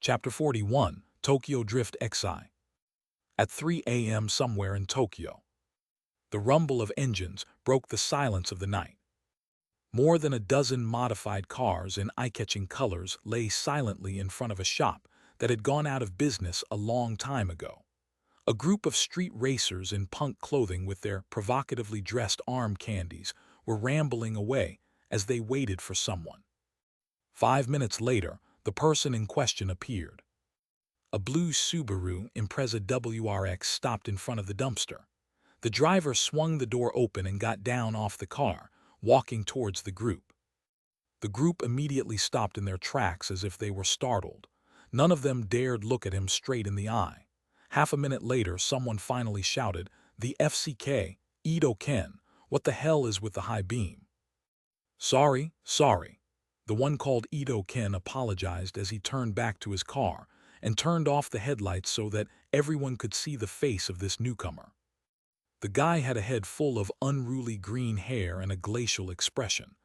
Chapter 41, Tokyo Drift XI. At 3 a.m. somewhere in Tokyo, the rumble of engines broke the silence of the night. More than a dozen modified cars in eye-catching colors lay silently in front of a shop that had gone out of business a long time ago. A group of street racers in punk clothing with their provocatively dressed arm candies were rambling away as they waited for someone. 5 minutes later, the person in question appeared. A blue Subaru Impreza WRX stopped in front of the dumpster. The driver swung the door open and got down off the car, walking towards the group. The group immediately stopped in their tracks as if they were startled. None of them dared look at him straight in the eye. Half a minute later, someone finally shouted, "The FCK, Ito Ken, what the hell is with the high beam?" Sorry. The one called Ito Ken apologized as he turned back to his car and turned off the headlights so that everyone could see the face of this newcomer. The guy had a head full of unruly green hair and a glacial expression.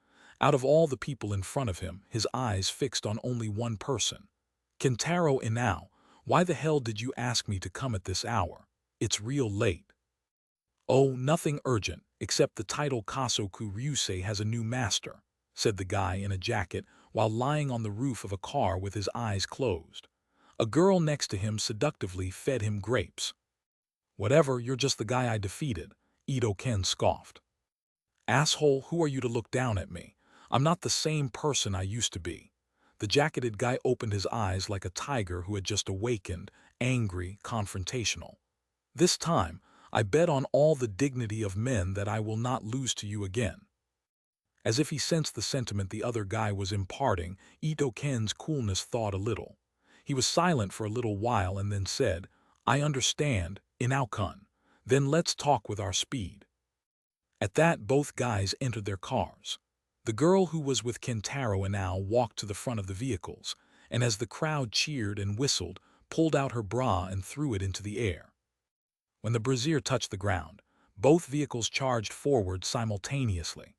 Out of all the people in front of him, his eyes fixed on only one person. "Kentaro Inao, why the hell did you ask me to come at this hour? It's real late." "Oh, nothing urgent, except the title Kasoku Ryusei has a new master," said the guy in a jacket while lying on the roof of a car with his eyes closed. A girl next to him seductively fed him grapes. "Whatever, you're just the guy I defeated," Ito Ken scoffed. "Asshole, who are you to look down at me? I'm not the same person I used to be." The jacketed guy opened his eyes like a tiger who had just awakened, angry, confrontational. "This time, I bet on all the dignity of men that I will not lose to you again." As if he sensed the sentiment the other guy was imparting, Ito Ken's coolness thawed a little. He was silent for a little while and then said, "I understand, Inao-kun. Then let's talk with our speed." At that, both guys entered their cars. The girl who was with Kentaro Inao walked to the front of the vehicles, and as the crowd cheered and whistled, pulled out her bra and threw it into the air. When the brassiere touched the ground, both vehicles charged forward simultaneously.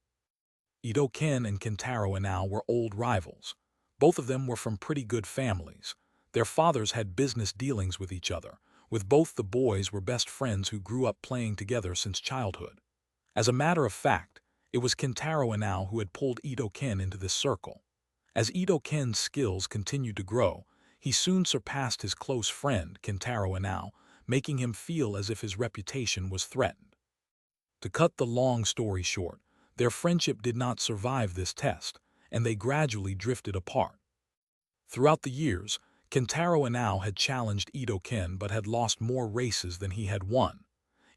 Ito Ken and Kentaro Inao were old rivals. Both of them were from pretty good families. Their fathers had business dealings with each other. With both the boys were best friends who grew up playing together since childhood. As a matter of fact, it was Kentaro Inao who had pulled Ito Ken into this circle. As Ito Ken's skills continued to grow, he soon surpassed his close friend, Kentaro Inao, making him feel as if his reputation was threatened. To cut the long story short, their friendship did not survive this test, and they gradually drifted apart. Throughout the years, Kentaro Inao had challenged Ito Ken but had lost more races than he had won.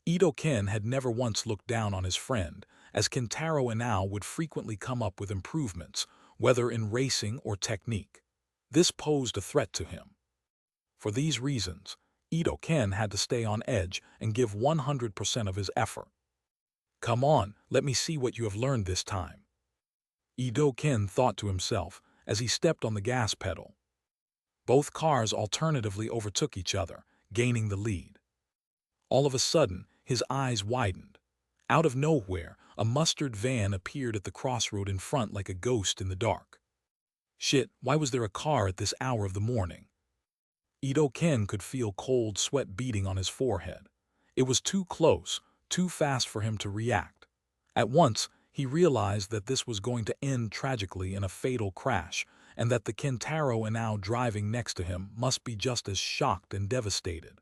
Ito Ken had never once looked down on his friend, as Kentaro Inao would frequently come up with improvements, whether in racing or technique. This posed a threat to him. For these reasons, Ito Ken had to stay on edge and give 100% of his effort. "Come on, let me see what you have learned this time," Ito Ken thought to himself as he stepped on the gas pedal. Both cars alternatively overtook each other, gaining the lead. All of a sudden, his eyes widened. Out of nowhere, a mustard van appeared at the crossroad in front like a ghost in the dark. Shit, why was there a car at this hour of the morning? Ito Ken could feel cold sweat beating on his forehead. It was too close, too fast for him to react. At once, he realized that this was going to end tragically in a fatal crash, and that the Kentaro Inao driving next to him must be just as shocked and devastated.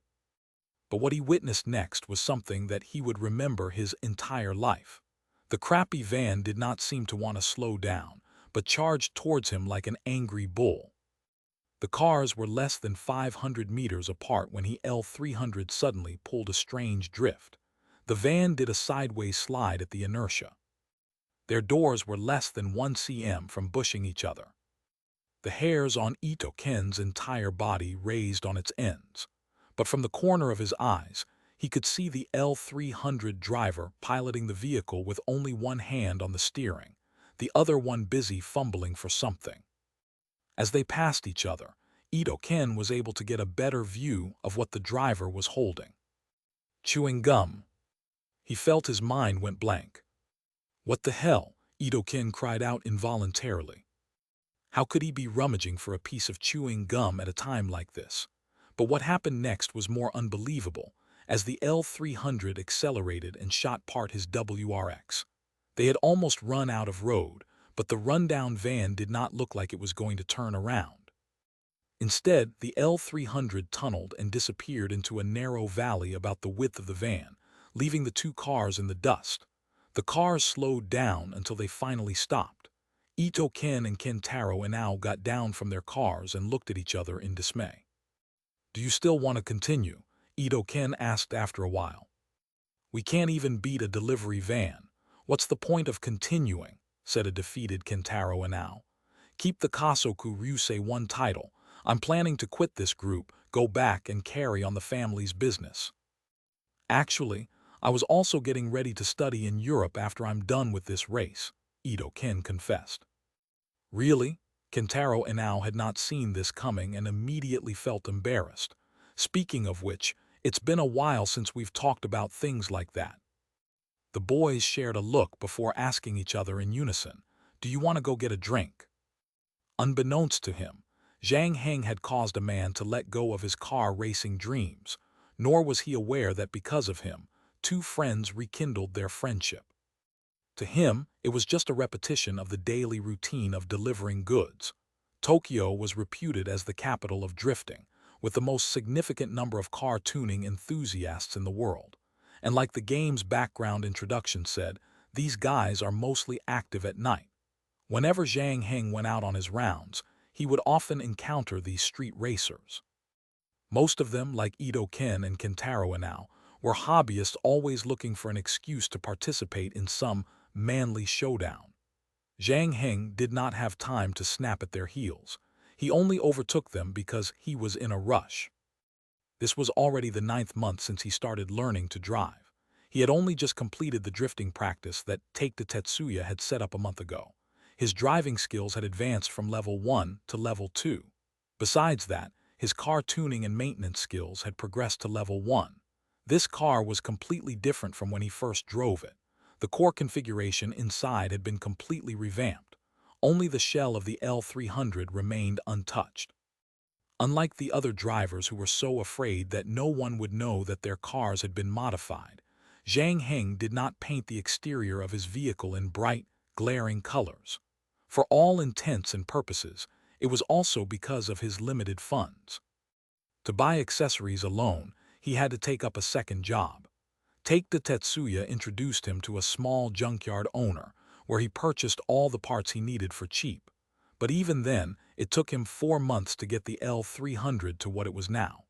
But what he witnessed next was something that he would remember his entire life. The crappy van did not seem to want to slow down, but charged towards him like an angry bull. The cars were less than 500 meters apart when he L300 suddenly pulled a strange drift. The van did a sideways slide at the inertia. Their doors were less than 1 cm from bushing each other. The hairs on Ito Ken's entire body raised on its ends. But from the corner of his eyes, he could see the L300 driver piloting the vehicle with only one hand on the steering, the other one busy fumbling for something. As they passed each other, Ito Ken was able to get a better view of what the driver was holding. Chewing gum. He felt his mind went blank. "What the hell?" Ito Ken cried out involuntarily. How could he be rummaging for a piece of chewing gum at a time like this? But what happened next was more unbelievable, as the L300 accelerated and shot past his WRX. They had almost run out of road, but the rundown van did not look like it was going to turn around. Instead, the L300 tunneled and disappeared into a narrow valley about the width of the van, leaving the two cars in the dust. The cars slowed down until they finally stopped. Ito Ken and Kentaro Inao got down from their cars and looked at each other in dismay. "Do you still want to continue?" Ito Ken asked after a while. "We can't even beat a delivery van. What's the point of continuing?" said a defeated Kentaro Inao. "Keep the Kasoku Ryusei one title. I'm planning to quit this group, go back and carry on the family's business. Actually, I was also getting ready to study in Europe after I'm done with this race," Ito Ken confessed. "Really?" Kentaro Inao had not seen this coming and immediately felt embarrassed. "Speaking of which, it's been a while since we've talked about things like that." The boys shared a look before asking each other in unison, "Do you want to go get a drink?" Unbeknownst to him, Zhang Heng had caused a man to let go of his car racing dreams, nor was he aware that because of him, two friends rekindled their friendship. To him, it was just a repetition of the daily routine of delivering goods. Tokyo was reputed as the capital of drifting, with the most significant number of car tuning enthusiasts in the world. And like the game's background introduction said, these guys are mostly active at night. Whenever Zhang Heng went out on his rounds, he would often encounter these street racers. Most of them, like Ito Ken and Kentaro Inao, were hobbyists always looking for an excuse to participate in some manly showdown. Zhang Heng did not have time to snap at their heels. He only overtook them because he was in a rush. This was already the 9th month since he started learning to drive. He had only just completed the drifting practice that Take to Tetsuya had set up a month ago. His driving skills had advanced from level 1 to level 2. Besides that, his car tuning and maintenance skills had progressed to level 1. This car was completely different from when he first drove it. The core configuration inside had been completely revamped. Only the shell of the L300 remained untouched. Unlike the other drivers who were so afraid that no one would know that their cars had been modified, Zhang Heng did not paint the exterior of his vehicle in bright, glaring colors. For all intents and purposes, it was also because of his limited funds. To buy accessories alone, he had to take up a second job. Take to Tetsuya introduced him to a small junkyard owner, where he purchased all the parts he needed for cheap. But even then, it took him 4 months to get the L300 to what it was now.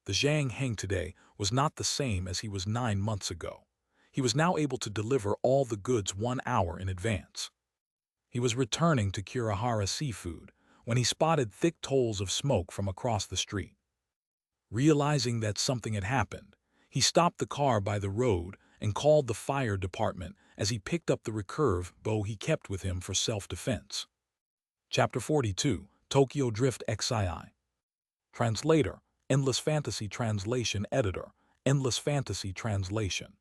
The Zhang Heng today was not the same as he was 9 months ago. He was now able to deliver all the goods 1 hour in advance. He was returning to Kurihara Seafood when he spotted thick tolls of smoke from across the street. Realizing that something had happened, he stopped the car by the road and called the fire department as he picked up the recurve bow he kept with him for self-defense. Chapter 42, Tokyo Drift XII. Translator, Endless Fantasy Translation Editor, Endless Fantasy Translation.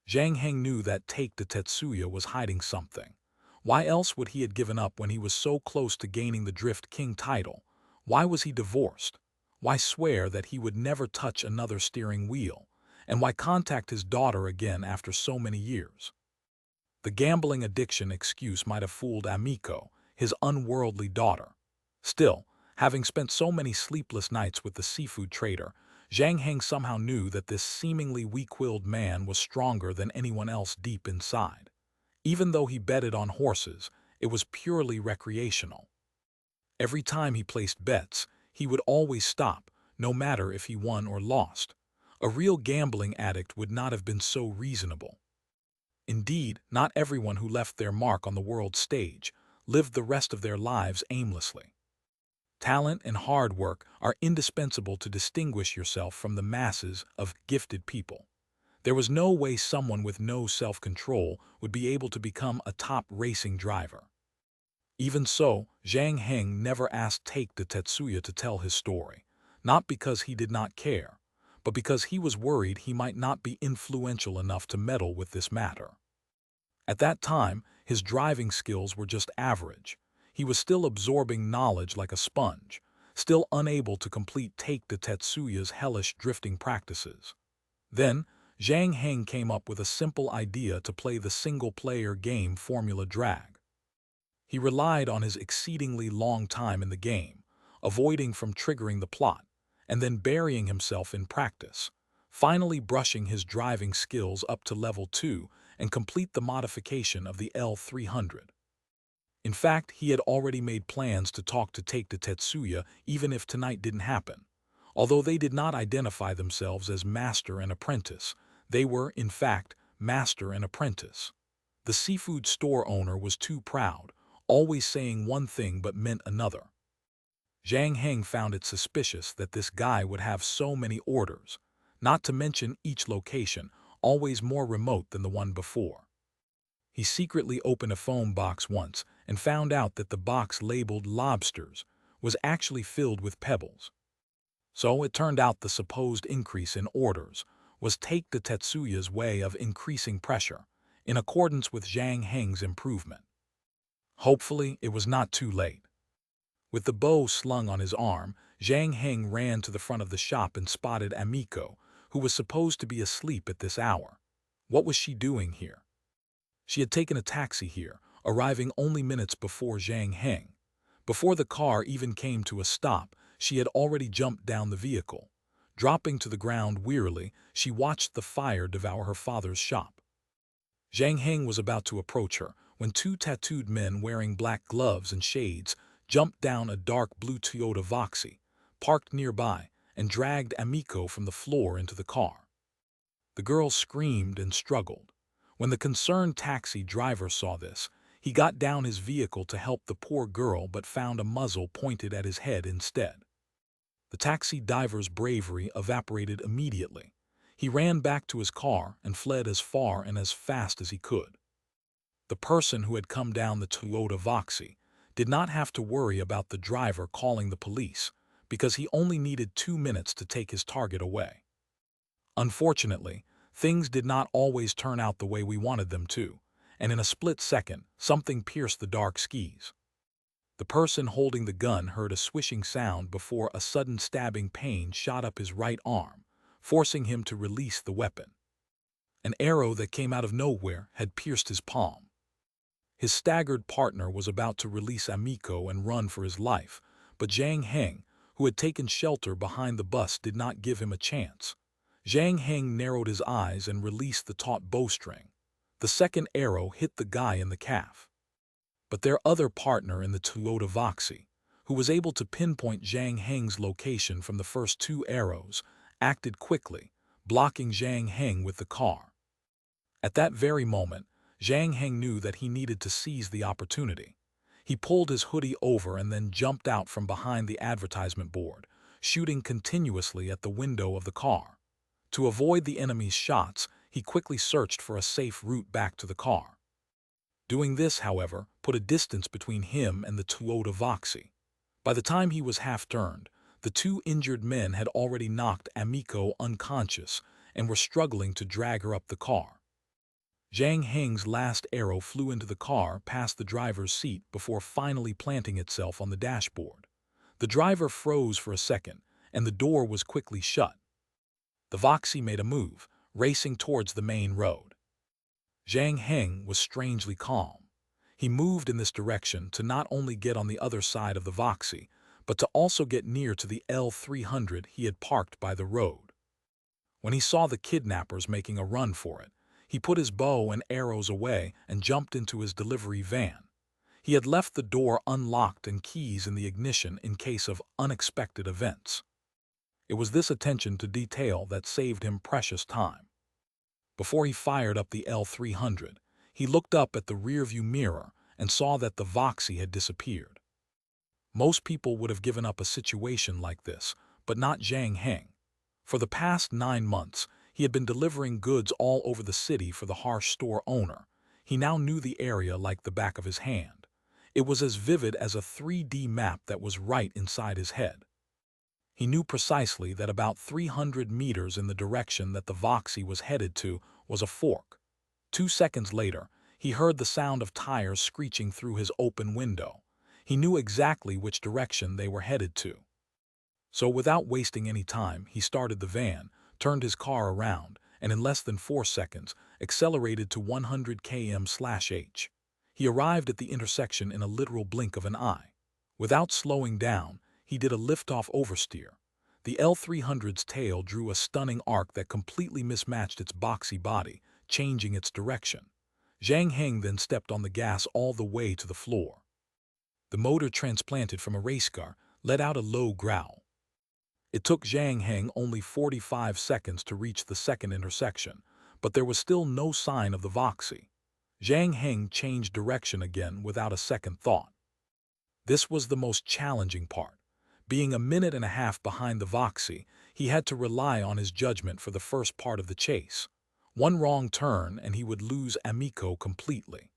Zhang Heng knew that Take to Tetsuya was hiding something. Why else would he have given up when he was so close to gaining the Drift King title? Why was he divorced? Why swear that he would never touch another steering wheel? And why contact his daughter again after so many years? The gambling addiction excuse might have fooled Amiko, his unworldly daughter. Still, having spent so many sleepless nights with the seafood trader, Zhang Heng somehow knew that this seemingly weak-willed man was stronger than anyone else deep inside. Even though he betted on horses, it was purely recreational. Every time he placed bets, he would always stop, no matter if he won or lost. A real gambling addict would not have been so reasonable. Indeed, not everyone who left their mark on the world stage lived the rest of their lives aimlessly. Talent and hard work are indispensable to distinguish yourself from the masses of gifted people. There was no way someone with no self-control would be able to become a top racing driver. Even so, Zhang Heng never asked Take to Tetsuya to tell his story, not because he did not care, but because he was worried he might not be influential enough to meddle with this matter. At that time, his driving skills were just average. He was still absorbing knowledge like a sponge, still unable to complete Take to Tetsuya's hellish drifting practices. Then, Zhang Heng came up with a simple idea to play the single-player game Formula Drag. He relied on his exceedingly long time in the game, avoiding from triggering the plot, and then burying himself in practice, finally brushing his driving skills up to level 2 and complete the modification of the L300. In fact, he had already made plans to talk to Take to Tetsuya even if tonight didn't happen. Although they did not identify themselves as master and apprentice, they were, in fact, master and apprentice. The seafood store owner was too proud, always saying one thing but meant another. Zhang Heng found it suspicious that this guy would have so many orders, not to mention each location, always more remote than the one before. He secretly opened a phone box once and found out that the box labeled lobsters was actually filled with pebbles. So it turned out the supposed increase in orders was Take to Tetsuya's way of increasing pressure, in accordance with Zhang Heng's improvement. Hopefully, it was not too late. With the bow slung on his arm, Zhang Heng ran to the front of the shop and spotted Amiko, who was supposed to be asleep at this hour. What was she doing here? She had taken a taxi here, arriving only minutes before Zhang Heng. Before the car even came to a stop, she had already jumped down the vehicle. Dropping to the ground wearily, she watched the fire devour her father's shop. Zhang Heng was about to approach her when two tattooed men wearing black gloves and shades jumped down a dark blue Toyota Voxy, parked nearby, and dragged Amiko from the floor into the car. The girl screamed and struggled. When the concerned taxi driver saw this, he got down his vehicle to help the poor girl but found a muzzle pointed at his head instead. The taxi driver's bravery evaporated immediately. He ran back to his car and fled as far and as fast as he could. The person who had come down the Toyota Voxy did not have to worry about the driver calling the police because he only needed 2 minutes to take his target away. Unfortunately, things did not always turn out the way we wanted them to, and in a split second, something pierced the dark skies. The person holding the gun heard a swishing sound before a sudden stabbing pain shot up his right arm, forcing him to release the weapon. An arrow that came out of nowhere had pierced his palm. His staggered partner was about to release Amiko and run for his life, but Zhang Heng, who had taken shelter behind the bus, did not give him a chance. Zhang Heng narrowed his eyes and released the taut bowstring. The second arrow hit the guy in the calf. But their other partner in the Toyota Voxy, who was able to pinpoint Zhang Heng's location from the first 2 arrows, acted quickly, blocking Zhang Heng with the car. At that very moment, Zhang Heng knew that he needed to seize the opportunity. He pulled his hoodie over and then jumped out from behind the advertisement board, shooting continuously at the window of the car. To avoid the enemy's shots, he quickly searched for a safe route back to the car. Doing this, however, put a distance between him and the Toyota Voxy. By the time he was half-turned, the 2 injured men had already knocked Amiko unconscious and were struggling to drag her up the car. Zhang Heng's last arrow flew into the car past the driver's seat before finally planting itself on the dashboard. The driver froze for a second, and the door was quickly shut. The Voxy made a move, racing towards the main road. Zhang Heng was strangely calm. He moved in this direction to not only get on the other side of the Voxy, but to also get near to the L300 he had parked by the road. When he saw the kidnappers making a run for it, he put his bow and arrows away and jumped into his delivery van. He had left the door unlocked and keys in the ignition in case of unexpected events. It was this attention to detail that saved him precious time. Before he fired up the L300, he looked up at the rearview mirror and saw that the Voxy had disappeared. Most people would have given up a situation like this, but not Zhang Heng. For the past 9 months, he had been delivering goods all over the city for the harsh store owner. He now knew the area like the back of his hand. It was as vivid as a 3D map that was right inside his head. He knew precisely that about 300 meters in the direction that the Voxy was headed to was a fork. 2 seconds later, he heard the sound of tires screeching through his open window. He knew exactly which direction they were headed to. So without wasting any time, he started the van, turned his car around, and in less than 4 seconds, accelerated to 100 km/h. He arrived at the intersection in a literal blink of an eye. Without slowing down, he did a liftoff oversteer. The L300's tail drew a stunning arc that completely mismatched its boxy body, changing its direction. Zhang Heng then stepped on the gas all the way to the floor. The motor, transplanted from a race car, let out a low growl. It took Zhang Heng only 45 seconds to reach the second intersection, but there was still no sign of the Voxy. Zhang Heng changed direction again without a second thought. This was the most challenging part. Being a minute and a half behind the Voxy, he had to rely on his judgment for the first part of the chase. One wrong turn and he would lose Amico completely.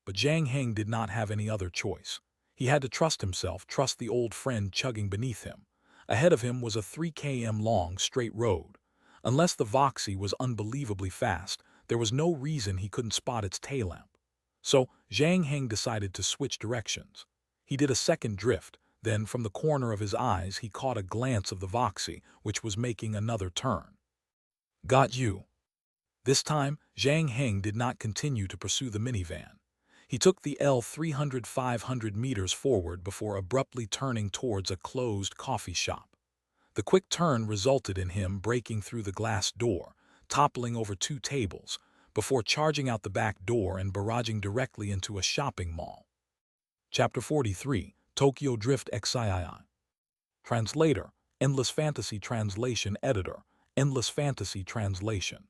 But Zhang Heng did not have any other choice. He had to trust himself, trust the old friend chugging beneath him. Ahead of him was a 3 km long straight road. Unless the Voxy was unbelievably fast, there was no reason he couldn't spot its tail lamp. So Zhang Heng decided to switch directions. He did a second drift, then from the corner of his eyes he caught a glance of the Voxy, which was making another turn. Got you. This time, Zhang Heng did not continue to pursue the minivan. He took the L300 500 meters forward before abruptly turning towards a closed coffee shop. The quick turn resulted in him breaking through the glass door, toppling over 2 tables, before charging out the back door and barraging directly into a shopping mall. Chapter 43, Tokyo Drift XIII. Translator, Endless Fantasy Translation Editor, Endless Fantasy Translation.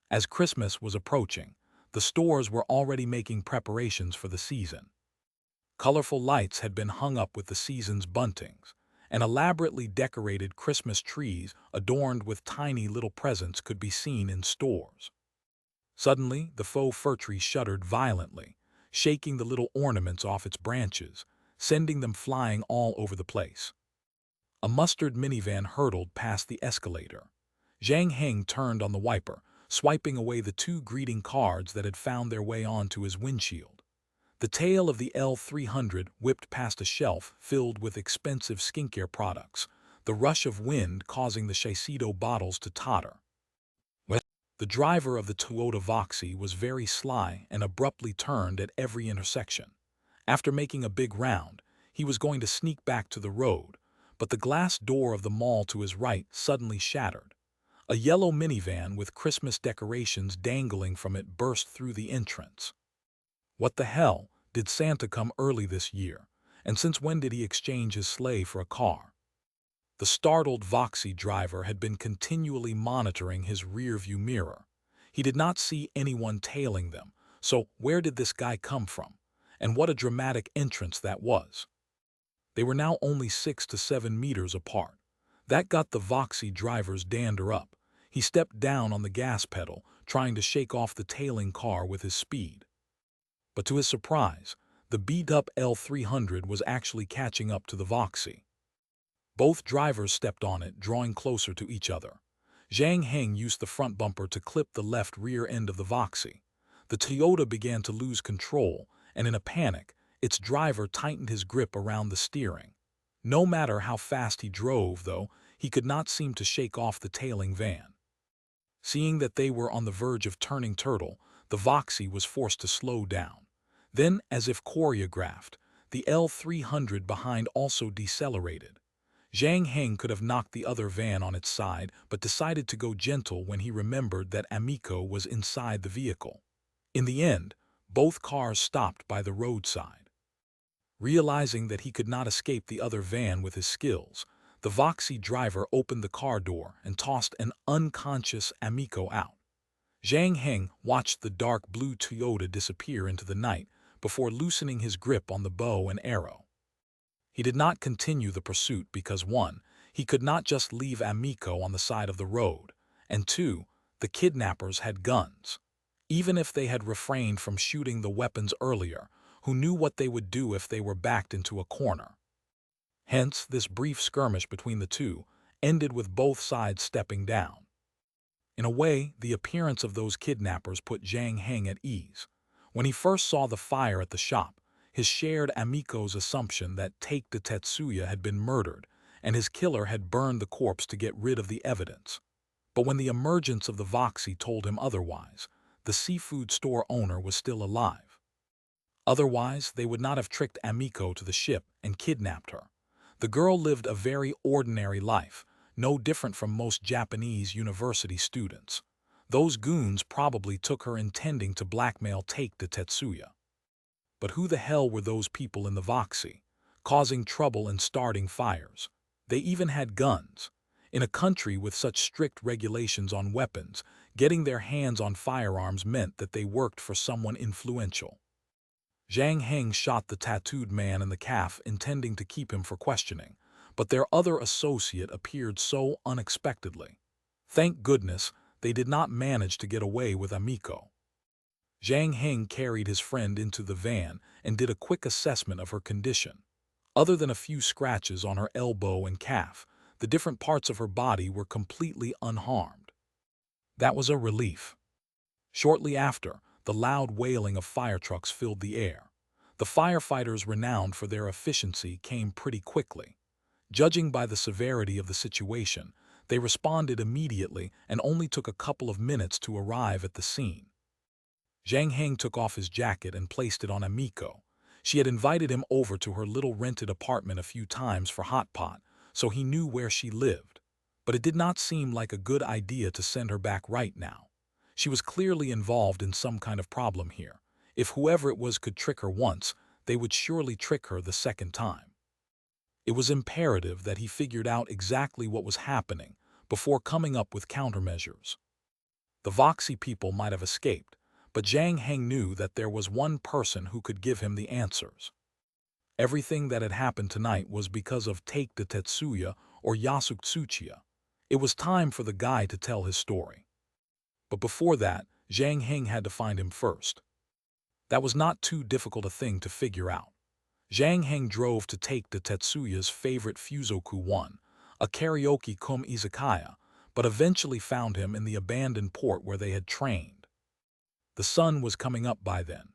As Christmas was approaching, the stores were already making preparations for the season. Colorful lights had been hung up with the season's buntings, and elaborately decorated Christmas trees adorned with tiny little presents could be seen in stores. Suddenly, the faux fir tree shuddered violently, shaking the little ornaments off its branches, sending them flying all over the place. A mustard minivan hurtled past the escalator. Zhang Heng turned on the wiper, swiping away the 2 greeting cards that had found their way onto his windshield. The tail of the L300 whipped past a shelf filled with expensive skincare products, the rush of wind causing the Shiseido bottles to totter. The driver of the Toyota Voxy was very sly and abruptly turned at every intersection. After making a big round, he was going to sneak back to the road, but the glass door of the mall to his right suddenly shattered. A yellow minivan with Christmas decorations dangling from it burst through the entrance. What the hell? Did Santa come early this year? And since when did he exchange his sleigh for a car? The startled Voxy driver had been continually monitoring his rearview mirror. He did not see anyone tailing them, so where did this guy come from? And what a dramatic entrance that was. They were now only 6 to 7 meters apart. That got the Voxy driver's dander up. He stepped down on the gas pedal, trying to shake off the tailing car with his speed. But to his surprise, the beat-up L300 was actually catching up to the Voxy. Both drivers stepped on it, drawing closer to each other. Zhang Heng used the front bumper to clip the left rear end of the Voxy. The Toyota began to lose control, and in a panic, its driver tightened his grip around the steering. No matter how fast he drove, though, he could not seem to shake off the tailing van. Seeing that they were on the verge of turning turtle, the Voxy was forced to slow down. Then, as if choreographed, the L300 behind also decelerated. Zhang Heng could have knocked the other van on its side, but decided to go gentle when he remembered that Amico was inside the vehicle. In the end, both cars stopped by the roadside. Realizing that he could not escape the other van with his skills, the Voxy driver opened the car door and tossed an unconscious Amico out. Zhang Heng watched the dark blue Toyota disappear into the night before loosening his grip on the bow and arrow. He did not continue the pursuit because 1. He could not just leave Amico on the side of the road, and 2. The kidnappers had guns. Even if they had refrained from shooting the weapons earlier, who knew what they would do if they were backed into a corner? Hence, this brief skirmish between the two ended with both sides stepping down. In a way, the appearance of those kidnappers put Zhang Heng at ease. When he first saw the fire at the shop, his shared Amiko's assumption that Take the Tetsuya had been murdered, and his killer had burned the corpse to get rid of the evidence. But when the emergence of the Voxy told him otherwise, the seafood store owner was still alive. Otherwise, they would not have tricked Amiko to the ship and kidnapped her. The girl lived a very ordinary life, no different from most Japanese university students. Those goons probably took her intending to blackmail Take the Tetsuya. But who the hell were those people in the Voxy, causing trouble and starting fires? They even had guns. In a country with such strict regulations on weapons, getting their hands on firearms meant that they worked for someone influential. Zhang Heng shot the tattooed man in the calf, intending to keep him for questioning, but their other associate appeared so unexpectedly. Thank goodness, they did not manage to get away with Amiko. Zhang Heng carried his friend into the van and did a quick assessment of her condition. Other than a few scratches on her elbow and calf, the different parts of her body were completely unharmed. That was a relief. Shortly after, the loud wailing of fire trucks filled the air. The firefighters, renowned for their efficiency, came pretty quickly. Judging by the severity of the situation, they responded immediately and only took a couple of minutes to arrive at the scene. Zhang Heng took off his jacket and placed it on Amiko. She had invited him over to her little rented apartment a few times for hot pot, so he knew where she lived. But it did not seem like a good idea to send her back right now. She was clearly involved in some kind of problem here. If whoever it was could trick her once, they would surely trick her the second time. It was imperative that he figured out exactly what was happening before coming up with countermeasures. The Voxy people might have escaped, but Zhang Heng knew that there was one person who could give him the answers. Everything that had happened tonight was because of Take the Tetsuya or Yasutsuchiya. It was time for the guy to tell his story. But before that, Zhang Heng had to find him first. That was not too difficult a thing to figure out. Zhang Heng drove to Take the Tetsuya's favorite Fuzoku 1, a karaoke cum izakaya, but eventually found him in the abandoned port where they had trained. The sun was coming up by then.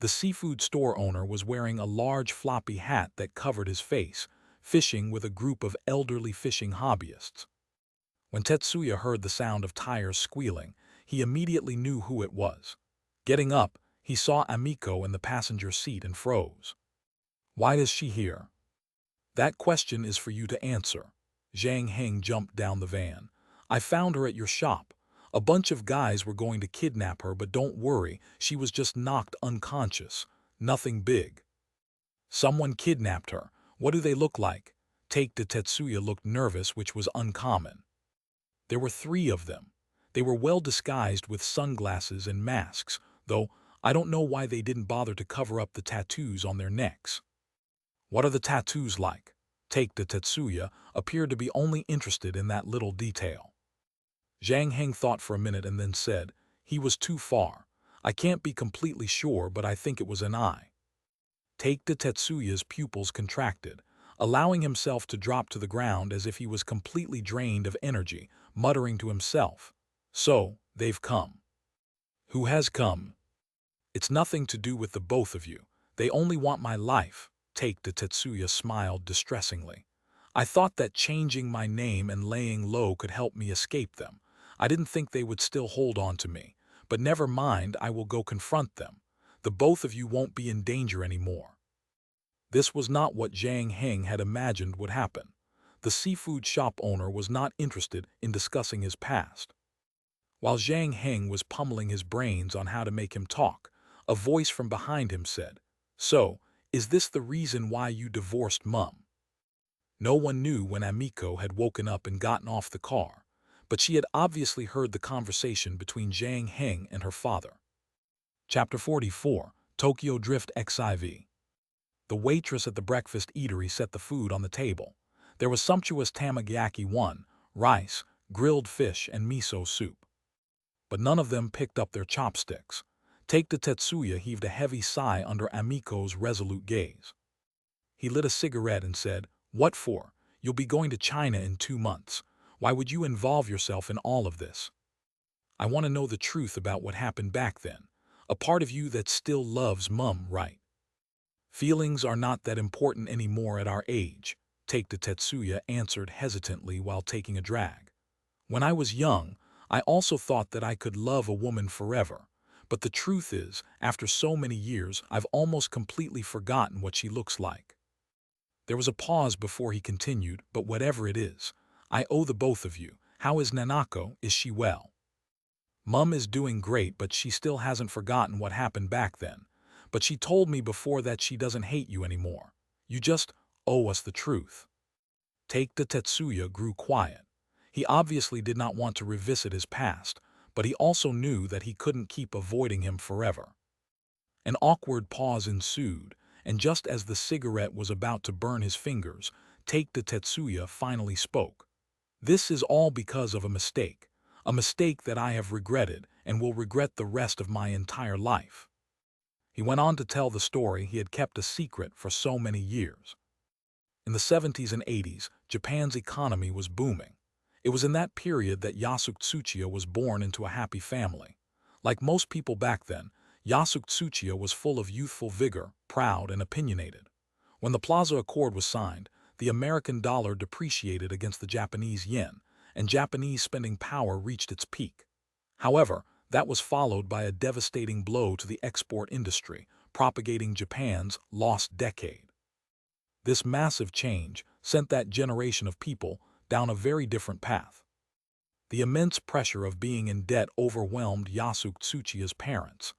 The seafood store owner was wearing a large floppy hat that covered his face, fishing with a group of elderly fishing hobbyists. When Tetsuya heard the sound of tires squealing, he immediately knew who it was. Getting up, he saw Amiko in the passenger seat and froze. Why is she here? That question is for you to answer. Zhang Heng jumped down the van. I found her at your shop. A bunch of guys were going to kidnap her, but don't worry, she was just knocked unconscious. Nothing big. Someone kidnapped her. What do they look like? Take the Tetsuya looked nervous, which was uncommon. There were 3 of them. They were well disguised with sunglasses and masks, though I don't know why they didn't bother to cover up the tattoos on their necks. What are the tattoos like? Take the Tetsuya appeared to be only interested in that little detail. Zhang Heng thought for a minute and then said, he was too far. I can't be completely sure, but I think it was an eye. Take the Tetsuya's pupils contracted, allowing himself to drop to the ground as if he was completely drained of energy, muttering to himself, so, they've come. Who has come? It's nothing to do with the both of you. They only want my life. Take the Tetsuya smiled distressingly. I thought that changing my name and laying low could help me escape them. I didn't think they would still hold on to me, but never mind, I will go confront them. The both of you won't be in danger anymore. This was not what Zhang Heng had imagined would happen. The seafood shop owner was not interested in discussing his past. While Zhang Heng was pummeling his brains on how to make him talk, a voice from behind him said, so, is this the reason why you divorced Mum? No one knew when Amiko had woken up and gotten off the car, but she had obviously heard the conversation between Zhang Heng and her father. Chapter 44, Tokyo Drift XIV. The waitress at the breakfast eatery set the food on the table. There was sumptuous tamagyaki 1, rice, grilled fish, and miso soup. But none of them picked up their chopsticks. Take the Tetsuya heaved a heavy sigh under Amiko's resolute gaze. He lit a cigarette and said, what for? You'll be going to China in 2 months. Why would you involve yourself in all of this? I want to know the truth about what happened back then. A part of you that still loves Mum, right? Feelings are not that important anymore at our age, Take to Tetsuya answered hesitantly while taking a drag. When I was young, I also thought that I could love a woman forever. But the truth is, after so many years, I've almost completely forgotten what she looks like. There was a pause before he continued, but whatever it is, I owe the both of you. How is Nanako? Is she well? Mum is doing great, but she still hasn't forgotten what happened back then. But she told me before that she doesn't hate you anymore. You just owe us the truth. Take the Tetsuya grew quiet. He obviously did not want to revisit his past, but he also knew that he couldn't keep avoiding him forever. An awkward pause ensued, and just as the cigarette was about to burn his fingers, Take the Tetsuya finally spoke. This is all because of a mistake that I have regretted and will regret the rest of my entire life. He went on to tell the story he had kept a secret for so many years. In the 70s and 80s, Japan's economy was booming. It was in that period that Yasuke Tsuchiya was born into a happy family. Like most people back then, Yasuke Tsuchiya was full of youthful vigor, proud and opinionated. When the Plaza Accord was signed, the American dollar depreciated against the Japanese yen, and Japanese spending power reached its peak. However, that was followed by a devastating blow to the export industry, propagating Japan's lost decade. This massive change sent that generation of people down a very different path. The immense pressure of being in debt overwhelmed Yasuke Tsuchiya's parents.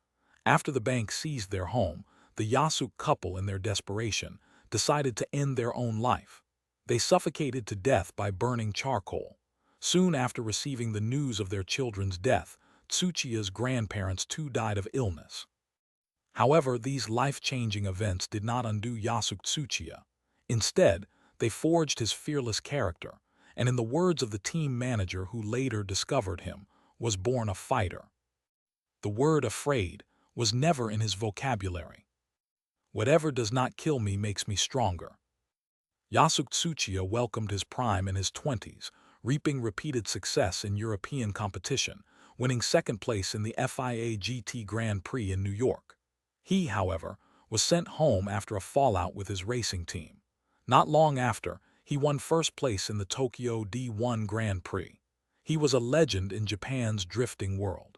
After the bank seized their home, the Yasuke couple, in their desperation, decided to end their own life. They suffocated to death by burning charcoal. Soon after receiving the news of their children's death, Tsuchiya's grandparents too died of illness. However, these life-changing events did not undo Yasuke Tsuchiya. Instead, they forged his fearless character, and in the words of the team manager who later discovered him, was born a fighter. The word afraid was never in his vocabulary. Whatever does not kill me makes me stronger. Yasuke Tsuchiya welcomed his prime in his 20s, reaping repeated success in European competition, winning second place in the FIA GT Grand Prix in New York. He, however, was sent home after a fallout with his racing team. Not long after, he won first place in the Tokyo D1 Grand Prix. He was a legend in Japan's drifting world.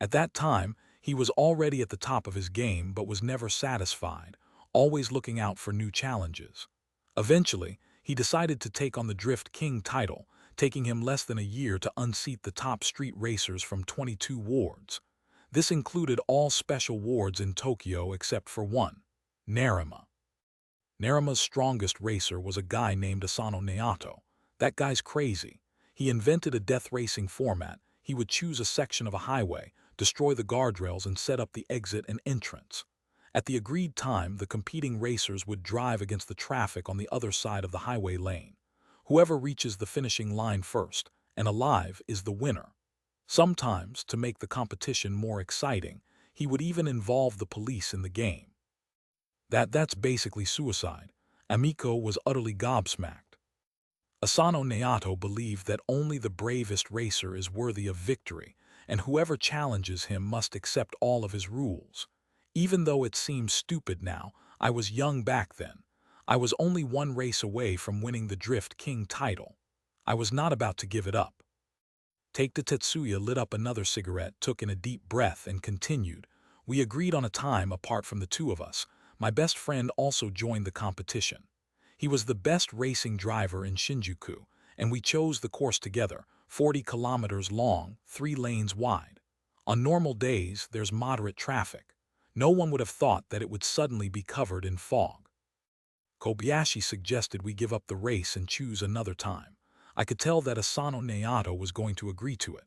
At that time, he was already at the top of his game but was never satisfied, always looking out for new challenges. Eventually, he decided to take on the Drift King title, taking him less than a year to unseat the top street racers from 22 wards. This included all special wards in Tokyo except for one, Narima. Narima's strongest racer was a guy named Asano Naoto. That guy's crazy. He invented a death racing format. He would choose a section of a highway, destroy the guardrails, and set up the exit and entrance. At the agreed time, the competing racers would drive against the traffic on the other side of the highway lane. Whoever reaches the finishing line first and alive is the winner. Sometimes, to make the competition more exciting, he would even involve the police in the game. That's basically suicide. Amiko was utterly gobsmacked. Asano Naoto believed that only the bravest racer is worthy of victory, and whoever challenges him must accept all of his rules. Even though it seems stupid now, I was young back then. I was only one race away from winning the Drift King title. I was not about to give it up. Take the Tetsuya lit up another cigarette, took in a deep breath, and continued. We agreed on a time apart from the two of us. My best friend also joined the competition. He was the best racing driver in Shinjuku, and we chose the course together, 40 kilometers long, 3 lanes wide. On normal days, there's moderate traffic. No one would have thought that it would suddenly be covered in fog. Kobayashi suggested we give up the race and choose another time. I could tell that Asano Naoto was going to agree to it.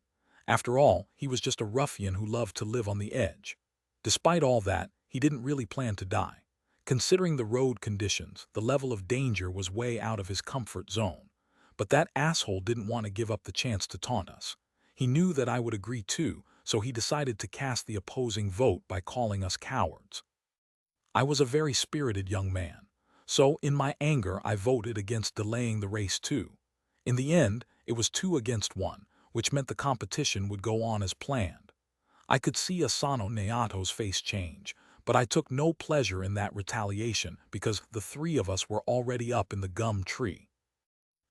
After all, he was just a ruffian who loved to live on the edge. Despite all that, he didn't really plan to die. Considering the road conditions, the level of danger was way out of his comfort zone. But that asshole didn't want to give up the chance to taunt us. He knew that I would agree too, so he decided to cast the opposing vote by calling us cowards. I was a very spirited young man, so in my anger I voted against delaying the race too. In the end, it was 2 against 1, which meant the competition would go on as planned. I could see Asano Naoto's face change, But I took no pleasure in that retaliation because the three of us were already up in the gum tree.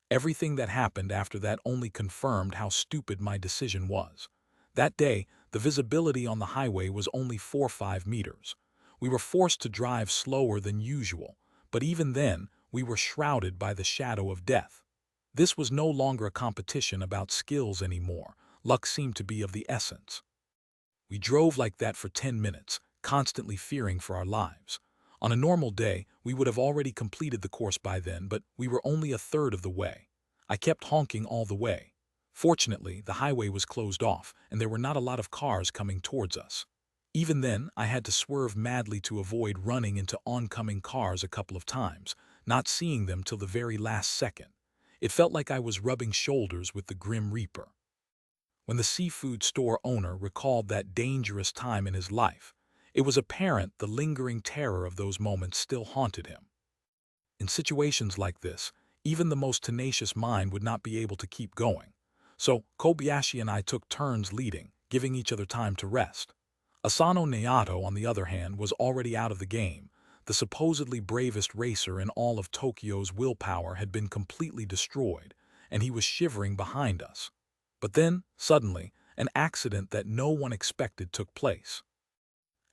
Everything that happened after that only confirmed how stupid my decision was. That day, the visibility on the highway was only 4 or 5 meters. We were forced to drive slower than usual, but even then, we were shrouded by the shadow of death. This was no longer a competition about skills anymore. Luck seemed to be of the essence. We drove like that for 10 minutes, constantly fearing for our lives. On a normal day, we would have already completed the course by then, but we were only a third of the way. I kept honking all the way. Fortunately, the highway was closed off, and there were not a lot of cars coming towards us. Even then, I had to swerve madly to avoid running into oncoming cars a couple of times, not seeing them till the very last second. It felt like I was rubbing shoulders with the Grim Reaper. When the seafood store owner recalled that dangerous time in his life, it was apparent the lingering terror of those moments still haunted him. In situations like this, even the most tenacious mind would not be able to keep going. So Kobayashi and I took turns leading, giving each other time to rest. Asano Naoto, on the other hand, was already out of the game. The supposedly bravest racer in all of Tokyo's willpower had been completely destroyed, and he was shivering behind us. But then, suddenly, an accident that no one expected took place.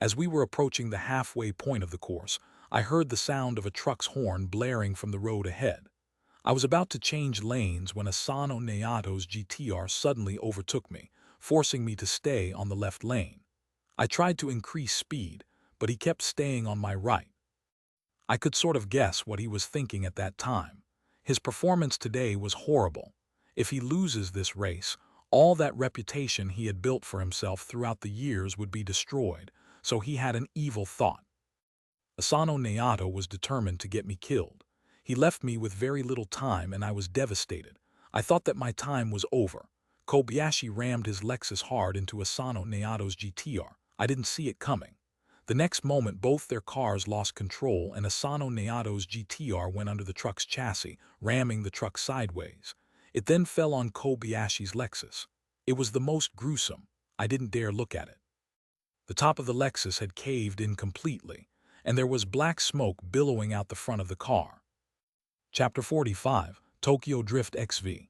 As we were approaching the halfway point of the course, I heard the sound of a truck's horn blaring from the road ahead. I was about to change lanes when Asano Naoto's GTR suddenly overtook me, forcing me to stay on the left lane. I tried to increase speed, but he kept staying on my right. I could sort of guess what he was thinking at that time. His performance today was horrible. If he loses this race, all that reputation he had built for himself throughout the years would be destroyed, so he had an evil thought. Asano Naoto was determined to get me killed. He left me with very little time and I was devastated. I thought that my time was over. Kobayashi rammed his Lexus hard into Asano Naoto's GTR. I didn't see it coming. The next moment, both their cars lost control and Asano Naoto's GTR went under the truck's chassis, ramming the truck sideways. It then fell on Kobayashi's Lexus. It was the most gruesome. I didn't dare look at it. The top of the Lexus had caved in completely, and there was black smoke billowing out the front of the car. Chapter 45, Tokyo Drift XV.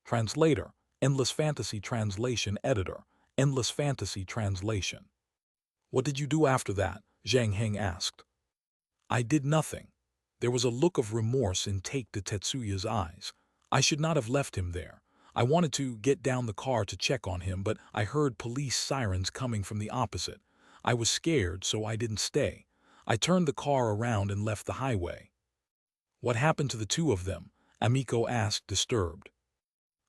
Translator, Endless Fantasy Translation Editor, Endless Fantasy Translation. What did you do after that? Zhang Heng asked. I did nothing. There was a look of remorse in Take Tetsuya's eyes. I should not have left him there. I wanted to get down the car to check on him, but I heard police sirens coming from the opposite. I was scared, so I didn't stay. I turned the car around and left the highway. What happened to the two of them? Amiko asked, disturbed.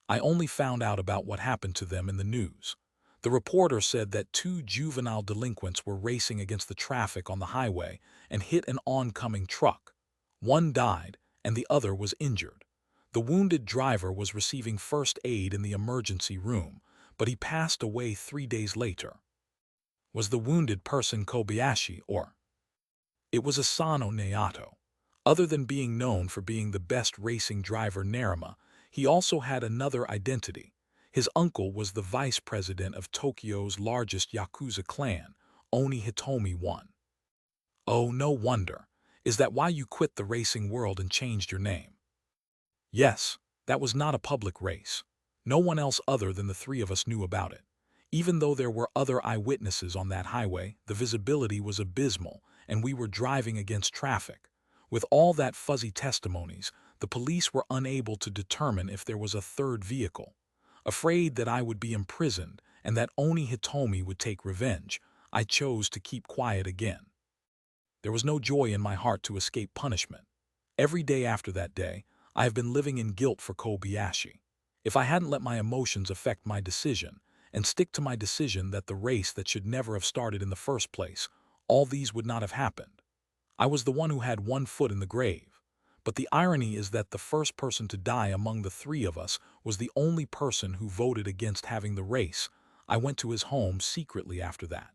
I only found out about what happened to them in the news. The reporter said that two juvenile delinquents were racing against the traffic on the highway and hit an oncoming truck. One died, and the other was injured. The wounded driver was receiving first aid in the emergency room, but he passed away 3 days later. Was the wounded person Kobayashi or? It was Asano Naoto. Other than being known for being the best racing driver Narima, he also had another identity. His uncle was the vice president of Tokyo's largest Yakuza clan, Oni Hitomi I. Oh, no wonder. Is that why you quit the racing world and changed your name? Yes, that was not a public race. No one else other than the three of us knew about it. Even though there were other eyewitnesses on that highway, the visibility was abysmal, and we were driving against traffic. With all that fuzzy testimonies, the police were unable to determine if there was a third vehicle. Afraid that I would be imprisoned and that Oni Hitomi would take revenge, I chose to keep quiet again. There was no joy in my heart to escape punishment. Every day after that day, I have been living in guilt for Kobayashi. If I hadn't let my emotions affect my decision, and stick to my decision that the race that should never have started in the first place, all these would not have happened. I was the one who had one foot in the grave. But the irony is that the first person to die among the three of us was the only person who voted against having the race. I went to his home secretly after that.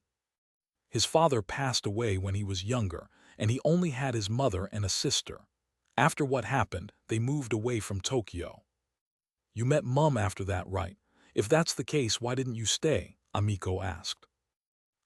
His father passed away when he was younger, and he only had his mother and a sister. After what happened, they moved away from Tokyo. You met Mum after that, right? If that's the case, why didn't you stay? Amiko asked.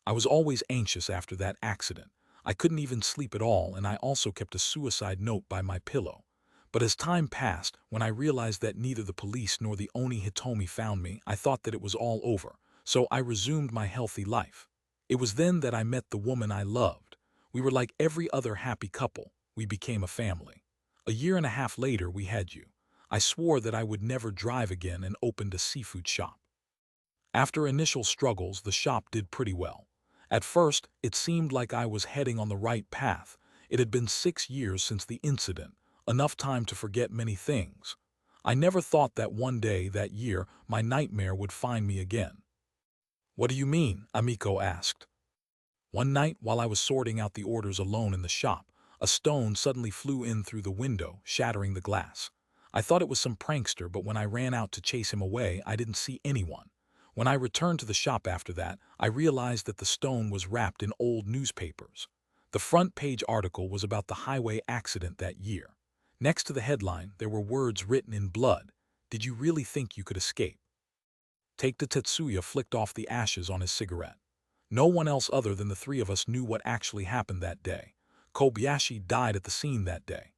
I was always anxious after that accident. I couldn't even sleep at all, and I also kept a suicide note by my pillow. But as time passed, when I realized that neither the police nor the Oni Hitomi found me, I thought that it was all over, so I resumed my healthy life. It was then that I met the woman I loved. We were like every other happy couple. We became a family. A year and a half later, we had you. I swore that I would never drive again and opened a seafood shop. After initial struggles, the shop did pretty well. At first, it seemed like I was heading on the right path. It had been 6 years since the incident, enough time to forget many things. I never thought that one day that year my nightmare would find me again. "What do you mean?" Amiko asked. One night, while I was sorting out the orders alone in the shop, a stone suddenly flew in through the window, shattering the glass. I thought it was some prankster, but when I ran out to chase him away, I didn't see anyone. When I returned to the shop after that, I realized that the stone was wrapped in old newspapers. The front page article was about the highway accident that year. Next to the headline, there were words written in blood. "Did you really think you could escape?" Take the Tetsuya flicked off the ashes on his cigarette. No one else other than the three of us knew what actually happened that day. Kobayashi died at the scene that day.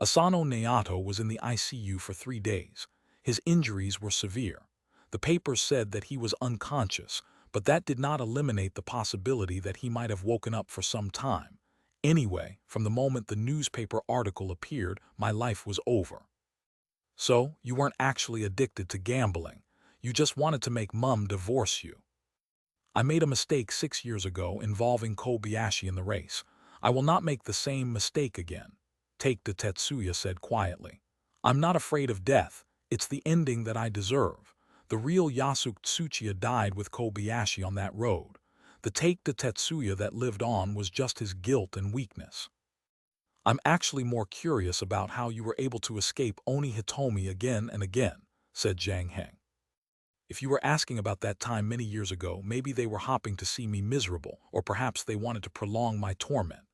Asano Naoto was in the ICU for 3 days. His injuries were severe. The papers said that he was unconscious, but that did not eliminate the possibility that he might have woken up for some time. Anyway, from the moment the newspaper article appeared, my life was over. So, you weren't actually addicted to gambling. You just wanted to make Mum divorce you. I made a mistake 6 years ago involving Kobayashi in the race. I will not make the same mistake again. Take the Tetsuya said quietly. I'm not afraid of death. It's the ending that I deserve. The real Yasuke Tsuchiya died with Kobayashi on that road. The Take the Tetsuya that lived on was just his guilt and weakness. I'm actually more curious about how you were able to escape Oni Hitomi again and again, said Zhang Heng. If you were asking about that time many years ago, maybe they were hopping to see me miserable, or perhaps they wanted to prolong my torment.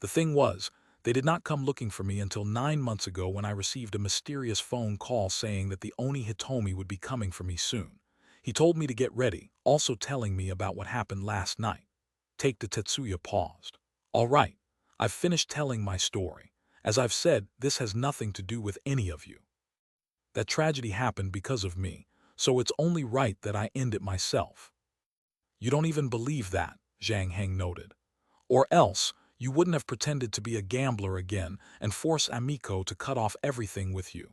The thing was, they did not come looking for me until 9 months ago when I received a mysterious phone call saying that the Oni Hitomi would be coming for me soon. He told me to get ready, also telling me about what happened last night. Take the Tetsuya paused. All right, I've finished telling my story. As I've said, this has nothing to do with any of you. That tragedy happened because of me, so it's only right that I end it myself. You don't even believe that, Zhang Heng noted. Or else, you wouldn't have pretended to be a gambler again and force Amiko to cut off everything with you.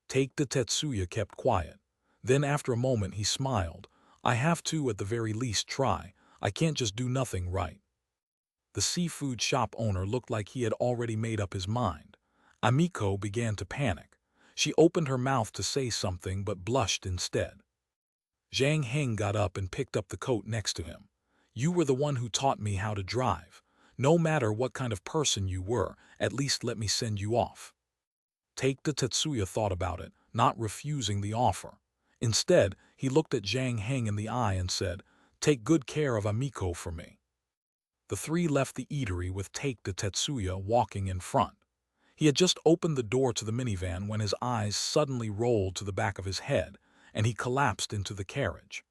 Take the Tetsuya kept quiet. Then after a moment he smiled. I have to at the very least try. I can't just do nothing, right? The seafood shop owner looked like he had already made up his mind. Amiko began to panic. She opened her mouth to say something but blushed instead. Zhang Heng got up and picked up the coat next to him. You were the one who taught me how to drive. No matter what kind of person you were, at least let me send you off. Take the Tetsuya thought about it, not refusing the offer. Instead, he looked at Zhang Heng in the eye and said, Take good care of Amiko for me. The three left the eatery with Take the Tetsuya walking in front. He had just opened the door to the minivan when his eyes suddenly rolled to the back of his head, and he collapsed into the carriage.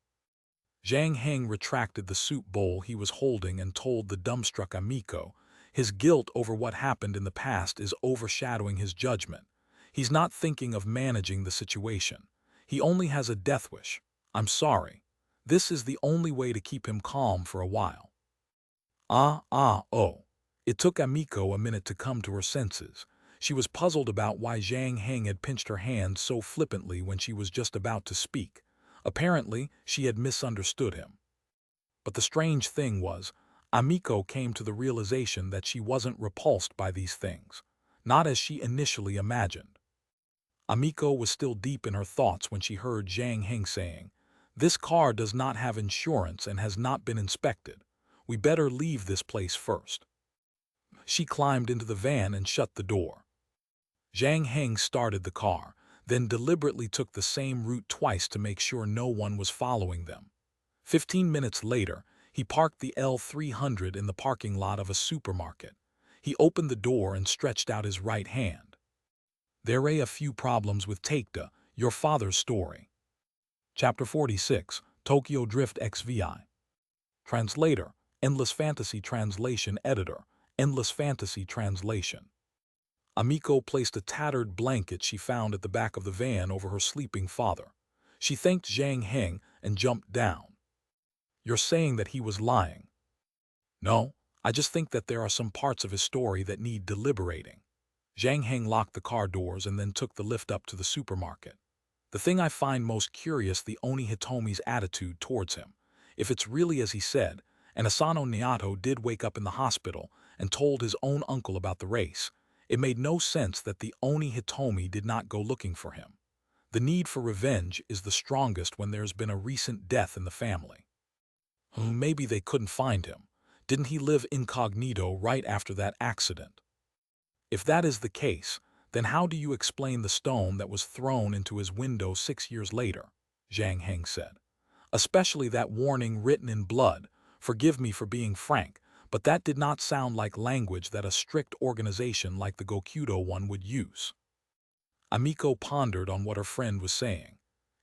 Zhang Heng retracted the soup bowl he was holding and told the dumbstruck Amiko, his guilt over what happened in the past is overshadowing his judgment. He's not thinking of managing the situation. He only has a death wish. I'm sorry. This is the only way to keep him calm for a while. Oh. It took Amiko a minute to come to her senses. She was puzzled about why Zhang Heng had pinched her hand so flippantly when she was just about to speak. Apparently, she had misunderstood him. But the strange thing was, Amiko came to the realization that she wasn't repulsed by these things, not as she initially imagined. Amiko was still deep in her thoughts when she heard Zhang Heng saying, This car does not have insurance and has not been inspected. We better leave this place first. She climbed into the van and shut the door. Zhang Heng started the car, then deliberately took the same route twice to make sure no one was following them. 15 minutes later, he parked the L300 in the parking lot of a supermarket. He opened the door and stretched out his right hand. There are a few problems with Takeda, your father's story. Chapter 46, Tokyo Drift XVI. Translator, Endless Fantasy Translation Editor, Endless Fantasy Translation. Amiko placed a tattered blanket she found at the back of the van over her sleeping father. She thanked Zhang Heng and jumped down. You're saying that he was lying? No, I just think that there are some parts of his story that need deliberating. Zhang Heng locked the car doors and then took the lift up to the supermarket. The thing I find most curious the Oni Hitomi's attitude towards him. If it's really as he said, and Asano Naoto did wake up in the hospital and told his own uncle about the race, it made no sense that the Oni Hitomi did not go looking for him. The need for revenge is the strongest when there's been a recent death in the family. Maybe they couldn't find him. Didn't he live incognito right after that accident? If that is the case, then how do you explain the stone that was thrown into his window 6 years later? Zhang Heng said. Especially that warning written in blood. Forgive me for being frank, but that did not sound like language that a strict organization like the Gokudo one would use. Amiko pondered on what her friend was saying.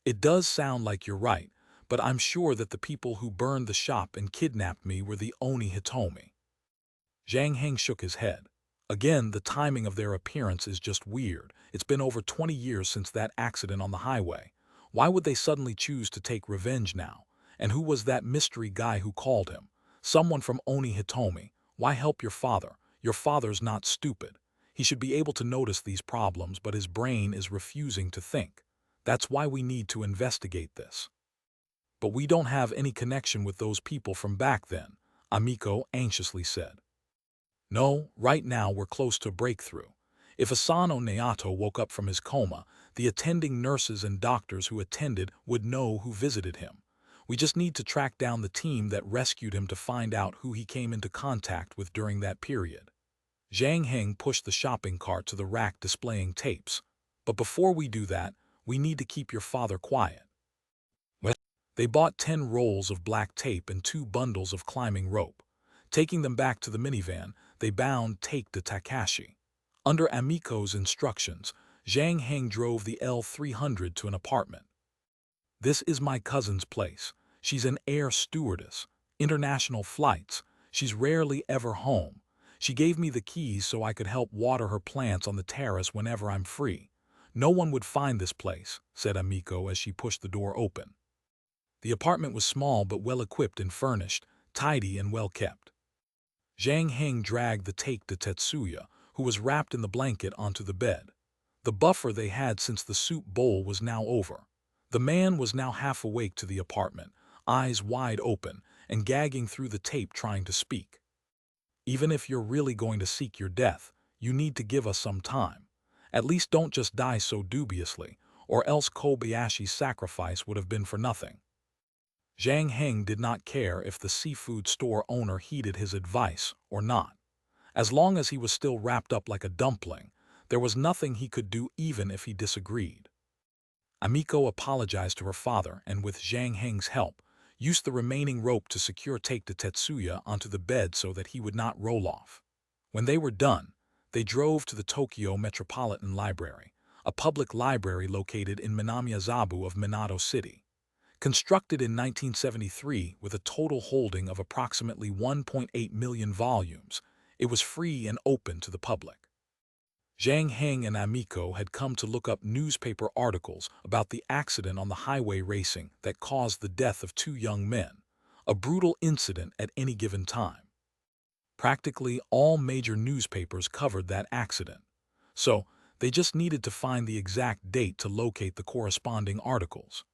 It does sound like you're right, but I'm sure that the people who burned the shop and kidnapped me were the Oni Hitomi. Zhang Heng shook his head. Again, the timing of their appearance is just weird. It's been over 20 years since that accident on the highway. Why would they suddenly choose to take revenge now? And who was that mystery guy who called him? Someone from Oni Hitomi. Why help your father? Your father's not stupid. He should be able to notice these problems, but his brain is refusing to think. That's why we need to investigate this. But we don't have any connection with those people from back then, Amiko anxiously said. No, right now we're close to a breakthrough. If Asano Naoto woke up from his coma, the attending nurses and doctors who attended would know who visited him. We just need to track down the team that rescued him to find out who he came into contact with during that period. Zhang Heng pushed the shopping cart to the rack displaying tapes. But before we do that, we need to keep your father quiet. Well, they bought 10 rolls of black tape and 2 bundles of climbing rope. Taking them back to the minivan, they bound Take to Takashi. Under Amiko's instructions, Zhang Heng drove the L300 to an apartment. This is my cousin's place. She's an air stewardess. International flights. She's rarely ever home. She gave me the keys so I could help water her plants on the terrace whenever I'm free. No one would find this place, said Amiko as she pushed the door open. The apartment was small but well-equipped and furnished, tidy and well-kept. Zhang Heng dragged the Take to Tetsuya, who was wrapped in the blanket, onto the bed. The buffer they had since the soup bowl was now over. The man was now half awake to the apartment, eyes wide open, and gagging through the tape trying to speak. Even if you're really going to seek your death, you need to give us some time. At least don't just die so dubiously, or else Kobayashi's sacrifice would have been for nothing. Zhang Heng did not care if the seafood store owner heeded his advice or not. As long as he was still wrapped up like a dumpling, there was nothing he could do even if he disagreed. Amiko apologized to her father and, with Zhang Heng's help, used the remaining rope to secure Take to Tetsuya onto the bed so that he would not roll off. When they were done, they drove to the Tokyo Metropolitan Library, a public library located in Minamiazabu of Minato City. Constructed in 1973 with a total holding of approximately 1.8 million volumes, it was free and open to the public. Zhang Heng and Amiko had come to look up newspaper articles about the accident on the highway racing that caused the death of 2 young men, a brutal incident at any given time. Practically all major newspapers covered that accident, so they just needed to find the exact date to locate the corresponding articles.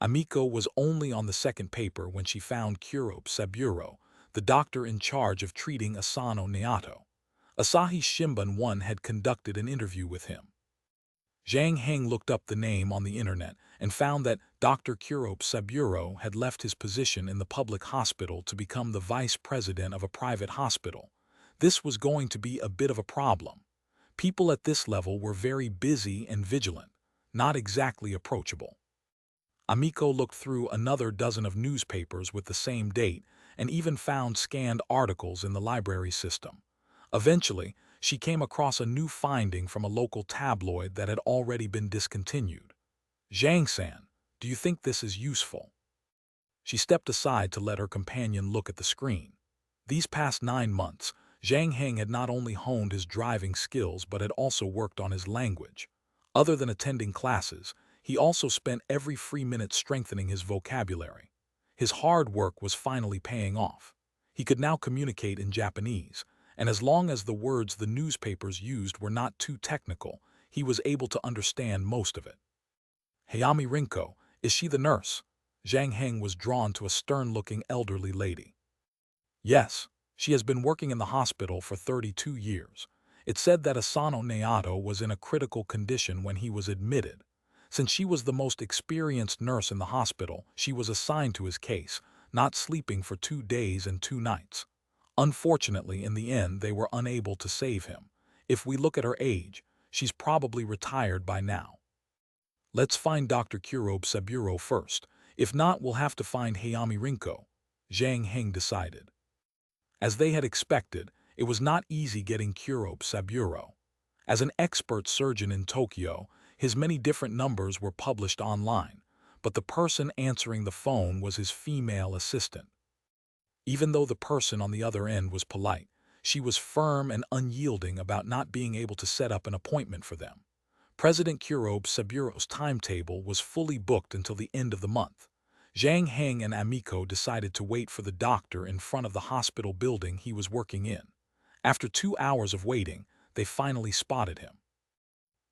Amiko was only on the second paper when she found Kurobe Saburo, the doctor in charge of treating Asano Naoto. Asahi Shimbun 1 had conducted an interview with him. Zhang Heng looked up the name on the internet and found that Dr. Kurobe Saburo had left his position in the public hospital to become the vice president of a private hospital. This was going to be a bit of a problem. People at this level were very busy and vigilant, not exactly approachable. Amiko looked through another dozen of newspapers with the same date and even found scanned articles in the library system. Eventually, she came across a new finding from a local tabloid that had already been discontinued. Zhang-san, do you think this is useful? She stepped aside to let her companion look at the screen. These past 9 months, Zhang Heng had not only honed his driving skills but had also worked on his language. Other than attending classes, he also spent every free minute strengthening his vocabulary. His hard work was finally paying off. He could now communicate in Japanese, and as long as the words the newspapers used were not too technical, he was able to understand most of it. Hayami Rinko, is she the nurse? Zhang Heng was drawn to a stern-looking elderly lady. Yes, she has been working in the hospital for 32 years. It said that Asano Naoto was in a critical condition when he was admitted. Since she was the most experienced nurse in the hospital, she was assigned to his case, not sleeping for 2 days and 2 nights. Unfortunately, in the end, they were unable to save him. If we look at her age, she's probably retired by now. Let's find Dr. Kurobe Saburo first. If not, we'll have to find Hayami Rinko, Zhang Heng decided. As they had expected, it was not easy getting Kurobe Saburo. As an expert surgeon in Tokyo, his many different numbers were published online, but the person answering the phone was his female assistant. Even though the person on the other end was polite, she was firm and unyielding about not being able to set up an appointment for them. President Kurobe Saburo's timetable was fully booked until the end of the month. Zhang Heng and Amiko decided to wait for the doctor in front of the hospital building he was working in. After 2 hours of waiting, they finally spotted him.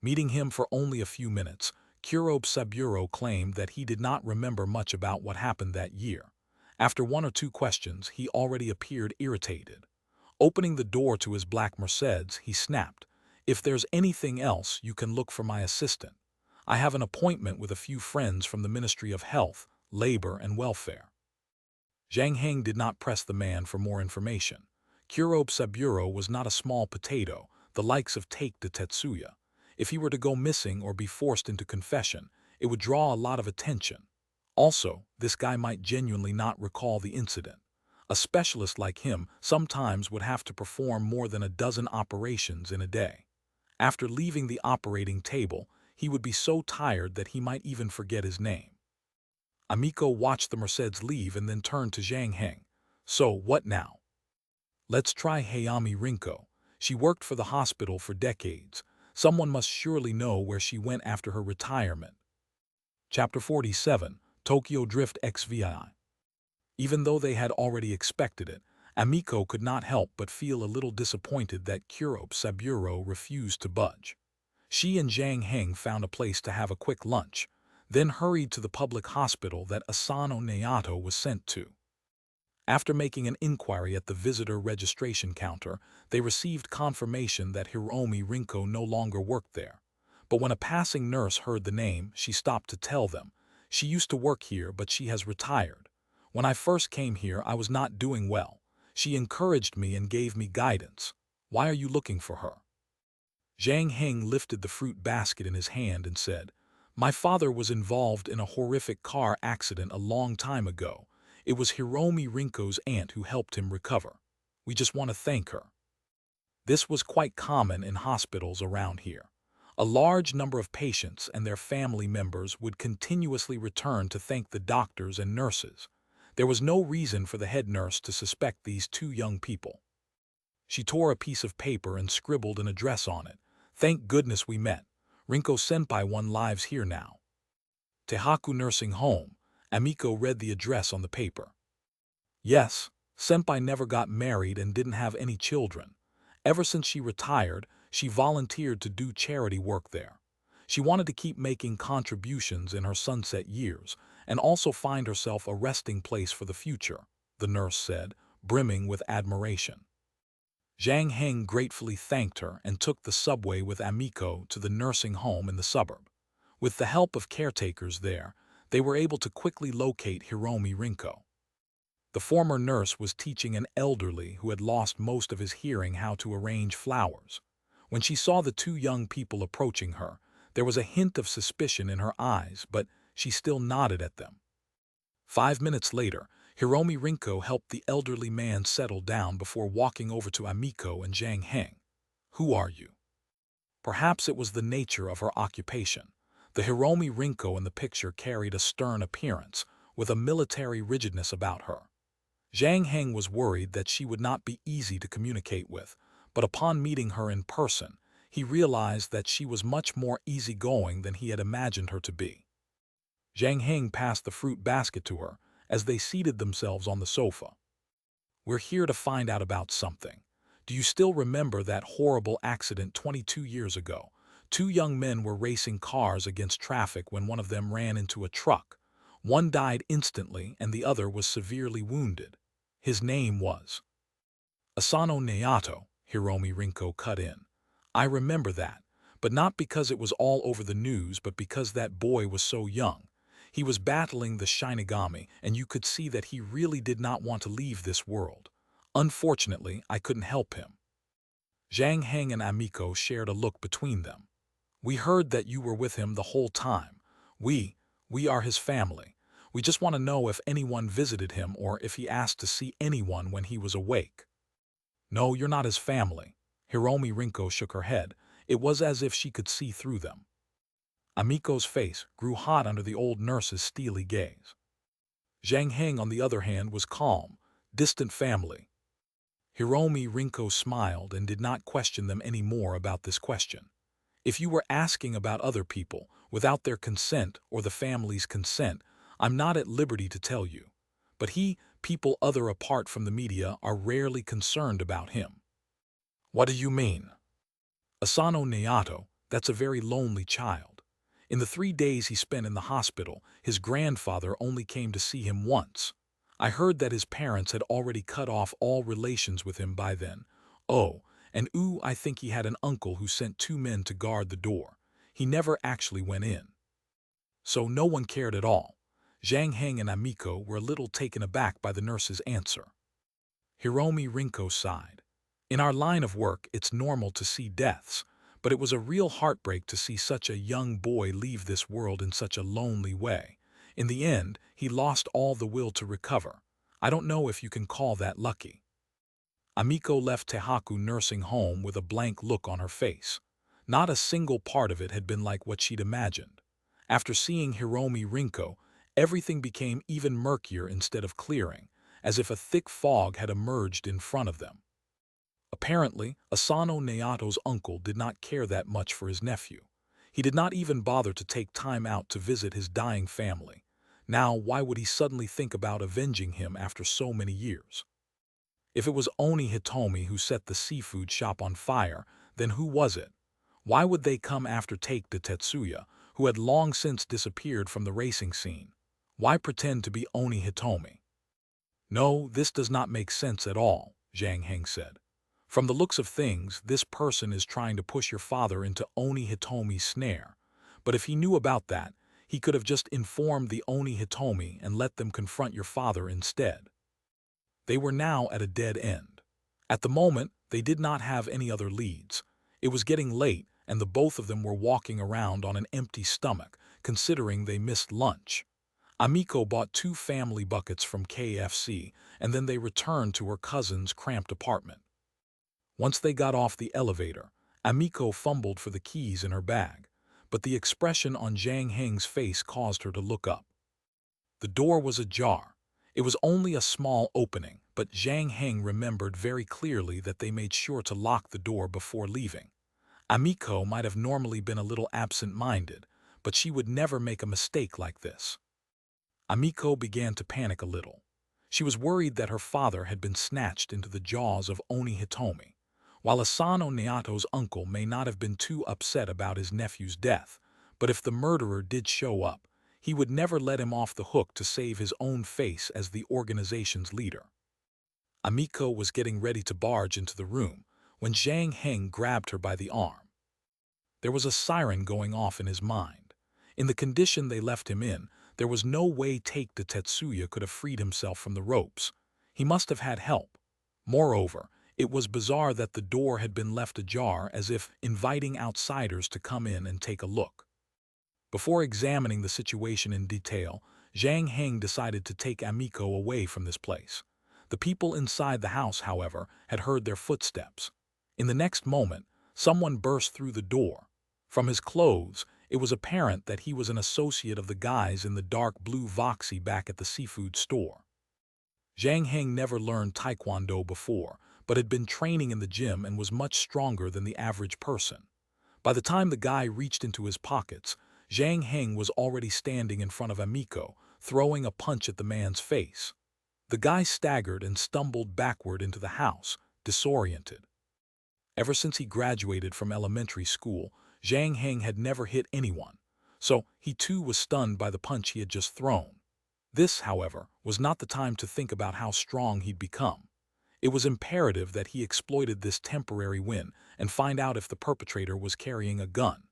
Meeting him for only a few minutes, Kurobe Saburo claimed that he did not remember much about what happened that year. After 1 or 2 questions, he already appeared irritated. Opening the door to his black Mercedes, he snapped, "If there's anything else, you can look for my assistant. I have an appointment with a few friends from the Ministry of Health, Labor and Welfare." Zhang Heng did not press the man for more information. Kurobe Saburo was not a small potato, the likes of Take to Tetsuya. If he were to go missing or be forced into confession, it would draw a lot of attention. Also, this guy might genuinely not recall the incident. A specialist like him sometimes would have to perform more than a dozen operations in a day. After leaving the operating table, he would be so tired that he might even forget his name. Amiko watched the Mercedes leave and then turned to Zhang Heng. "So, what now?" "Let's try Hayami Rinko. She worked for the hospital for decades. Someone must surely know where she went after her retirement." Chapter 47, Tokyo Drift XVI. Even though they had already expected it, Amiko could not help but feel a little disappointed that Kurobe Saburo refused to budge. She and Zhang Heng found a place to have a quick lunch, then hurried to the public hospital that Asano Naoto was sent to. After making an inquiry at the visitor registration counter, they received confirmation that Hiromi Rinko no longer worked there. But when a passing nurse heard the name, she stopped to tell them, "She used to work here, but she has retired. When I first came here, I was not doing well. She encouraged me and gave me guidance. Why are you looking for her?" Zhang Heng lifted the fruit basket in his hand and said, "My father was involved in a horrific car accident a long time ago. It was Hiromi Rinko's aunt who helped him recover. We just want to thank her." This was quite common in hospitals around here. A large number of patients and their family members would continuously return to thank the doctors and nurses. There was no reason for the head nurse to suspect these 2 young people. She tore a piece of paper and scribbled an address on it. "Thank goodness we met. Rinko-senpai one lives here now." Tehaku Nursing Home. Amiko read the address on the paper. Yes, senpai never got married and didn't have any children. Ever since she retired, she volunteered to do charity work there. She wanted to keep making contributions in her sunset years and also find herself a resting place for the future, the nurse said, brimming with admiration. Zhang Heng gratefully thanked her and took the subway with Amiko to the nursing home in the suburb. With the help of caretakers there, they were able to quickly locate Hiromi Rinko. The former nurse was teaching an elderly who had lost most of his hearing how to arrange flowers. When she saw the 2 young people approaching her, there was a hint of suspicion in her eyes, but she still nodded at them. 5 minutes later, Hiromi Rinko helped the elderly man settle down before walking over to Amiko and Zhang Heng. "Who are you?" Perhaps it was the nature of her occupation. The Hiromi Rinko in the picture carried a stern appearance, with a military rigidness about her. Zhang Heng was worried that she would not be easy to communicate with, but upon meeting her in person, he realized that she was much more easygoing than he had imagined her to be. Zhang Heng passed the fruit basket to her as they seated themselves on the sofa. "We're here to find out about something. Do you still remember that horrible accident 22 years ago? Two young men were racing cars against traffic when one of them ran into a truck. One died instantly and the other was severely wounded. His name was Asano Naoto," Hiromi Rinko cut in. "I remember that, but not because it was all over the news, but because that boy was so young. He was battling the Shinigami, and you could see that he really did not want to leave this world. Unfortunately, I couldn't help him." Zhang Heng and Amiko shared a look between them. "We heard that you were with him the whole time. We are his family. We just want to know if anyone visited him or if he asked to see anyone when he was awake." "No, you're not his family." Hiromi Rinko shook her head. It was as if she could see through them. Amiko's face grew hot under the old nurse's steely gaze. Zhang Heng, on the other hand, was calm. "Distant family." Hiromi Rinko smiled and did not question them any more about this question. "If you were asking about other people, without their consent or the family's consent, I'm not at liberty to tell you. But people other apart from the media are rarely concerned about him." "What do you mean?" "Asano Naoto, that's a very lonely child. In the 3 days he spent in the hospital, his grandfather only came to see him once. I heard that his parents had already cut off all relations with him by then. Oh, and I think he had an uncle who sent 2 men to guard the door. He never actually went in." So no one cared at all. Zhang Heng and Amiko were a little taken aback by the nurse's answer. Hiromi Rinko sighed. "In our line of work, it's normal to see deaths, but it was a real heartbreak to see such a young boy leave this world in such a lonely way. In the end, he lost all the will to recover. I don't know if you can call that lucky." Amiko left Tehaku nursing home with a blank look on her face. Not a single part of it had been like what she'd imagined. After seeing Hiromi Rinko, everything became even murkier instead of clearing, as if a thick fog had emerged in front of them. Apparently, Asano Naoto's uncle did not care that much for his nephew. He did not even bother to take time out to visit his dying family. Now, why would he suddenly think about avenging him after so many years? If it was Oni Hitomi who set the seafood shop on fire, then who was it? Why would they come after Take the Tetsuya, who had long since disappeared from the racing scene? Why pretend to be Oni Hitomi? "No, this does not make sense at all," Zhang Heng said. "From the looks of things, this person is trying to push your father into Oni Hitomi's snare. But if he knew about that, he could have just informed the Oni Hitomi and let them confront your father instead." They were now at a dead end. At the moment, they did not have any other leads. It was getting late, and the both of them were walking around on an empty stomach, considering they missed lunch. Amiko bought 2 family buckets from KFC, and then they returned to her cousin's cramped apartment. Once they got off the elevator, Amiko fumbled for the keys in her bag, but the expression on Zhang Heng's face caused her to look up. The door was ajar. It was only a small opening, but Zhang Heng remembered very clearly that they made sure to lock the door before leaving. Amiko might have normally been a little absent-minded, but she would never make a mistake like this. Amiko began to panic a little. She was worried that her father had been snatched into the jaws of Oni Hitomi. While Asano Naoto's uncle may not have been too upset about his nephew's death, but if the murderer did show up, he would never let him off the hook to save his own face as the organization's leader. Amiko was getting ready to barge into the room when Zhang Heng grabbed her by the arm. There was a siren going off in his mind. In the condition they left him in, there was no way Take the Tetsuya could have freed himself from the ropes. He must have had help. Moreover, it was bizarre that the door had been left ajar as if inviting outsiders to come in and take a look. Before examining the situation in detail, Zhang Heng decided to take Amiko away from this place. The people inside the house, however, had heard their footsteps. In the next moment, someone burst through the door. From his clothes, It was apparent that he was an associate of the guys in the dark blue Voxy back at the seafood store. Zhang Heng never learned Taekwondo before, but had been training in the gym and was much stronger than the average person. By the time the guy reached into his pockets, Zhang Heng was already standing in front of Amiko, throwing a punch at the man's face. The guy staggered and stumbled backward into the house, disoriented. Ever since he graduated from elementary school, Zhang Heng had never hit anyone, so he too was stunned by the punch he had just thrown. This, however, was not the time to think about how strong he'd become. It was imperative that he exploited this temporary win and find out if the perpetrator was carrying a gun.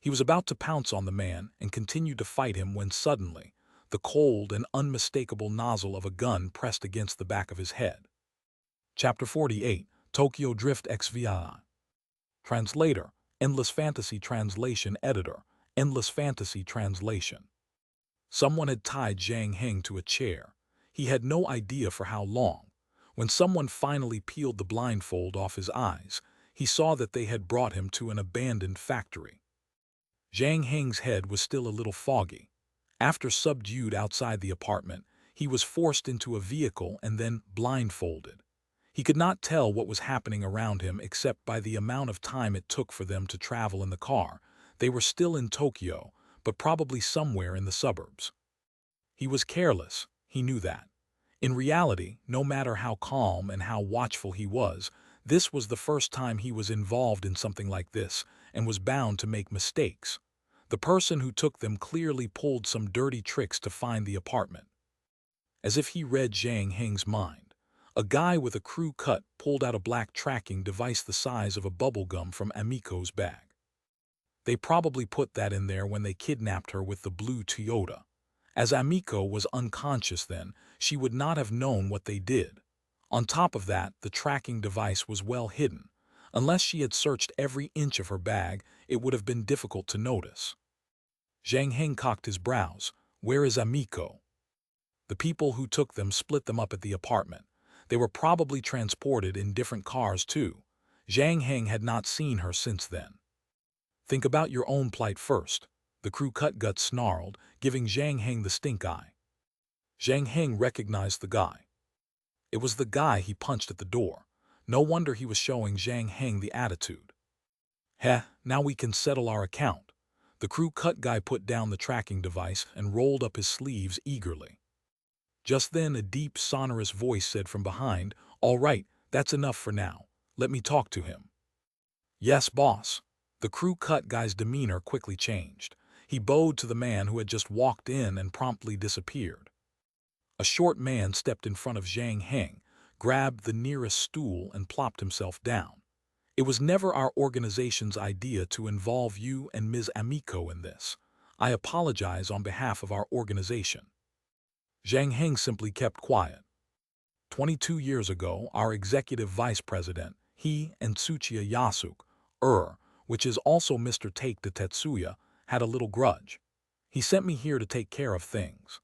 He was about to pounce on the man and continue to fight him when suddenly, the cold and unmistakable nozzle of a gun pressed against the back of his head. Chapter 48, Tokyo Drift XVI. Translator, Endless Fantasy Translation Editor, Endless Fantasy Translation. Someone had tied Zhang Heng to a chair. He had no idea for how long. When someone finally peeled the blindfold off his eyes, he saw that they had brought him to an abandoned factory. Zhang Heng's head was still a little foggy. After subdued outside the apartment, he was forced into a vehicle and then blindfolded. He could not tell what was happening around him except by the amount of time it took for them to travel in the car. They were still in Tokyo, but probably somewhere in the suburbs. He was careless, he knew that. In reality, no matter how calm and how watchful he was, this was the first time he was involved in something like this and was bound to make mistakes. The person who took them clearly pulled some dirty tricks to find the apartment. As if he read Zhang Heng's mind, a guy with a crew cut pulled out a black tracking device the size of a bubblegum from Amiko's bag. They probably put that in there when they kidnapped her with the blue Toyota. As Amiko was unconscious then, she would not have known what they did. On top of that, the tracking device was well hidden. Unless she had searched every inch of her bag, it would have been difficult to notice. Zhang Heng cocked his brows. Where is Amiko? The people who took them split them up at the apartment. They were probably transported in different cars too. Zhang Heng had not seen her since then. Think about your own plight first, the crew cut gut snarled, giving Zhang Heng the stink eye. Zhang Heng recognized the guy. It was the guy he punched at the door. No wonder he was showing Zhang Heng the attitude. Heh, now we can settle our account. The crew cut guy put down the tracking device and rolled up his sleeves eagerly. Just then a deep, sonorous voice said from behind, "All right, that's enough for now. Let me talk to him." "Yes, boss." The crew cut guy's demeanor quickly changed. He bowed to the man who had just walked in and promptly disappeared. A short man stepped in front of Zhang Heng, grabbed the nearest stool and plopped himself down. "It was never our organization's idea to involve you and Ms. Amiko in this. I apologize on behalf of our organization." Zhang Heng simply kept quiet. 22 years ago, our executive vice president, he and Tsuchiya Yasuke, which is also Mr. Take de Tetsuya, had a little grudge. He sent me here to take care of things.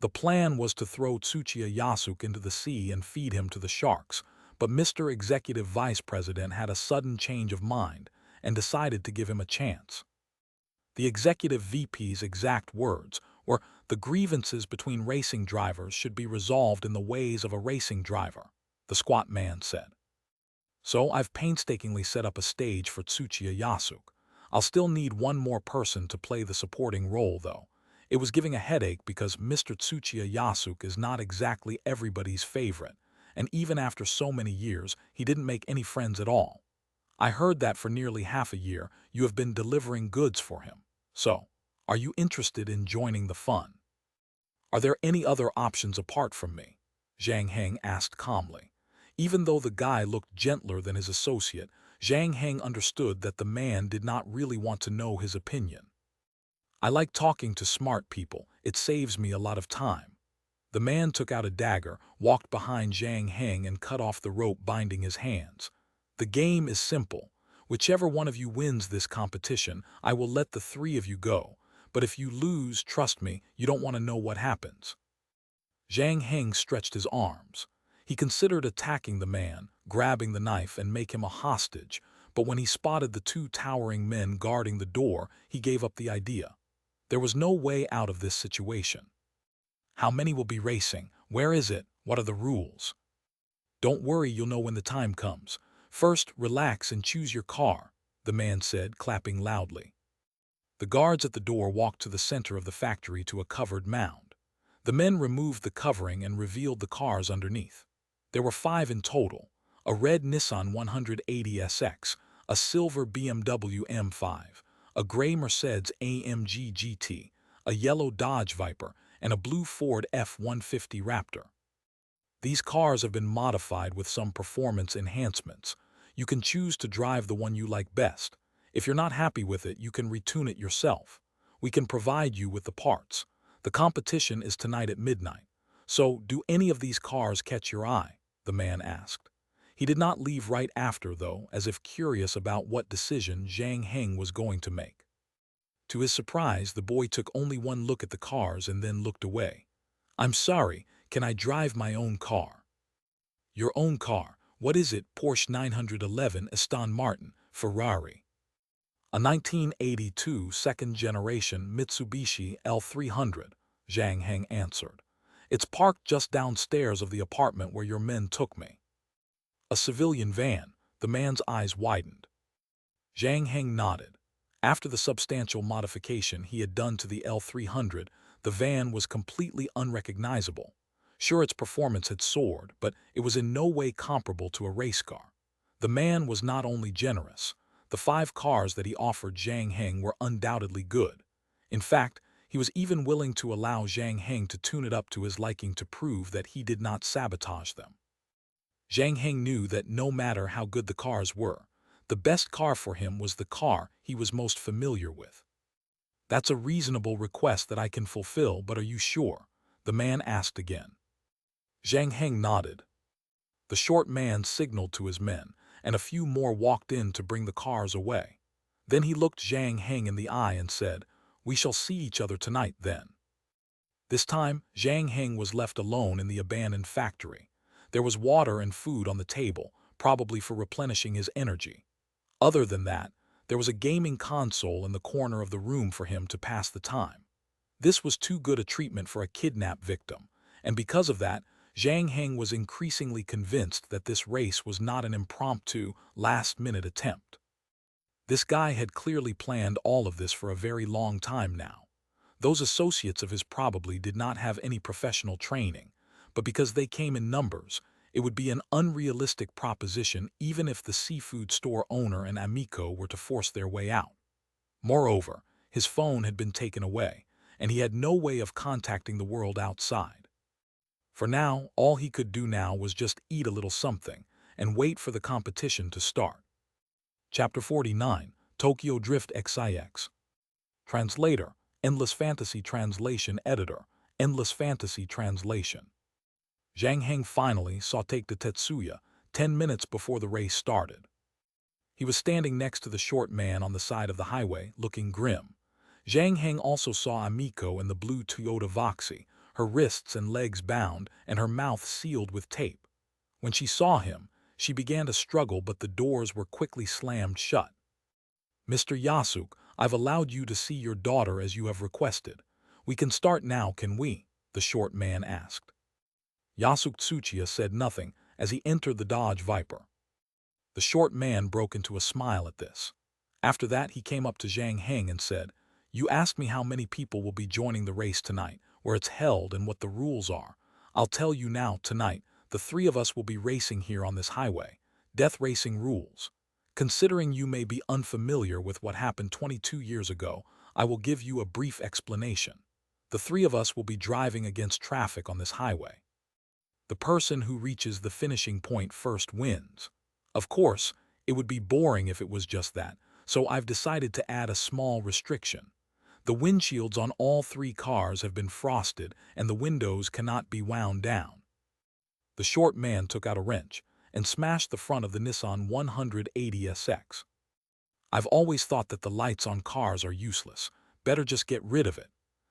The plan was to throw Tsuchiya Yasuke into the sea and feed him to the sharks, but Mr. Executive Vice President had a sudden change of mind and decided to give him a chance. The Executive VP's exact words were, "The grievances between racing drivers should be resolved in the ways of a racing driver," the squat man said. "So I've painstakingly set up a stage for Tsuchiya Yasuke. I'll still need one more person to play the supporting role, though. It was giving a headache because Mr. Tsuchiya Yasuke is not exactly everybody's favorite, and even after so many years, he didn't make any friends at all. I heard that for nearly half a year you have been delivering goods for him. So, are you interested in joining the fun?" "Are there any other options apart from me?" Zhang Heng asked calmly. Even though the guy looked gentler than his associate, Zhang Heng understood that the man did not really want to know his opinion. "I like talking to smart people. It saves me a lot of time." The man took out a dagger, walked behind Zhang Heng and cut off the rope binding his hands. "The game is simple. Whichever one of you wins this competition, I will let the three of you go. But if you lose, trust me, you don't want to know what happens." Zhang Heng stretched his arms. He considered attacking the man, grabbing the knife and make him a hostage, but when he spotted the two towering men guarding the door, he gave up the idea. There was no way out of this situation. How many will be racing? Where is it? What are the rules? Don't worry, you'll know when the time comes. First, relax and choose your car, the man said, clapping loudly. The guards at the door walked to the center of the factory to a covered mound. The men removed the covering and revealed the cars underneath. There were 5 in total: a red Nissan 180SX, a silver BMW M5, a gray Mercedes AMG GT, a yellow Dodge Viper, and a blue Ford F-150 Raptor. These cars have been modified with some performance enhancements. You can choose to drive the one you like best. If you're not happy with it, you can retune it yourself. We can provide you with the parts. The competition is tonight at midnight. So, do any of these cars catch your eye? The man asked. He did not leave right after, though, as if curious about what decision Zhang Heng was going to make. To his surprise, the boy took only one look at the cars and then looked away. I'm sorry, can I drive my own car? Your own car? What is it? Porsche 911, Aston Martin, Ferrari. A 1982 second-generation Mitsubishi L300, Zhang Heng answered. It's parked just downstairs of the apartment where your men took me. A civilian van. The man's eyes widened. Zhang Heng nodded. After the substantial modification he had done to the L300, the van was completely unrecognizable. Sure, its performance had soared, but it was in no way comparable to a race car. The man was not only generous. The 5 cars that he offered Zhang Heng were undoubtedly good. In fact, he was even willing to allow Zhang Heng to tune it up to his liking to prove that he did not sabotage them. Zhang Heng knew that no matter how good the cars were, the best car for him was the car he was most familiar with. That's a reasonable request that I can fulfill, but are you sure? The man asked again. Zhang Heng nodded. The short man signaled to his men, and a few more walked in to bring the cars away. Then he looked Zhang Heng in the eye and said, "We shall see each other tonight then." This time, Zhang Heng was left alone in the abandoned factory. There was water and food on the table, probably for replenishing his energy. Other than that, there was a gaming console in the corner of the room for him to pass the time. This was too good a treatment for a kidnap victim, and because of that, Zhang Heng was increasingly convinced that this race was not an impromptu, last-minute attempt. This guy had clearly planned all of this for a very long time now. Those associates of his probably did not have any professional training, but because they came in numbers, it would be an unrealistic proposition even if the seafood store owner and amico were to force their way out. Moreover, his phone had been taken away, and he had no way of contacting the world outside. For now, all he could do now was just eat a little something and wait for the competition to start. Chapter 49, Tokyo Drift XIX. Translator, Endless Fantasy Translation Editor, Endless Fantasy Translation. Zhang Heng finally saw Take to Tetsuya 10 minutes before the race started. He was standing next to the short man on the side of the highway, looking grim. Zhang Heng also saw Amiko in the blue Toyota Voxy, her wrists and legs bound and her mouth sealed with tape. When she saw him, she began to struggle, but the doors were quickly slammed shut. "Mr. Yasuk, I've allowed you to see your daughter as you have requested. We can start now, can we?" the short man asked. Yasuk Tsuchiya said nothing as he entered the Dodge Viper. The short man broke into a smile at this. After that, he came up to Zhang Heng and said, "You asked me how many people will be joining the race tonight, where it's held and what the rules are. I'll tell you now, tonight, the 3 of us will be racing here on this highway. Death racing rules. Considering you may be unfamiliar with what happened 22 years ago, I will give you a brief explanation. The 3 of us will be driving against traffic on this highway. The person who reaches the finishing point first wins. Of course, it would be boring if it was just that, so I've decided to add a small restriction. The windshields on all 3 cars have been frosted and the windows cannot be wound down." The short man took out a wrench and smashed the front of the Nissan 180SX. "I've always thought that the lights on cars are useless. Better just get rid of it."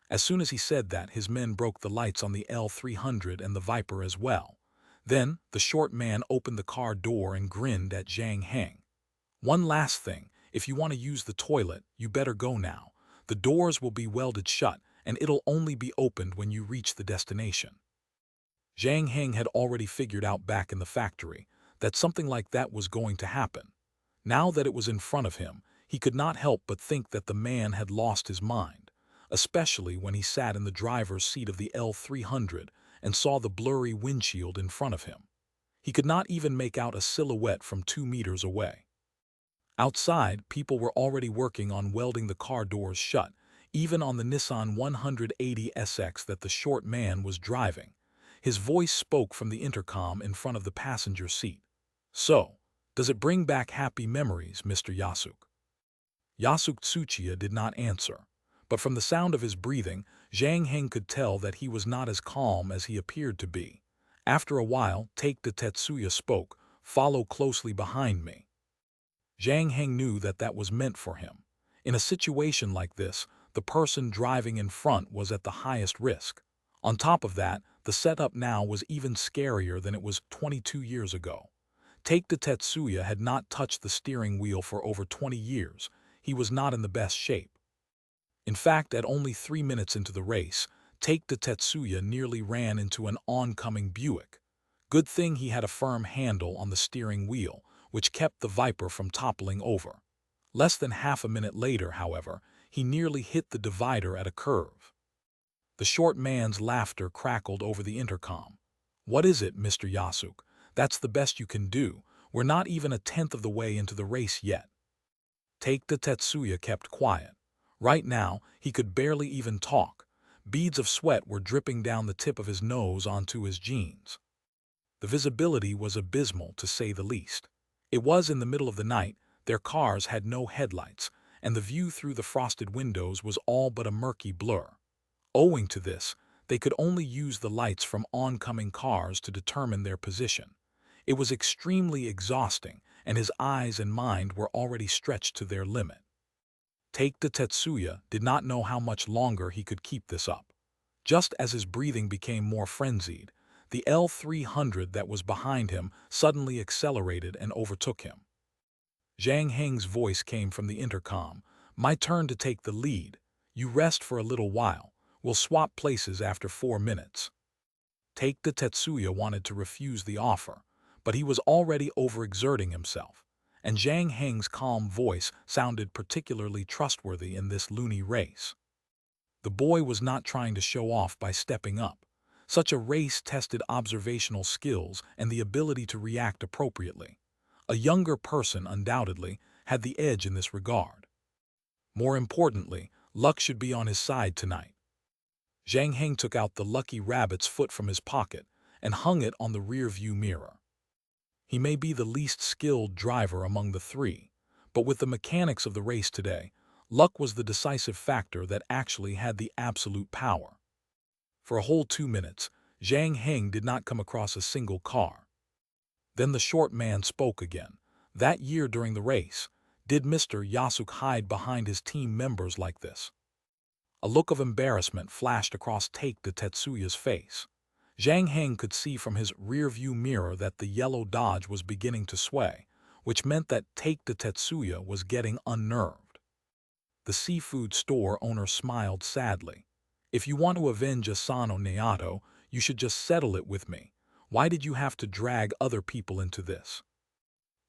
As soon as he said that, his men broke the lights on the L300 and the Viper as well. Then, the short man opened the car door and grinned at Zhang Heng. One last thing, if you want to use the toilet, you better go now. The doors will be welded shut, and it'll only be opened when you reach the destination. Zhang Heng had already figured out back in the factory that something like that was going to happen. Now that it was in front of him, he could not help but think that the man had lost his mind, especially when he sat in the driver's seat of the L300 and saw the blurry windshield in front of him. He could not even make out a silhouette from 2 meters away. Outside, people were already working on welding the car doors shut, even on the Nissan 180 SX that the short man was driving. His voice spoke from the intercom in front of the passenger seat. "So, does it bring back happy memories, Mr. Yasuk?" Yasuk Tsuchiya did not answer, but from the sound of his breathing, Zhang Heng could tell that he was not as calm as he appeared to be. After a while, Take-da Tetsuya spoke, "Follow closely behind me." Zhang Heng knew that that was meant for him. In a situation like this, the person driving in front was at the highest risk. On top of that, the setup now was even scarier than it was 22 years ago. Take-da Tetsuya had not touched the steering wheel for over 20 years. He was not in the best shape. In fact, at only 3 minutes into the race, Take-da Tetsuya nearly ran into an oncoming Buick. Good thing he had a firm handle on the steering wheel, which kept the Viper from toppling over. Less than half a minute later, however, he nearly hit the divider at a curve. The short man's laughter crackled over the intercom. "What is it, Mr. Yasuk? That's the best you can do. We're not even a tenth of the way into the race yet." Take-da Tetsuya kept quiet. Right now, he could barely even talk. Beads of sweat were dripping down the tip of his nose onto his jeans. The visibility was abysmal, to say the least. It was in the middle of the night, their cars had no headlights, and the view through the frosted windows was all but a murky blur. Owing to this, they could only use the lights from oncoming cars to determine their position. It was extremely exhausting, and his eyes and mind were already stretched to their limit. Take-da Tetsuya did not know how much longer he could keep this up. Just as his breathing became more frenzied, the L300 that was behind him suddenly accelerated and overtook him. Zhang Heng's voice came from the intercom. "My turn to take the lead. You rest for a little while. We'll swap places after 4 minutes." Take-da Tetsuya wanted to refuse the offer, but he was already overexerting himself, and Zhang Heng's calm voice sounded particularly trustworthy in this loony race. The boy was not trying to show off by stepping up. Such a race tested observational skills and the ability to react appropriately. A younger person, undoubtedly, had the edge in this regard. More importantly, luck should be on his side tonight. Zhang Heng took out the lucky rabbit's foot from his pocket and hung it on the rear-view mirror. He may be the least skilled driver among the three, but with the mechanics of the race today, luck was the decisive factor that actually had the absolute power. For a whole 2 minutes, Zhang Heng did not come across a single car. Then the short man spoke again. "That year during the race, did Mr. Yasuk hide behind his team members like this?" A look of embarrassment flashed across Take-da Tetsuya's face. Zhang Heng could see from his rear-view mirror that the yellow Dodge was beginning to sway, which meant that Take-da Tetsuya was getting unnerved. The seafood store owner smiled sadly. "If you want to avenge Asano Naoto, you should just settle it with me. Why did you have to drag other people into this?"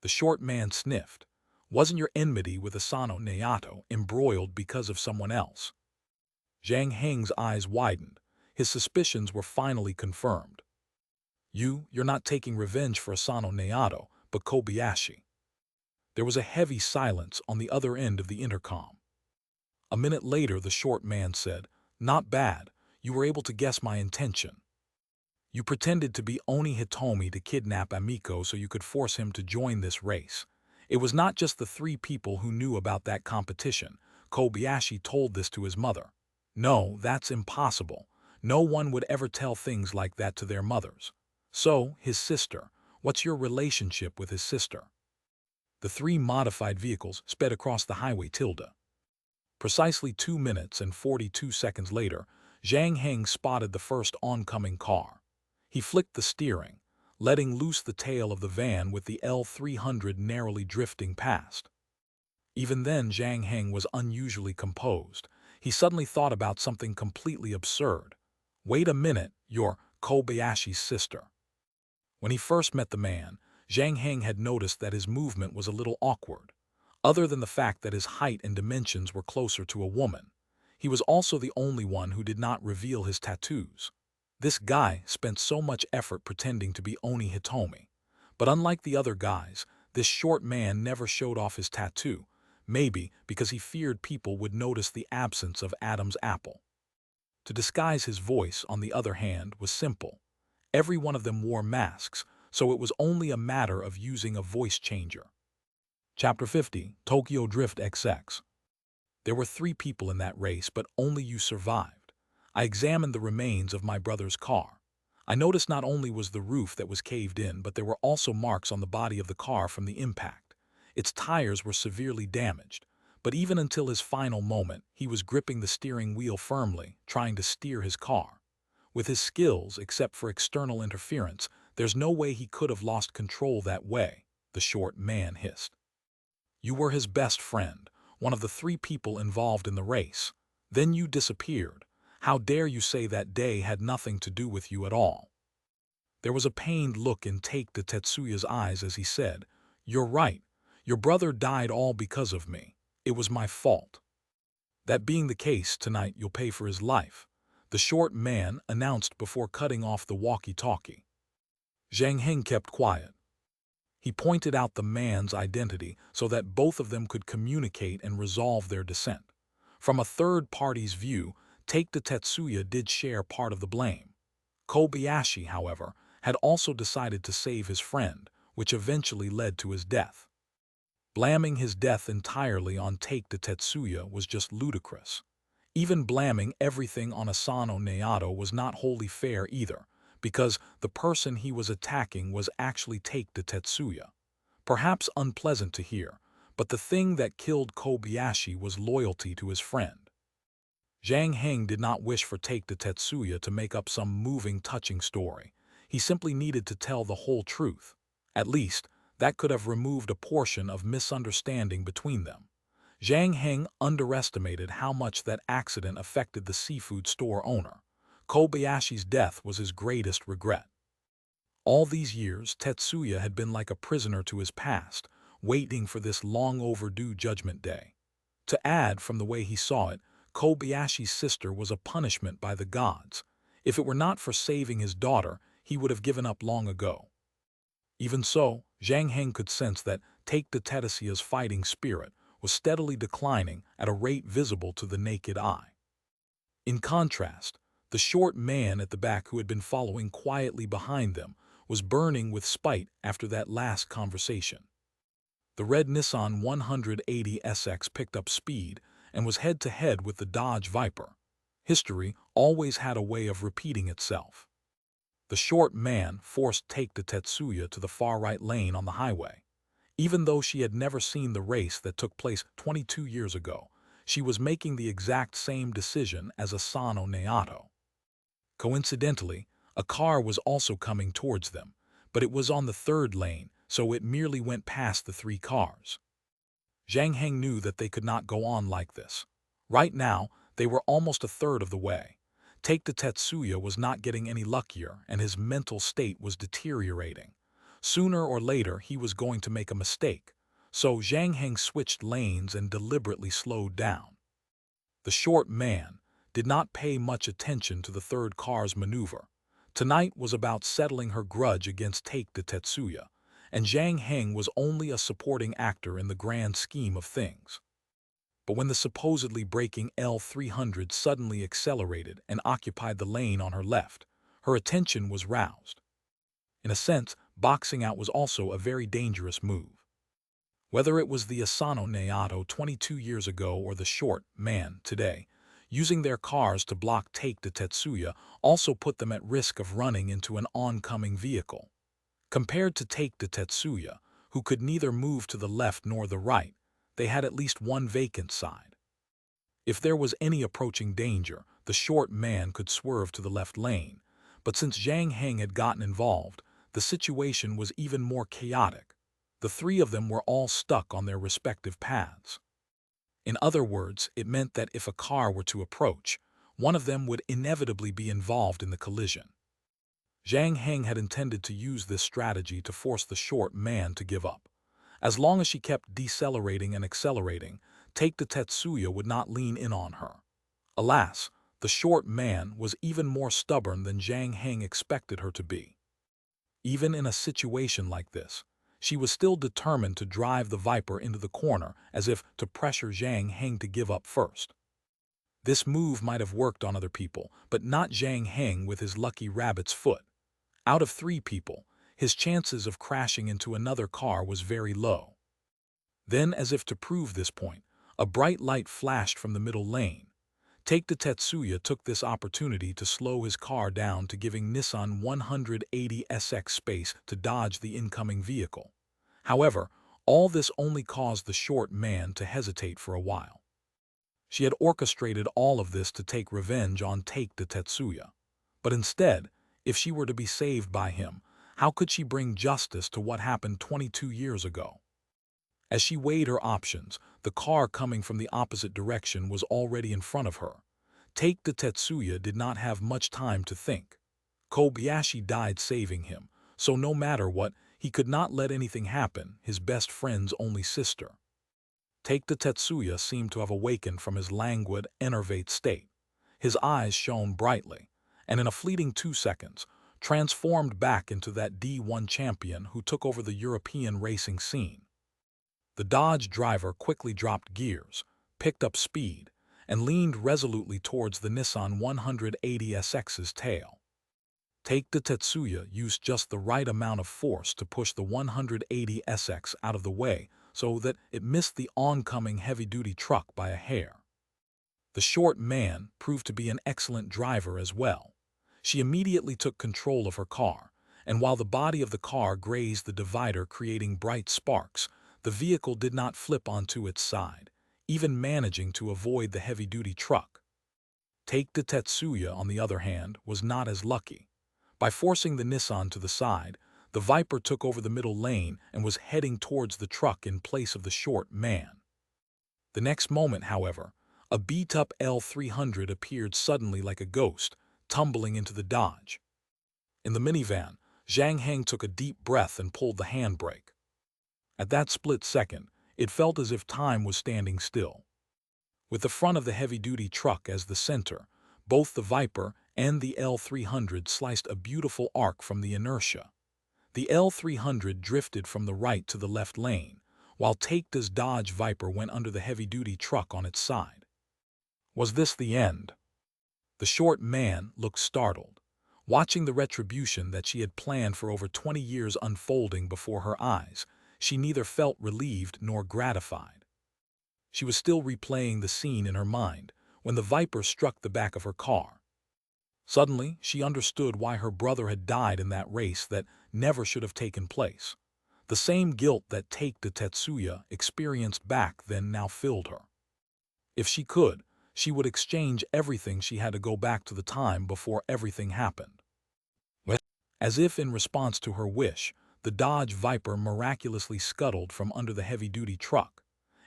The short man sniffed. "Wasn't your enmity with Asano Naoto embroiled because of someone else?" Zhang Heng's eyes widened. His suspicions were finally confirmed. You're not taking revenge for Asano Naoto, but Kobayashi." There was a heavy silence on the other end of the intercom. A minute later, the short man said, "Not bad. You were able to guess my intention. You pretended to be Oni Hitomi to kidnap Amiko so you could force him to join this race. It was not just the 3 people who knew about that competition. Kobayashi told this to his mother. No, that's impossible. No one would ever tell things like that to their mothers. So, his sister. What's your relationship with his sister?" The 3 modified vehicles sped across the highway. Precisely 2 minutes and 42 seconds later, Zhang Heng spotted the first oncoming car. He flicked the steering. letting loose the tail of the van with the L300 narrowly drifting past. Even then, Zhang Heng was unusually composed. He suddenly thought about something completely absurd. Wait a minute, you're Kobayashi's sister. When he first met the man, Zhang Heng had noticed that his movement was a little awkward. Other than the fact that his height and dimensions were closer to a woman, he was also the only one who did not reveal his tattoos. This guy spent so much effort pretending to be Oni Hitomi. But unlike the other guys, this short man never showed off his tattoo, maybe because he feared people would notice the absence of Adam's apple. To disguise his voice, on the other hand, was simple. Every one of them wore masks, so it was only a matter of using a voice changer. Chapter 50, Tokyo Drift XX. There were 3 people in that race, but only you survived. I examined the remains of my brother's car. I noticed not only was the roof that was caved in, but there were also marks on the body of the car from the impact. Its tires were severely damaged, but even until his final moment, he was gripping the steering wheel firmly, trying to steer his car. With his skills, except for external interference, there's no way he could have lost control that way, the short man hissed. You were his best friend, one of the 3 people involved in the race. Then you disappeared. How dare you say that day had nothing to do with you at all? There was a pained look in Take-the Tetsuya's eyes as he said, "You're right. Your brother died all because of me. It was my fault. That being the case, tonight you'll pay for his life," the short man announced before cutting off the walkie-talkie. Zhang Heng kept quiet. He pointed out the man's identity so that both of them could communicate and resolve their dissent. From a third party's view, Take-the Tetsuya did share part of the blame. Kobayashi, however, had also decided to save his friend, which eventually led to his death. Blaming his death entirely on Take-the Tetsuya was just ludicrous. Even blaming everything on Asano Naoto was not wholly fair either, because the person he was attacking was actually Take-the Tetsuya. Perhaps unpleasant to hear, but the thing that killed Kobayashi was loyalty to his friend. Zhang Heng did not wish for Take-the Tetsuya to make up some moving, touching story. He simply needed to tell the whole truth. At least, that could have removed a portion of misunderstanding between them. Zhang Heng underestimated how much that accident affected the seafood store owner. Kobayashi's death was his greatest regret. All these years, Tetsuya had been like a prisoner to his past, waiting for this long-overdue judgment day. To add, from the way he saw it, Kobayashi's sister was a punishment by the gods. If it were not for saving his daughter, he would have given up long ago. Even so, Zhang Heng could sense that Take-the Tetsuya's fighting spirit was steadily declining at a rate visible to the naked eye. In contrast, the short man at the back who had been following quietly behind them was burning with spite after that last conversation. The red Nissan 180 SX picked up speed and was head-to-head with the Dodge Viper. History always had a way of repeating itself. The short man forced Take-the Tetsuya to the far-right lane on the highway. Even though she had never seen the race that took place 22 years ago, she was making the exact same decision as Asano Naoto. Coincidentally, a car was also coming towards them, but it was on the 3rd lane, so it merely went past the 3 cars. Zhang Heng knew that they could not go on like this. Right now, they were almost a third of the way. Take-the Tetsuya was not getting any luckier, and his mental state was deteriorating. Sooner or later, he was going to make a mistake, so Zhang Heng switched lanes and deliberately slowed down. The short man did not pay much attention to the 3rd car's maneuver. Tonight was about settling her grudge against Take-the Tetsuya, and Zhang Heng was only a supporting actor in the grand scheme of things. But when the supposedly braking L300 suddenly accelerated and occupied the lane on her left, her attention was roused. In a sense, boxing out was also a very dangerous move. Whether it was the Asano Naoto 22 years ago or the short man today, using their cars to block Take-the Tetsuya also put them at risk of running into an oncoming vehicle. Compared to Take-the Tetsuya, who could neither move to the left nor the right, they had at least one vacant side. If there was any approaching danger, the short man could swerve to the left lane, but since Zhang Heng had gotten involved, the situation was even more chaotic. The three of them were all stuck on their respective paths. In other words, it meant that if a car were to approach, one of them would inevitably be involved in the collision. Zhang Heng had intended to use this strategy to force the short man to give up. As long as she kept decelerating and accelerating, Take the Tetsuya would not lean in on her. Alas, the short man was even more stubborn than Zhang Heng expected her to be. Even in a situation like this, she was still determined to drive the Viper into the corner as if to pressure Zhang Heng to give up first. This move might have worked on other people, but not Zhang Heng with his lucky rabbit's foot. Out of 3 people, his chances of crashing into another car was very low. Then, as if to prove this point, a bright light flashed from the middle lane. Take the Tetsuya took this opportunity to slow his car down to giving Nissan 180SX space to dodge the incoming vehicle. However, all this only caused the short man to hesitate for a while. She had orchestrated all of this to take revenge on Take the Tetsuya. But instead, if she were to be saved by him, how could she bring justice to what happened 22 years ago? As she weighed her options, the car coming from the opposite direction was already in front of her. Take the Tetsuya did not have much time to think. Kobayashi died saving him, so no matter what, he could not let anything happen, his best friend's only sister. Take the Tetsuya seemed to have awakened from his languid, enervate state. His eyes shone brightly, and in a fleeting 2 seconds, transformed back into that D1 champion who took over the European racing scene. The Dodge driver quickly dropped gears, picked up speed, and leaned resolutely towards the Nissan 180SX's tail. Take the Tetsuya used just the right amount of force to push the 180SX out of the way so that it missed the oncoming heavy-duty truck by a hair. The short man proved to be an excellent driver as well. She immediately took control of her car, and while the body of the car grazed the divider creating bright sparks, the vehicle did not flip onto its side, even managing to avoid the heavy-duty truck. Take the Tetsuya, on the other hand, was not as lucky. By forcing the Nissan to the side, the Viper took over the middle lane and was heading towards the truck in place of the short man. The next moment, however, a beat-up L300 appeared suddenly like a ghost, tumbling into the Dodge. In the minivan, Zhang Heng took a deep breath and pulled the handbrake. At that split second, it felt as if time was standing still. With the front of the heavy-duty truck as the center, both the Viper and the L300 sliced a beautiful arc from the inertia. The L300 drifted from the right to the left lane, while Takeda's Dodge Viper went under the heavy-duty truck on its side. Was this the end? The short man looked startled, watching the retribution that she had planned for over 20 years unfolding before her eyes. She neither felt relieved nor gratified. She was still replaying the scene in her mind when the Viper struck the back of her car. Suddenly, she understood why her brother had died in that race that never should have taken place. The same guilt that Take the Tetsuya experienced back then now filled her. If she could, she would exchange everything she had to go back to the time before everything happened. As if in response to her wish, the Dodge Viper miraculously scuttled from under the heavy-duty truck.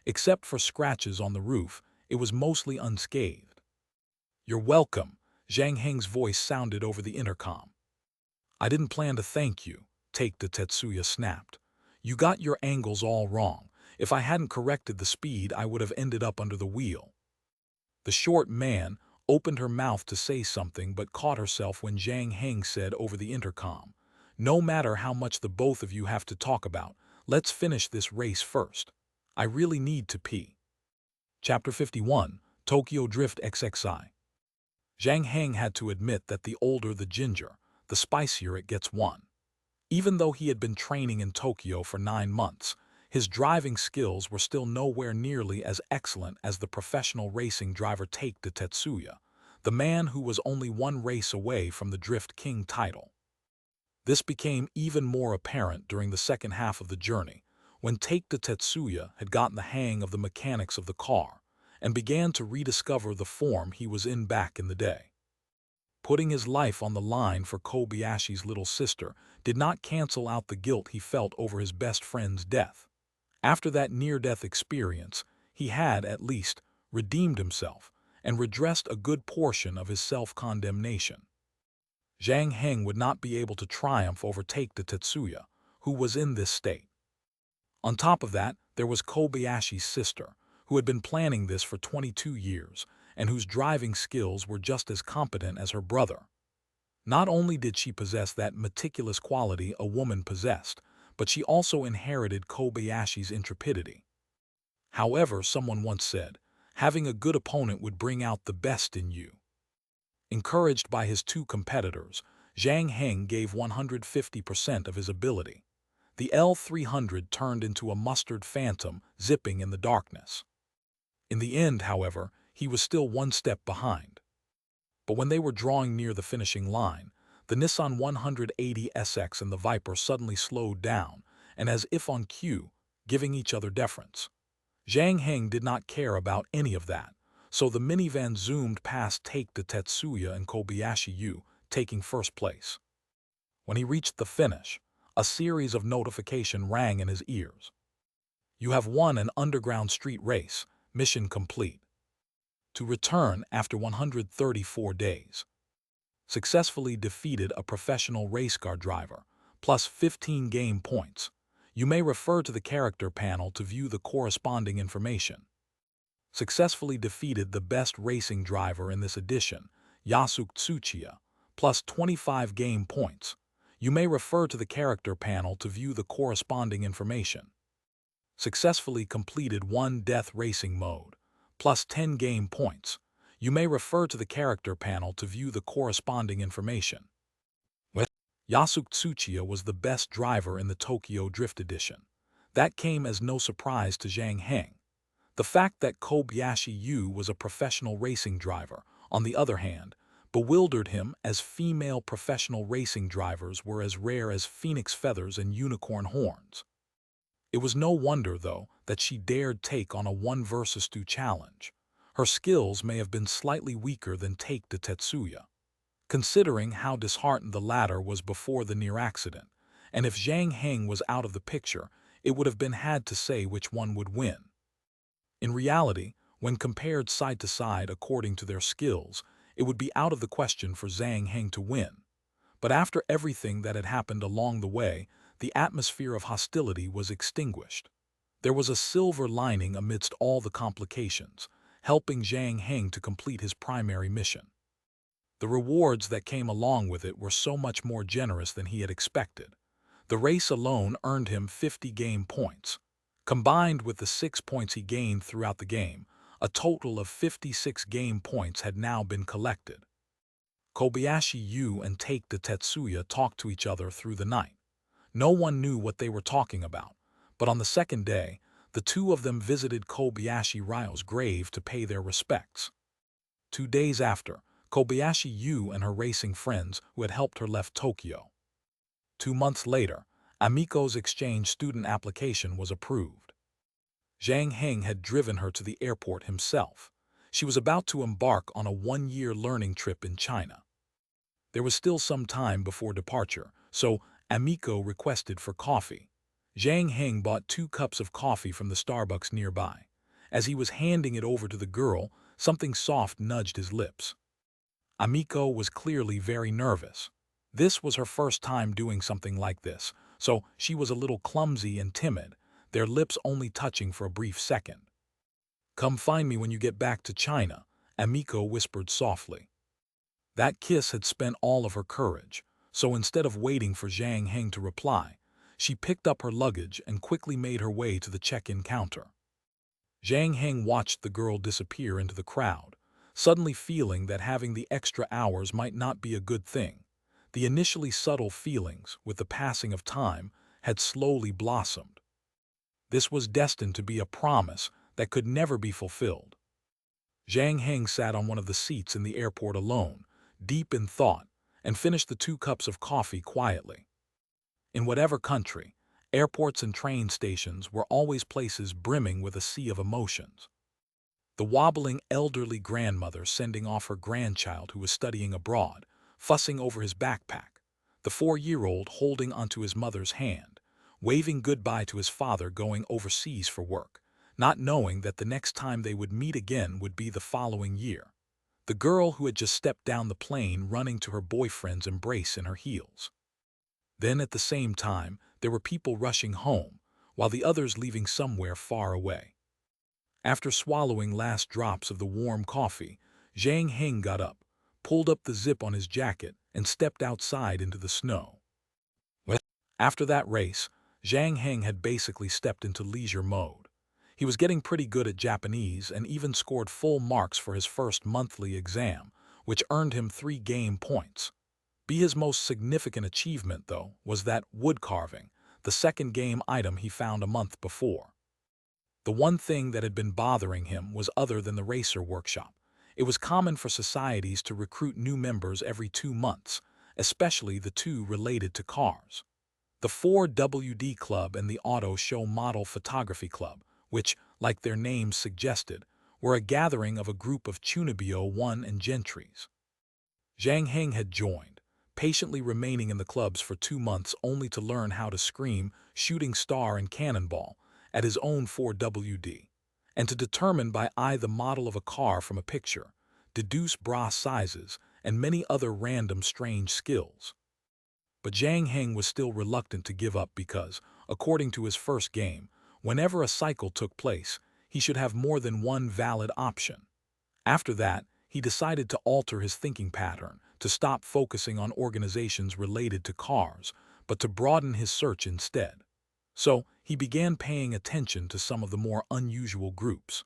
Except for scratches on the roof, it was mostly unscathed. "You're welcome," Zhang Heng's voice sounded over the intercom. "I didn't plan to thank you," Take the Tetsuya snapped. "You got your angles all wrong. If I hadn't corrected the speed, I would have ended up under the wheel." The short man opened her mouth to say something but caught herself when Zhang Heng said over the intercom, "No matter how much the both of you have to talk about, let's finish this race first. I really need to pee." Chapter 51, Tokyo Drift XXI. Zhang Heng had to admit that the older the ginger, the spicier it gets one. Even though he had been training in Tokyo for 9 months, his driving skills were still nowhere nearly as excellent as the professional racing driver Take the Tetsuya, the man who was only 1 race away from the Drift King title. This became even more apparent during the second half of the journey, when Take the Tetsuya had gotten the hang of the mechanics of the car and began to rediscover the form he was in back in the day. Putting his life on the line for Kobayashi's little sister did not cancel out the guilt he felt over his best friend's death. After that near-death experience, he had, at least, redeemed himself and redressed a good portion of his self-condemnation. Zhang Heng would not be able to triumph over Take the Tetsuya, who was in this state. On top of that, there was Kobayashi's sister, who had been planning this for 22 years and whose driving skills were just as competent as her brother. Not only did she possess that meticulous quality a woman possessed, but she also inherited Kobayashi's intrepidity. However, someone once said, having a good opponent would bring out the best in you. Encouraged by his two competitors, Zhang Heng gave 150% of his ability. The L-300 turned into a mustard phantom zipping in the darkness. In the end, however, he was still one step behind. But when they were drawing near the finishing line, the Nissan 180 SX and the Viper suddenly slowed down, and as if on cue, giving each other deference. Zhang Heng did not care about any of that, so the minivan zoomed past Take the Tetsuya and Kobayashi Yu, taking first place. When he reached the finish, a series of notifications rang in his ears. You have won an underground street race, mission complete. To return after 134 days. Successfully defeated a professional race car driver, plus 15 game points. You may refer to the character panel to view the corresponding information. Successfully defeated the best racing driver in this edition, Yasuke Tsuchiya, plus 25 game points. You may refer to the character panel to view the corresponding information. Successfully completed one death racing mode, plus 10 game points. You may refer to the character panel to view the corresponding information. Yasuke Tsuchiya was the best driver in the Tokyo Drift Edition. That came as no surprise to Zhang Heng. The fact that Kobayashi Yu was a professional racing driver, on the other hand, bewildered him, as female professional racing drivers were as rare as phoenix feathers and unicorn horns. It was no wonder, though, that she dared take on a 1 versus 2 challenge. Her skills may have been slightly weaker than Take the Tetsuya, considering how disheartened the latter was before the near accident, and if Zhang Heng was out of the picture, it would have been hard to say which one would win. In reality, when compared side to side according to their skills, it would be out of the question for Zhang Heng to win. But after everything that had happened along the way, the atmosphere of hostility was extinguished. There was a silver lining amidst all the complications, helping Zhang Heng to complete his primary mission. The rewards that came along with it were so much more generous than he had expected. The race alone earned him 50 game points. Combined with the 6 points he gained throughout the game, a total of 56 game points had now been collected. Kobayashi Yu and Take the Tetsuya talked to each other through the night. No one knew what they were talking about, but on the second day, the two of them visited Kobayashi Ryo's grave to pay their respects. 2 days after, Kobayashi Yu and her racing friends who had helped her left Tokyo. 2 months later, Amiko's exchange student application was approved. Zhang Heng had driven her to the airport himself. She was about to embark on a 1-year learning trip in China. There was still some time before departure, so Amiko requested for coffee. Zhang Heng bought 2 cups of coffee from the Starbucks nearby. As he was handing it over to the girl, something soft nudged his lips. Amiko was clearly very nervous. This was her first time doing something like this, so she was a little clumsy and timid, their lips only touching for a brief second. "Come find me when you get back to China," Amiko whispered softly. That kiss had spent all of her courage, so instead of waiting for Zhang Heng to reply, she picked up her luggage and quickly made her way to the check-in counter. Zhang Heng watched the girl disappear into the crowd, suddenly feeling that having the extra hours might not be a good thing. The initially subtle feelings, with the passing of time, had slowly blossomed. This was destined to be a promise that could never be fulfilled. Zhang Heng sat on one of the seats in the airport alone, deep in thought, and finished the 2 cups of coffee quietly. In whatever country, airports and train stations were always places brimming with a sea of emotions. The wobbling elderly grandmother sending off her grandchild who was studying abroad, fussing over his backpack, the 4-year-old holding onto his mother's hand, waving goodbye to his father going overseas for work, not knowing that the next time they would meet again would be the following year. The girl who had just stepped down the plane running to her boyfriend's embrace in her heels. Then at the same time, there were people rushing home, while the others leaving somewhere far away. After swallowing last drops of the warm coffee, Zhang Heng got up, pulled up the zip on his jacket, and stepped outside into the snow. After that race, Zhang Heng had basically stepped into leisure mode. He was getting pretty good at Japanese and even scored full marks for his first monthly exam, which earned him 3 game points. His most significant achievement, though, was that wood carving, the second game item he found a month before. The one thing that had been bothering him was other than the racer workshop. It was common for societies to recruit new members every 2 months, especially the two related to cars. The 4WD Club and the Auto Show Model Photography Club, which, like their names suggested, were a gathering of a group of Chunibyo 1 and gentries. Zhang Heng had joined, patiently remaining in the clubs for 2 months only to learn how to scream, shooting star and cannonball at his own 4WD, and to determine by eye the model of a car from a picture, deduce bra sizes, and many other random strange skills. But Zhang Heng was still reluctant to give up because, according to his first game, whenever a cycle took place, he should have more than one valid option. After that, he decided to alter his thinking pattern, to stop focusing on organizations related to cars, but to broaden his search instead. So, he began paying attention to some of the more unusual groups.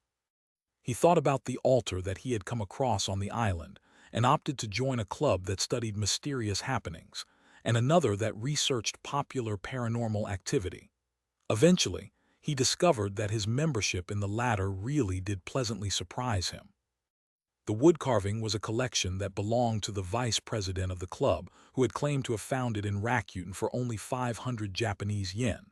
He thought about the altar that he had come across on the island and opted to join a club that studied mysterious happenings, and another that researched popular paranormal activity. Eventually, he discovered that his membership in the latter really did pleasantly surprise him. The woodcarving was a collection that belonged to the vice president of the club, who had claimed to have found it in Rakuten for only 500 Japanese yen.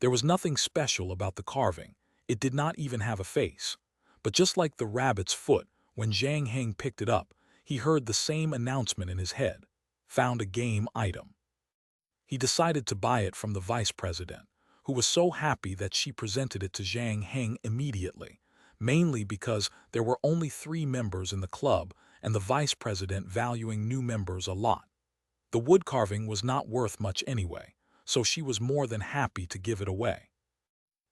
There was nothing special about the carving. It did not even have a face. But just like the rabbit's foot, when Zhang Heng picked it up, he heard the same announcement in his head: found a game item. He decided to buy it from the vice president, who was so happy that she presented it to Zhang Heng immediately, mainly because there were only 3 members in the club and the vice president valuing new members a lot. The wood carving was not worth much anyway, so she was more than happy to give it away.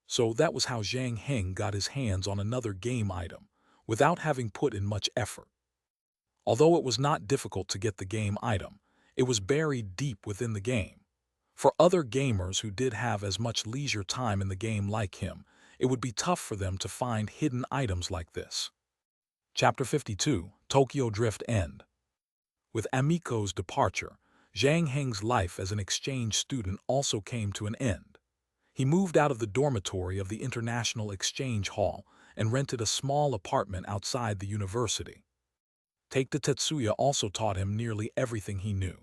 So that was how Zhang Heng got his hands on another game item, without having put in much effort. Although it was not difficult to get the game item, it was buried deep within the game. For other gamers who did have as much leisure time in the game like him, it would be tough for them to find hidden items like this. Chapter 52, Tokyo Drift End. With Amiko's departure, Zhang Heng's life as an exchange student also came to an end. He moved out of the dormitory of the International Exchange Hall and rented a small apartment outside the university. Taikta Tetsuya also taught him nearly everything he knew.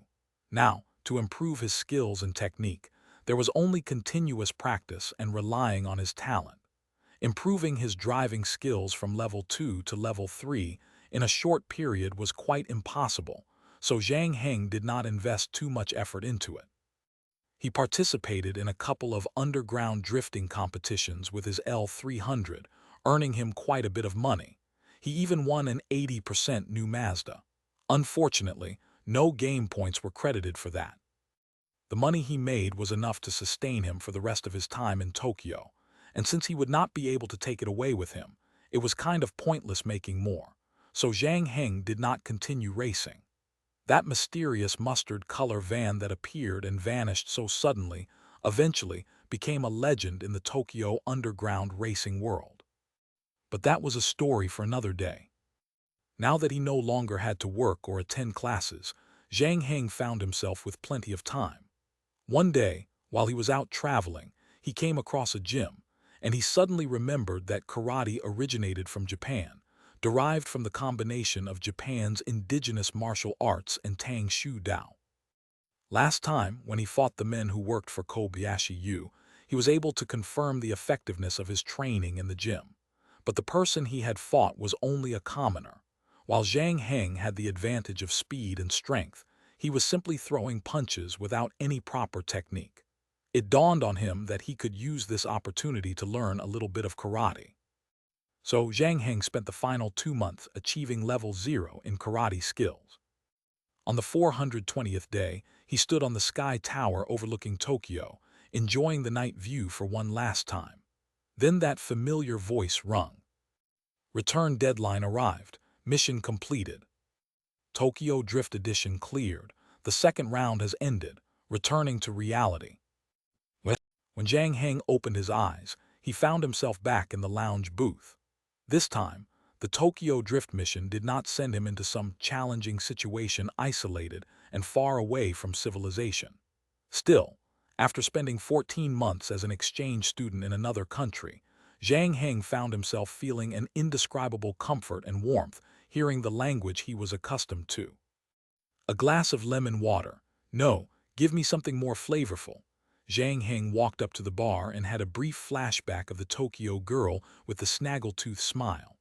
Now, to improve his skills and technique, there was only continuous practice and relying on his talent. Improving his driving skills from level 2 to level 3 in a short period was quite impossible, so Zhang Heng did not invest too much effort into it. He participated in a couple of underground drifting competitions with his L300, earning him quite a bit of money. He even won an 80% new Mazda. Unfortunately, no game points were credited for that. The money he made was enough to sustain him for the rest of his time in Tokyo, and since he would not be able to take it away with him, it was kind of pointless making more, so Zhang Heng did not continue racing. That mysterious mustard-color van that appeared and vanished so suddenly eventually became a legend in the Tokyo underground racing world. But that was a story for another day. Now that he no longer had to work or attend classes, Zhang Heng found himself with plenty of time. One day, while he was out traveling, he came across a gym, and he suddenly remembered that karate originated from Japan, derived from the combination of Japan's indigenous martial arts and Tang Shu Dao. Last time, when he fought the men who worked for Kobayashi Yu, he was able to confirm the effectiveness of his training in the gym. But the person he had fought was only a commoner. While Zhang Heng had the advantage of speed and strength, he was simply throwing punches without any proper technique. It dawned on him that he could use this opportunity to learn a little bit of karate. So Zhang Heng spent the final 2 months achieving level 0 in karate skills. On the 420th day, he stood on the sky tower overlooking Tokyo, enjoying the night view for one last time. Then that familiar voice rung. Return deadline arrived. Mission completed. Tokyo Drift Edition cleared. The second round has ended, returning to reality. When Zhang Heng opened his eyes, he found himself back in the lounge booth. This time, the Tokyo Drift mission did not send him into some challenging situation isolated and far away from civilization. Still, after spending 14 months as an exchange student in another country, Zhang Heng found himself feeling an indescribable comfort and warmth hearing the language he was accustomed to. A glass of lemon water. No, give me something more flavorful. Zhang Heng walked up to the bar and had a brief flashback of the Tokyo girl with the snaggletooth smile.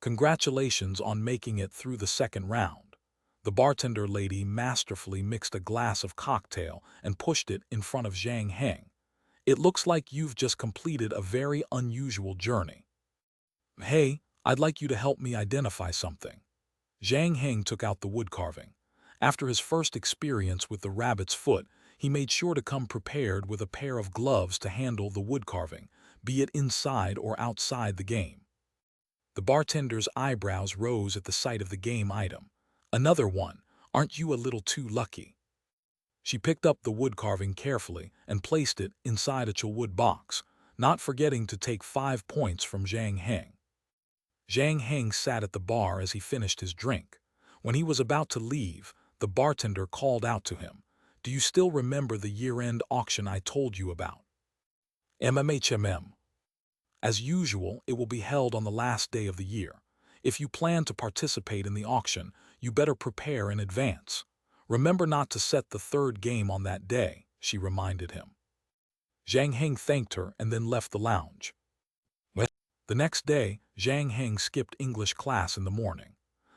Congratulations on making it through the second round. The bartender lady masterfully mixed a glass of cocktail and pushed it in front of Zhang Heng. It looks like you've just completed a very unusual journey. Hey, I'd like you to help me identify something. Zhang Heng took out the wood carving. After his first experience with the rabbit's foot, he made sure to come prepared with a pair of gloves to handle the wood carving, be it inside or outside the game. The bartender's eyebrows rose at the sight of the game item. Another one, aren't you a little too lucky? She picked up the wood carving carefully and placed it inside a chalwood box, not forgetting to take 5 points from Zhang Heng. Zhang Heng sat at the bar as he finished his drink. When he was about to leave, the bartender called out to him, "Do you still remember the year-end auction I told you about?" "MMHMM. As usual, it will be held on the last day of the year. If you plan to participate in the auction, you better prepare in advance. Remember not to set the third game on that day," she reminded him. Zhang Heng thanked her and then left the lounge. The next day, Zhang Heng skipped English class in the morning.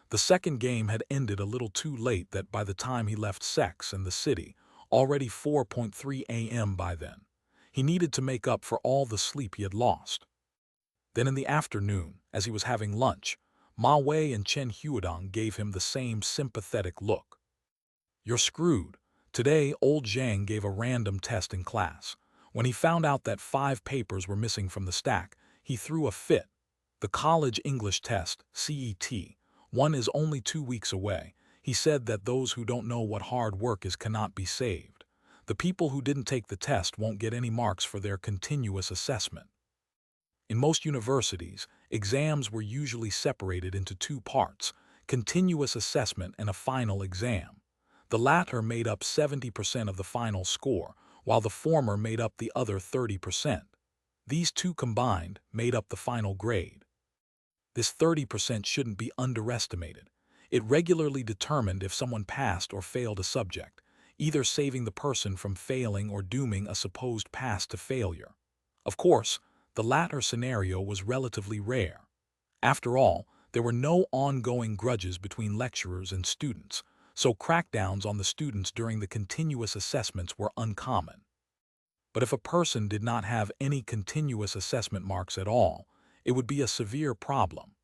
The second game had ended a little too late that by the time he left Sex and the city, already 4:3 a.m. by then, he needed to make up for all the sleep he had lost. Then in the afternoon, as he was having lunch, Ma Wei and Chen Huadong gave him the same sympathetic look. "You're screwed." Today, old Zhang gave a random test in class. When he found out that 5 papers were missing from the stack, he threw a fit. The college English test, CET, one is only 2 weeks away. He said that those who don't know what hard work is cannot be saved. The people who didn't take the test won't get any marks for their continuous assessment. In most universities, exams were usually separated into 2 parts, continuous assessment and a final exam. The latter made up 70% of the final score, while the former made up the other 30%. These two combined made up the final grade. This 30% shouldn't be underestimated. It regularly determined if someone passed or failed a subject, either saving the person from failing or dooming a supposed pass to failure. Of course, the latter scenario was relatively rare. After all, there were no ongoing grudges between lecturers and students, so crackdowns on the students during the continuous assessments were uncommon. But if a person did not have any continuous assessment marks at all, it would be a severe problem.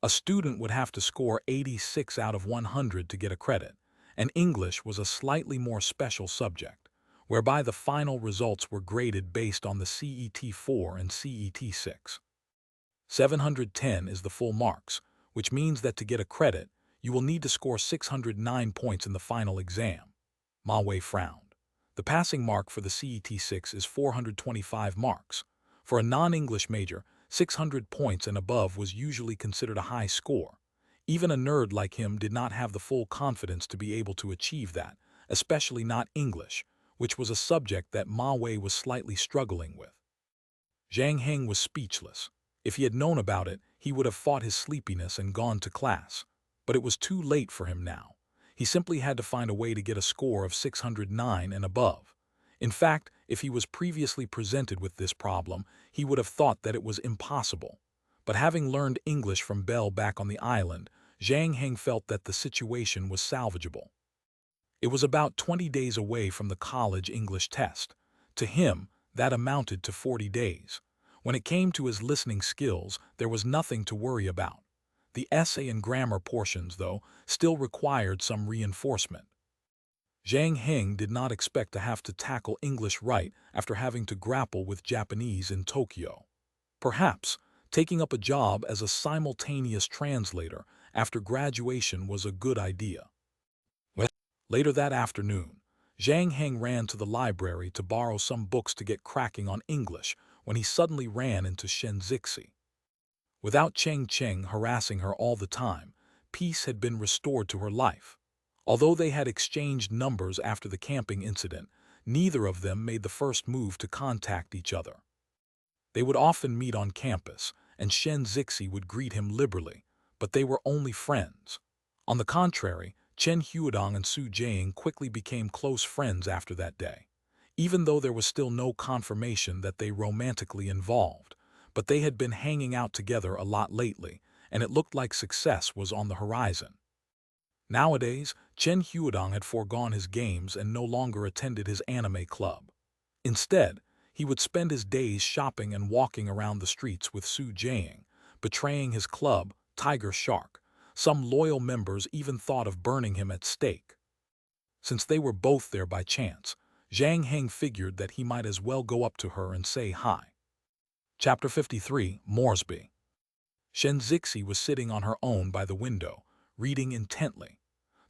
A student would have to score 86 out of 100 to get a credit, and English was a slightly more special subject, whereby the final results were graded based on the CET4 and CET6. 710 is the full marks, which means that to get a credit, you will need to score 609 points in the final exam. Ma Wei frowned. The passing mark for the CET6 is 425 marks. For a non-English major, 600 points and above was usually considered a high score. Even a nerd like him did not have the full confidence to be able to achieve that, especially not English, which was a subject that Ma Wei was slightly struggling with. Zhang Heng was speechless. If he had known about it, he would have fought his sleepiness and gone to class. But it was too late for him now. He simply had to find a way to get a score of 609 and above. In fact, if he was previously presented with this problem, he would have thought that it was impossible. But having learned English from Belle back on the island, Zhang Heng felt that the situation was salvageable. It was about 20 days away from the college English test. To him, that amounted to 40 days. When it came to his listening skills, there was nothing to worry about. The essay and grammar portions, though, still required some reinforcement. Zhang Heng did not expect to have to tackle English right after having to grapple with Japanese in Tokyo. Perhaps taking up a job as a simultaneous translator after graduation was a good idea. Later that afternoon, Zhang Heng ran to the library to borrow some books to get cracking on English when he suddenly ran into Shen Zixi. Without Cheng Cheng harassing her all the time, peace had been restored to her life. Although they had exchanged numbers after the camping incident, neither of them made the first move to contact each other. They would often meet on campus, and Shen Zixi would greet him liberally, but they were only friends. On the contrary, Chen Huadong and Su Jiang quickly became close friends after that day, even though there was still no confirmation that they romantically involved, but they had been hanging out together a lot lately, and it looked like success was on the horizon. Nowadays, Chen Huadong had foregone his games and no longer attended his anime club. Instead, he would spend his days shopping and walking around the streets with Su Jiang, betraying his club, Tiger Shark. Some loyal members even thought of burning him at stake. Since they were both there by chance, Zhang Heng figured that he might as well go up to her and say hi. Chapter 53, Moresby. Shen Zixi was sitting on her own by the window, reading intently.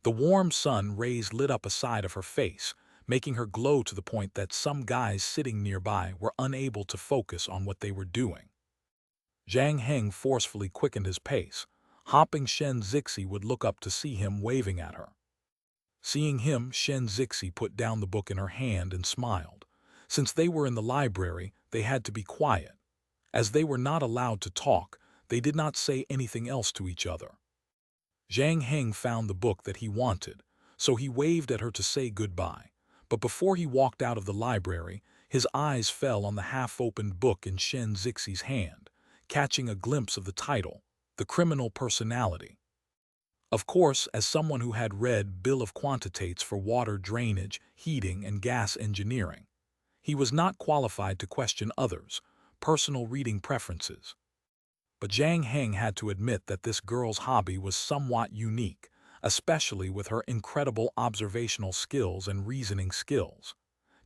The warm sun rays lit up a side of her face, making her glow to the point that some guys sitting nearby were unable to focus on what they were doing. Zhang Heng forcefully quickened his pace. Hopping Shen Zixi would look up to see him waving at her. Seeing him, Shen Zixi put down the book in her hand and smiled. Since they were in the library, they had to be quiet. As they were not allowed to talk, they did not say anything else to each other. Zhang Heng found the book that he wanted, so he waved at her to say goodbye. But before he walked out of the library, his eyes fell on the half-opened book in Shen Zixi's hand, catching a glimpse of the title, The Criminal Personality. Of course, as someone who had read Bill of Quantities for water drainage, heating, and gas engineering, he was not qualified to question others' personal reading preferences. But Zhang Heng had to admit that this girl's hobby was somewhat unique, especially with her incredible observational skills and reasoning skills.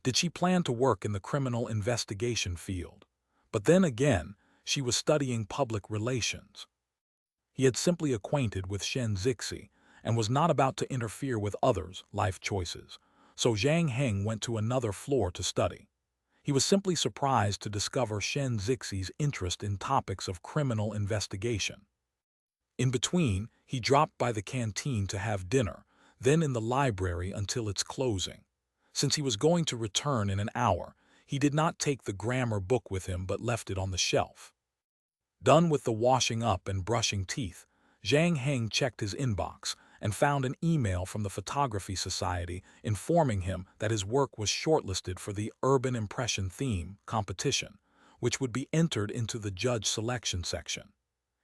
Did she plan to work in the criminal investigation field? But then again, she was studying public relations. He had simply acquainted with Shen Zixi and was not about to interfere with others' life choices, so Zhang Heng went to another floor to study. He was simply surprised to discover Shen Zixi's interest in topics of criminal investigation. In between, he dropped by the canteen to have dinner, then in the library until its closing. Since he was going to return in an hour, he did not take the grammar book with him but left it on the shelf. Done with the washing up and brushing teeth, Zhang Heng checked his inbox and found an email from the Photography Society informing him that his work was shortlisted for the Urban Impression Theme competition, which would be entered into the judge selection section.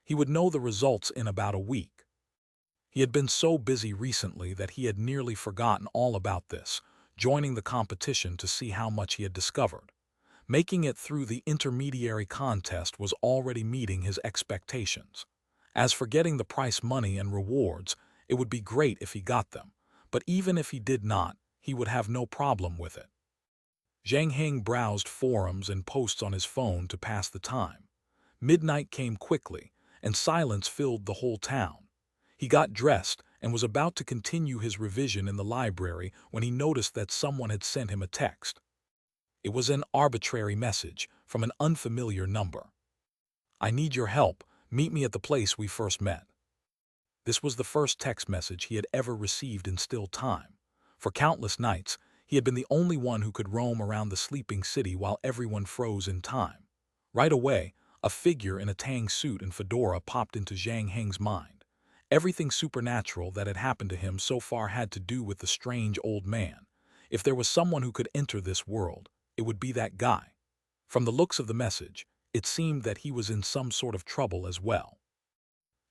He would know the results in about a week. He had been so busy recently that he had nearly forgotten all about this, joining the competition to see how much he had discovered. Making it through the intermediary contest was already meeting his expectations. As for getting the prize money and rewards, it would be great if he got them, but even if he did not, he would have no problem with it. Zhang Heng browsed forums and posts on his phone to pass the time. Midnight came quickly, and silence filled the whole town. He got dressed and was about to continue his revision in the library when he noticed that someone had sent him a text. It was an arbitrary message from an unfamiliar number. "I need your help. Meet me at the place we first met." This was the first text message he had ever received in still time. For countless nights, he had been the only one who could roam around the sleeping city while everyone froze in time. Right away, a figure in a tang suit and fedora popped into Zhang Heng's mind. Everything supernatural that had happened to him so far had to do with the strange old man. If there was someone who could enter this world, it would be that guy. From the looks of the message, it seemed that he was in some sort of trouble as well.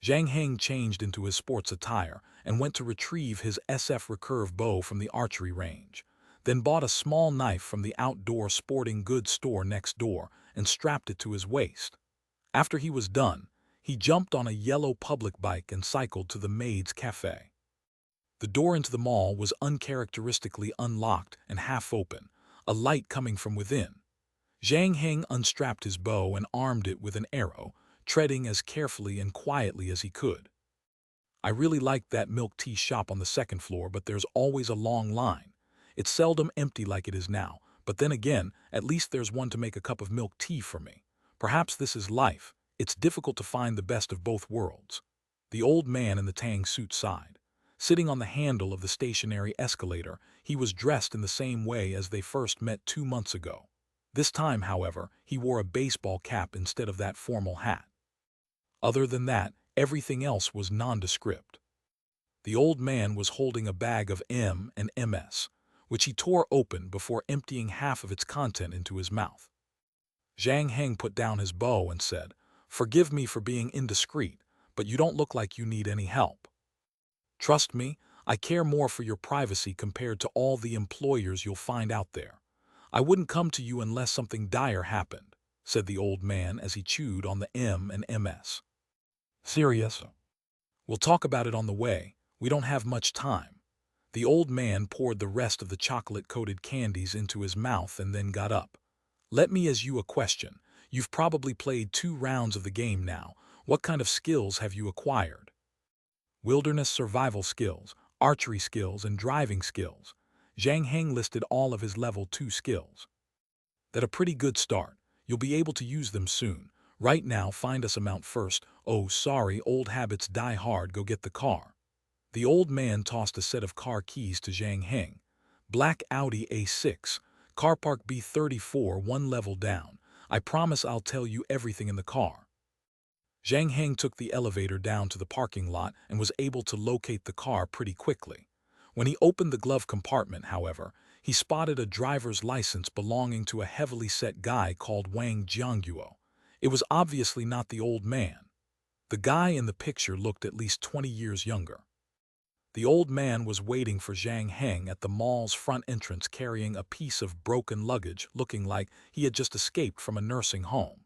Zhang Heng changed into his sports attire and went to retrieve his SF recurve bow from the archery range, then bought a small knife from the outdoor sporting goods store next door and strapped it to his waist. After he was done, he jumped on a yellow public bike and cycled to the Maid's Cafe. The door into the mall was uncharacteristically unlocked and half open, a light coming from within. Zhang Heng unstrapped his bow and armed it with an arrow, treading as carefully and quietly as he could. I really liked that milk tea shop on the second floor, but there's always a long line. It's seldom empty like it is now, but then again, at least there's one to make a cup of milk tea for me. Perhaps this is life. It's difficult to find the best of both worlds. The old man in the Tang suit sighed. Sitting on the handle of the stationary escalator, he was dressed in the same way as they first met 2 months ago. This time, however, he wore a baseball cap instead of that formal hat. Other than that, everything else was nondescript. The old man was holding a bag of M&Ms, which he tore open before emptying half of its content into his mouth. Zhang Heng put down his bow and said, "Forgive me for being indiscreet, but you don't look like you need any help. Trust me, I care more for your privacy compared to all the employers you'll find out there. I wouldn't come to you unless something dire happened," said the old man as he chewed on the M&Ms. "Serious? We'll talk about it on the way. We don't have much time." The old man poured the rest of the chocolate-coated candies into his mouth and then got up. "Let me ask you a question. You've probably played 2 rounds of the game now. What kind of skills have you acquired?" "Wilderness survival skills, archery skills, and driving skills." Zhang Heng listed all of his level 2 skills. "That's a pretty good start. You'll be able to use them soon. Right now, find us a mount first. Oh, sorry, old habits die hard. Go get the car." The old man tossed a set of car keys to Zhang Heng. "Black Audi A6, car park B34, 1 level down. I promise I'll tell you everything in the car." Zhang Heng took the elevator down to the parking lot and was able to locate the car pretty quickly. When he opened the glove compartment, however, he spotted a driver's license belonging to a heavily set guy called Wang Jiangguo. It was obviously not the old man. The guy in the picture looked at least 20 years younger. The old man was waiting for Zhang Heng at the mall's front entrance carrying a piece of broken luggage looking like he had just escaped from a nursing home.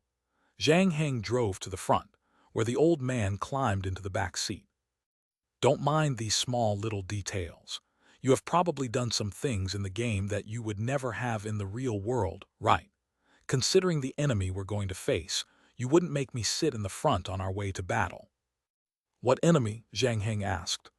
Zhang Heng drove to the front, where the old man climbed into the back seat. "Don't mind these small little details. You have probably done some things in the game that you would never have in the real world, right? Considering the enemy we're going to face, you wouldn't make me sit in the front on our way to battle." "What enemy?" Zhang Heng asked.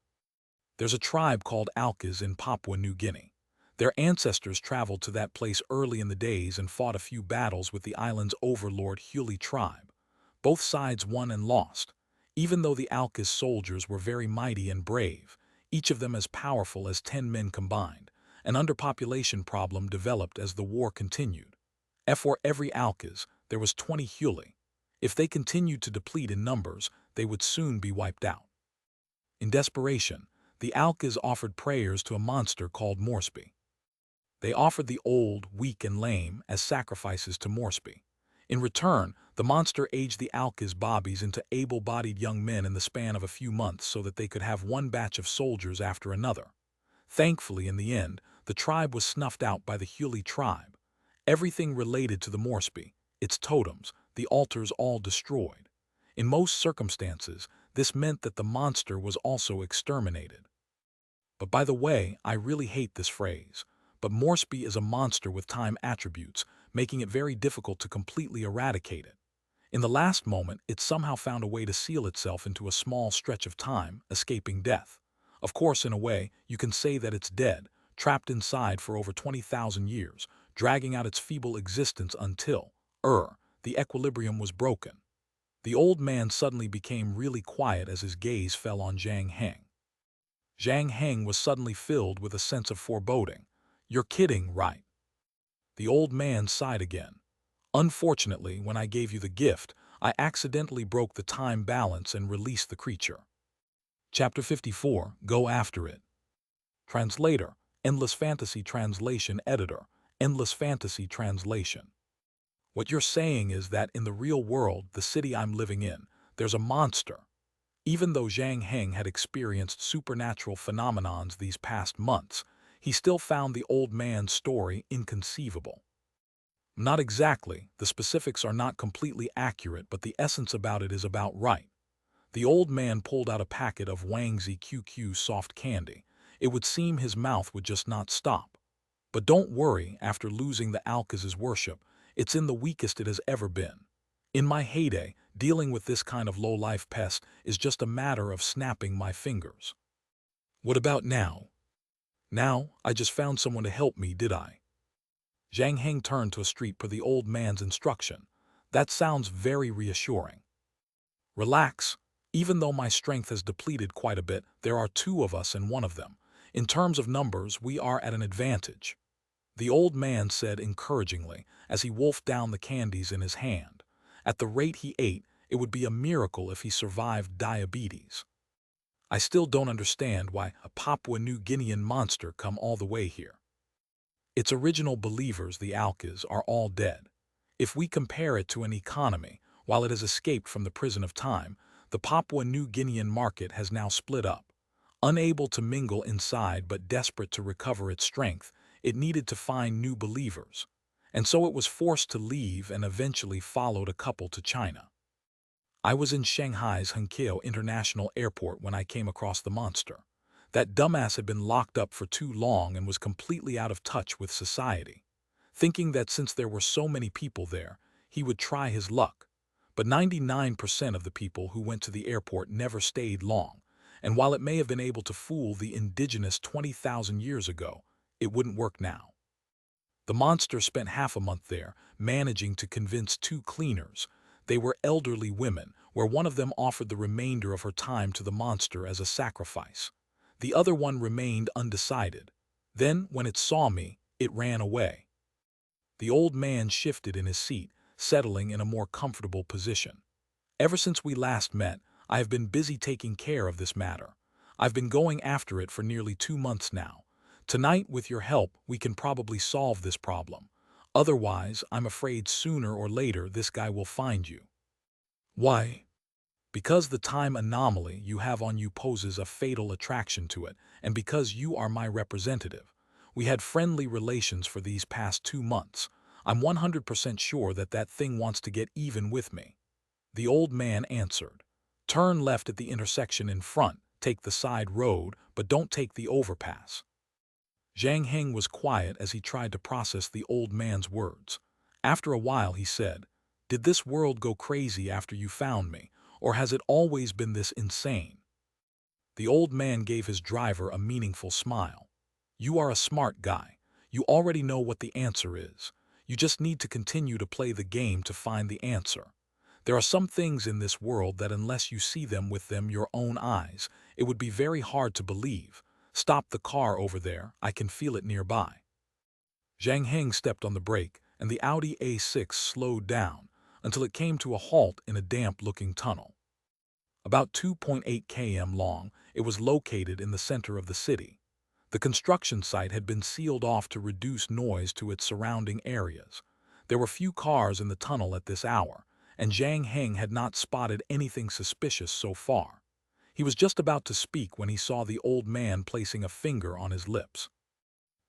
"There's a tribe called Alkas in Papua New Guinea. Their ancestors traveled to that place early in the days and fought a few battles with the island's overlord Huli tribe. Both sides won and lost. Even though the Alkas soldiers were very mighty and brave, each of them as powerful as 10 men combined, an underpopulation problem developed as the war continued. For every Alkas, there was 20 Huli. If they continued to deplete in numbers, they would soon be wiped out. In desperation, the Alkas offered prayers to a monster called Moresby. They offered the old, weak, and lame as sacrifices to Moresby. In return, the monster aged the Alkas bobbies into able-bodied young men in the span of a few months so that they could have one batch of soldiers after another. Thankfully, in the end, the tribe was snuffed out by the Huli tribe. Everything related to the Moresby, its totems, the altars all destroyed. In most circumstances, this meant that the monster was also exterminated. But by the way, I really hate this phrase, but Moresby is a monster with time attributes, making it very difficult to completely eradicate it. In the last moment, it somehow found a way to seal itself into a small stretch of time, escaping death. Of course, in a way, you can say that it's dead, trapped inside for over 20,000 years, dragging out its feeble existence until, the equilibrium was broken. The old man suddenly became really quiet as his gaze fell on Zhang Heng. Zhang Heng was suddenly filled with a sense of foreboding. "You're kidding, right?" The old man sighed again. "Unfortunately, when I gave you the gift, I accidentally broke the time balance and released the creature." Chapter 54, Go After It. Translator, Endless Fantasy Translation Editor, Endless Fantasy Translation. What you're saying is that in the real world, the city I'm living in, there's a monster. Even though Zhang Heng had experienced supernatural phenomenons these past months, he still found the old man's story inconceivable. Not exactly, the specifics are not completely accurate, but the essence about it is about right. The old man pulled out a packet of Wangzi QQ soft candy. It would seem his mouth would just not stop. But don't worry, after losing the Alcaz's worship, it's in the weakest it has ever been. In my heyday, dealing with this kind of low-life pest is just a matter of snapping my fingers. What about now? Now, I just found someone to help me, did I? Zhang Heng turned to a street per the old man's instruction. That sounds very reassuring. Relax. Even though my strength has depleted quite a bit, there are two of us and one of them. In terms of numbers, we are at an advantage. The old man said encouragingly as he wolfed down the candies in his hand. At the rate he ate, it would be a miracle if he survived diabetes. I still don't understand why a Papua New Guinean monster come all the way here. Its original believers, the Alcas, are all dead. If we compare it to an economy, while it has escaped from the prison of time, the Papua New Guinean market has now split up. Unable to mingle inside but desperate to recover its strength, it needed to find new believers. And so it was forced to leave and eventually followed a couple to China. I was in Shanghai's Hangzhou International Airport when I came across the monster. That dumbass had been locked up for too long and was completely out of touch with society. Thinking that since there were so many people there, he would try his luck. But 99% of the people who went to the airport never stayed long, and while it may have been able to fool the indigenous 20,000 years ago, it wouldn't work now. The monster spent half a month there, managing to convince two cleaners. They were elderly women, where one of them offered the remainder of her time to the monster as a sacrifice. The other one remained undecided. Then, when it saw me, it ran away. The old man shifted in his seat, settling in a more comfortable position. Ever since we last met, I have been busy taking care of this matter. I've been going after it for nearly 2 months now. Tonight, with your help, we can probably solve this problem. Otherwise, I'm afraid sooner or later this guy will find you. Why? Because the time anomaly you have on you poses a fatal attraction to it, and because you are my representative. We had friendly relations for these past 2 months. I'm 100% sure that that thing wants to get even with me. The old man answered. Turn left at the intersection in front, take the side road, but don't take the overpass. Zhang Heng was quiet as he tried to process the old man's words. After a while he said, "Did this world go crazy after you found me, or has it always been this insane?" The old man gave his driver a meaningful smile. "You are a smart guy. You already know what the answer is. You just need to continue to play the game to find the answer. There are some things in this world that unless you see them with your own eyes, it would be very hard to believe. Stop the car over there, I can feel it nearby." Zhang Heng stepped on the brake, and the Audi A6 slowed down until it came to a halt in a damp-looking tunnel. About 2.8 km long, it was located in the center of the city. The construction site had been sealed off to reduce noise to its surrounding areas. There were few cars in the tunnel at this hour, and Zhang Heng had not spotted anything suspicious so far. He was just about to speak when he saw the old man placing a finger on his lips.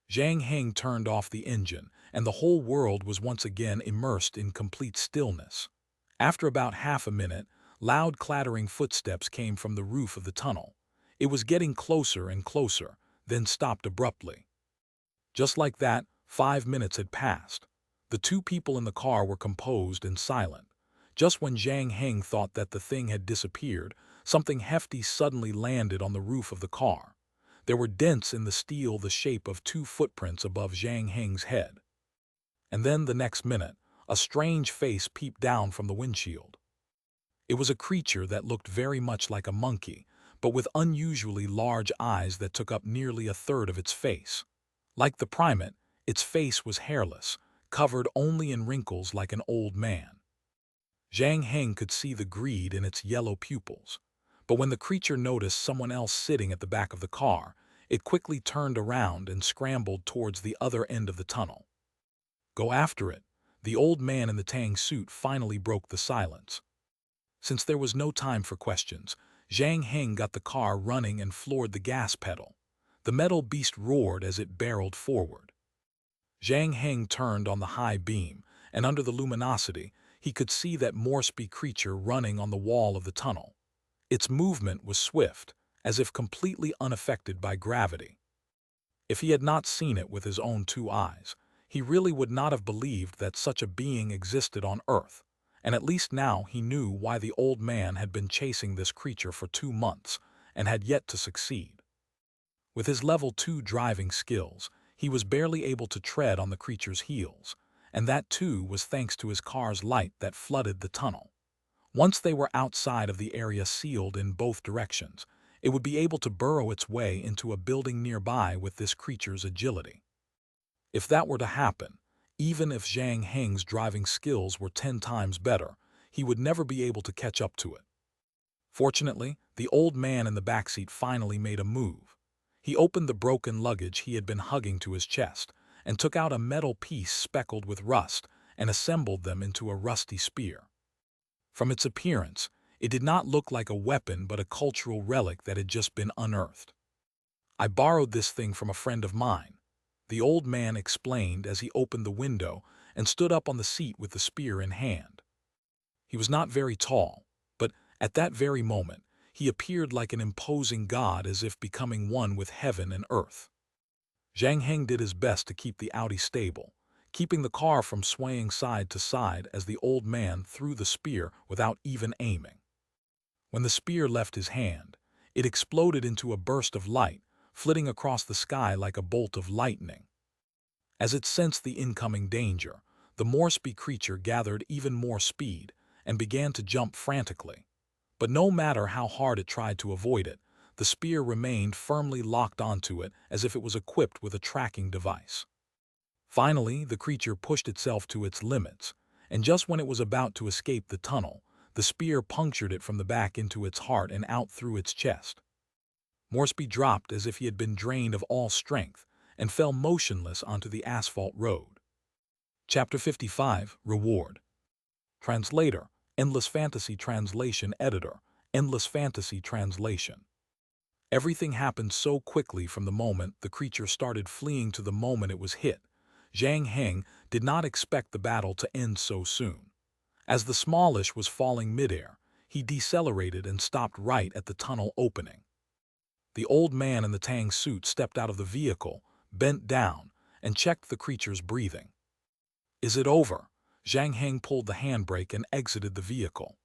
Zhang Heng turned off the engine, and the whole world was once again immersed in complete stillness. After about half a minute, loud clattering footsteps came from the roof of the tunnel. It was getting closer and closer, then stopped abruptly. Just like that, 5 minutes had passed. The two people in the car were composed and silent. Just when Zhang Heng thought that the thing had disappeared, something hefty suddenly landed on the roof of the car. There were dents in the steel the shape of 2 footprints above Zhang Heng's head. And then the next minute, a strange face peeped down from the windshield. It was a creature that looked very much like a monkey, but with unusually large eyes that took up nearly a third of its face. Like the primate, its face was hairless, covered only in wrinkles like an old man. Zhang Heng could see the greed in its yellow pupils. But when the creature noticed someone else sitting at the back of the car, it quickly turned around and scrambled towards the other end of the tunnel. "Go after it." The old man in the Tang suit finally broke the silence. Since there was no time for questions, Zhang Heng got the car running and floored the gas pedal. The metal beast roared as it barreled forward. Zhang Heng turned on the high beam, and under the luminosity, he could see that Moresby creature running on the wall of the tunnel. Its movement was swift, as if completely unaffected by gravity. If he had not seen it with his own two eyes, he really would not have believed that such a being existed on Earth, and at least now he knew why the old man had been chasing this creature for 2 months and had yet to succeed. With his level 2 driving skills, he was barely able to tread on the creature's heels, and that too was thanks to his car's light that flooded the tunnel. Once they were outside of the area sealed in both directions, it would be able to burrow its way into a building nearby with this creature's agility. If that were to happen, even if Zhang Heng's driving skills were 10 times better, he would never be able to catch up to it. Fortunately, the old man in the backseat finally made a move. He opened the broken luggage he had been hugging to his chest and took out a metal piece speckled with rust and assembled them into a rusty spear. From its appearance, it did not look like a weapon but a cultural relic that had just been unearthed. "I borrowed this thing from a friend of mine," the old man explained as he opened the window and stood up on the seat with the spear in hand. He was not very tall, but at that very moment, he appeared like an imposing god, as if becoming one with heaven and earth. Zhang Heng did his best to keep the Audi stable, keeping the car from swaying side to side as the old man threw the spear without even aiming. When the spear left his hand, it exploded into a burst of light, flitting across the sky like a bolt of lightning. As it sensed the incoming danger, the Moresby creature gathered even more speed and began to jump frantically. But no matter how hard it tried to avoid it, the spear remained firmly locked onto it as if it was equipped with a tracking device. Finally, the creature pushed itself to its limits, and just when it was about to escape the tunnel, the spear punctured it from the back into its heart and out through its chest. Moresby dropped as if he had been drained of all strength and fell motionless onto the asphalt road. Chapter 55, Reward. Translator, Endless Fantasy Translation. Editor, Endless Fantasy Translation. Everything happened so quickly from the moment the creature started fleeing to the moment it was hit. Zhang Heng did not expect the battle to end so soon. As the smallish was falling midair, he decelerated and stopped right at the tunnel opening. The old man in the Tang suit stepped out of the vehicle, bent down, and checked the creature's breathing. "Is it over?" Zhang Heng pulled the handbrake and exited the vehicle.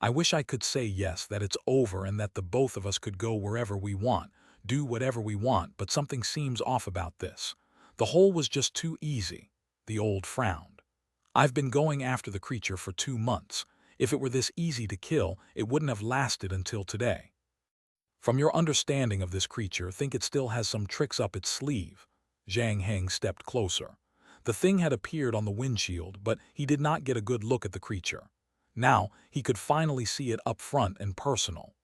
"I wish I could say yes, that it's over and that the both of us could go wherever we want, do whatever we want, but something seems off about this. The hole was just too easy." The old frowned. "I've been going after the creature for 2 months. If it were this easy to kill, it wouldn't have lasted until today." "From your understanding of this creature, think it still has some tricks up its sleeve." Zhang Heng stepped closer. The thing had appeared on the windshield, but he did not get a good look at the creature. Now he could finally see it up front and personal.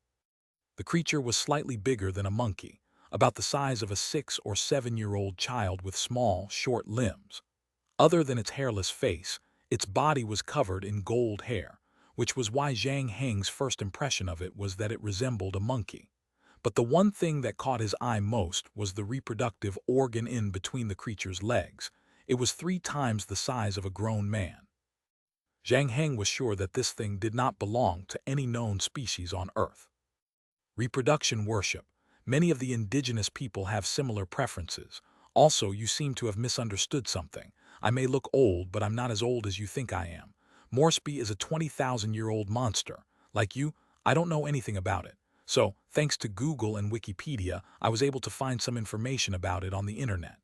The creature was slightly bigger than a monkey, about the size of a 6 or 7-year-old child with small, short limbs. Other than its hairless face, its body was covered in gold hair, which was why Zhang Heng's first impression of it was that it resembled a monkey. But the one thing that caught his eye most was the reproductive organ in between the creature's legs. It was 3 times the size of a grown man. Zhang Heng was sure that this thing did not belong to any known species on Earth. Reproduction worship. Many of the indigenous people have similar preferences. Also, you seem to have misunderstood something. I may look old, but I'm not as old as you think I am. Moresby is a 20,000-year-old monster. Like you, I don't know anything about it. So, thanks to Google and Wikipedia, I was able to find some information about it on the internet.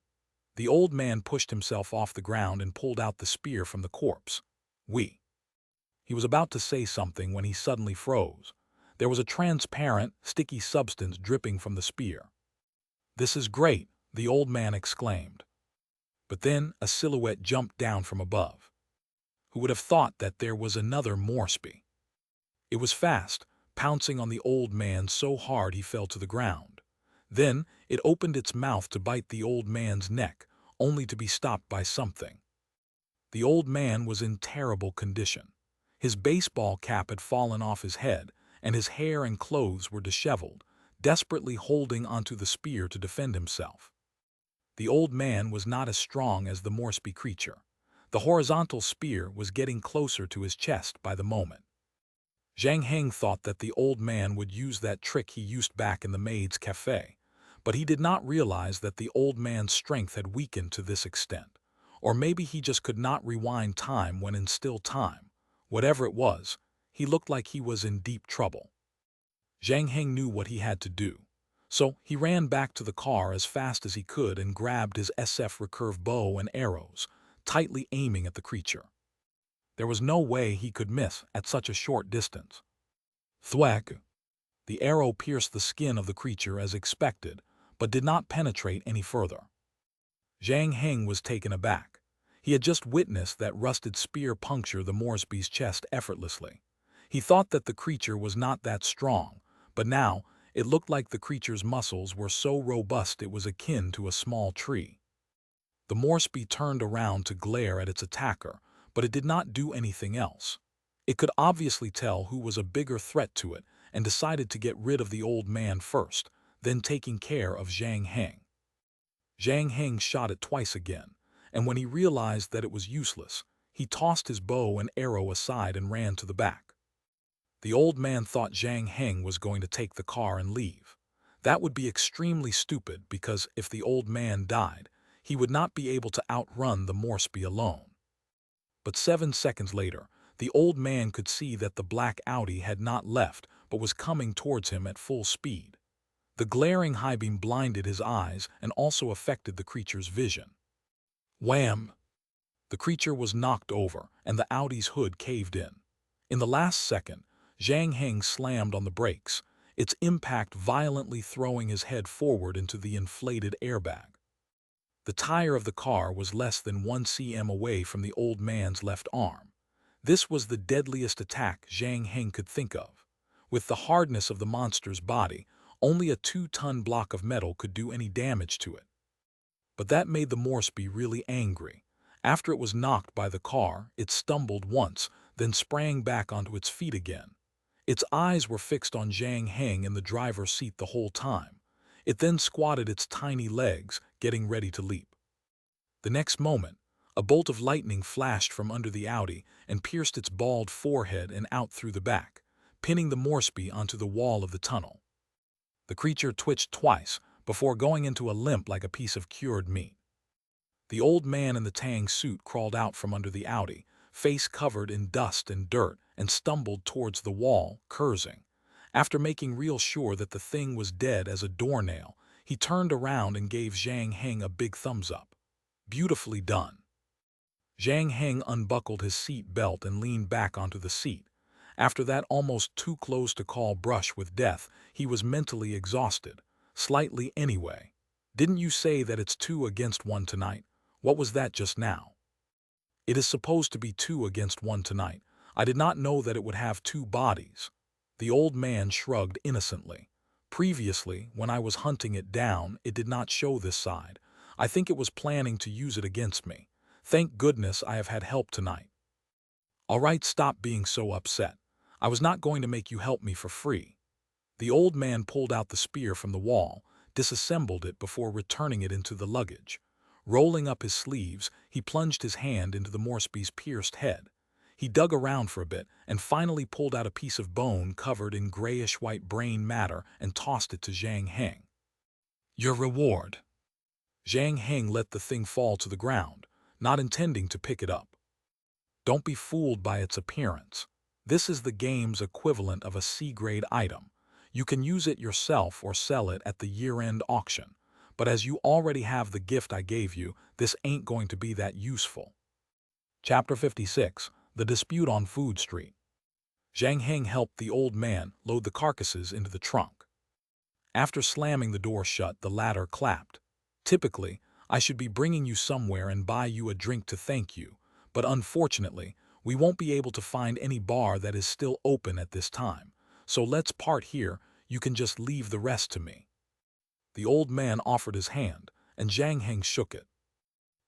The old man pushed himself off the ground and pulled out the spear from the corpse. He was about to say something when he suddenly froze. There was a transparent, sticky substance dripping from the spear. "This is great," the old man exclaimed. But then a silhouette jumped down from above. Who would have thought that there was another Moresby? It was fast, pouncing on the old man so hard he fell to the ground. Then it opened its mouth to bite the old man's neck, only to be stopped by something. The old man was in terrible condition. His baseball cap had fallen off his head, and his hair and clothes were disheveled, desperately holding onto the spear to defend himself. The old man was not as strong as the Moresby creature. The horizontal spear was getting closer to his chest by the moment. Zhang Heng thought that the old man would use that trick he used back in the maid's cafe, but he did not realize that the old man's strength had weakened to this extent. Or maybe he just could not rewind time when in still time. Whatever it was, he looked like he was in deep trouble. Zhang Heng knew what he had to do, so he ran back to the car as fast as he could and grabbed his SF recurve bow and arrows, tightly aiming at the creature. There was no way he could miss at such a short distance. Thwack! The arrow pierced the skin of the creature as expected, but did not penetrate any further. Zhang Heng was taken aback. He had just witnessed that rusted spear puncture the Moresby's chest effortlessly. He thought that the creature was not that strong, but now it looked like the creature's muscles were so robust it was akin to a small tree. The Moresby turned around to glare at its attacker, but it did not do anything else. It could obviously tell who was a bigger threat to it and decided to get rid of the old man first, then taking care of Zhang Heng. Zhang Heng shot it twice again, and when he realized that it was useless, he tossed his bow and arrow aside and ran to the back. The old man thought Zhang Heng was going to take the car and leave. That would be extremely stupid because if the old man died, he would not be able to outrun the Moresby alone. But 7 seconds later, the old man could see that the black Audi had not left but was coming towards him at full speed. The glaring high beam blinded his eyes and also affected the creature's vision. Wham! The creature was knocked over and the Audi's hood caved in. In the last second, Zhang Heng slammed on the brakes, its impact violently throwing his head forward into the inflated airbag. The tire of the car was less than 1 cm away from the old man's left arm. This was the deadliest attack Zhang Heng could think of. With the hardness of the monster's body, only a 2-ton block of metal could do any damage to it. But that made the Moresby really angry. After it was knocked by the car, it stumbled once, then sprang back onto its feet again. Its eyes were fixed on Zhang Heng in the driver's seat the whole time. It then squatted its tiny legs, getting ready to leap. The next moment, a bolt of lightning flashed from under the Audi and pierced its bald forehead and out through the back, pinning the Moresby onto the wall of the tunnel. The creature twitched twice before going into a limp like a piece of cured meat. The old man in the Tang suit crawled out from under the Audi, face covered in dust and dirt, and stumbled towards the wall, cursing. After making real sure that the thing was dead as a doornail, he turned around and gave Zhang Heng a big thumbs up. Beautifully done. Zhang Heng unbuckled his seat belt and leaned back onto the seat. After that almost too close to call brush with death, he was mentally exhausted. Slightly anyway. Didn't you say that it's 2 against 1 tonight? What was that just now? It is supposed to be 2 against 1 tonight. I did not know that it would have 2 bodies. The old man shrugged innocently. Previously, when I was hunting it down, it did not show this side. I think it was planning to use it against me. Thank goodness I have had help tonight. All right, stop being so upset. I was not going to make you help me for free. The old man pulled out the spear from the wall, disassembled it before returning it into the luggage. Rolling up his sleeves, he plunged his hand into the Moresby's pierced head. He dug around for a bit and finally pulled out a piece of bone covered in grayish-white brain matter and tossed it to Zhang Heng. Your reward. Zhang Heng let the thing fall to the ground, not intending to pick it up. Don't be fooled by its appearance. This is the game's equivalent of a C-grade item. You can use it yourself or sell it at the year-end auction. But as you already have the gift I gave you, this ain't going to be that useful. Chapter 56. The Dispute on Food Street. Zhang Heng helped the old man load the carcasses into the trunk. After slamming the door shut, the latter clapped. Typically, I should be bringing you somewhere and buy you a drink to thank you, but unfortunately, we won't be able to find any bar that is still open at this time. So let's part here. You can just leave the rest to me. The old man offered his hand, and Zhang Heng shook it.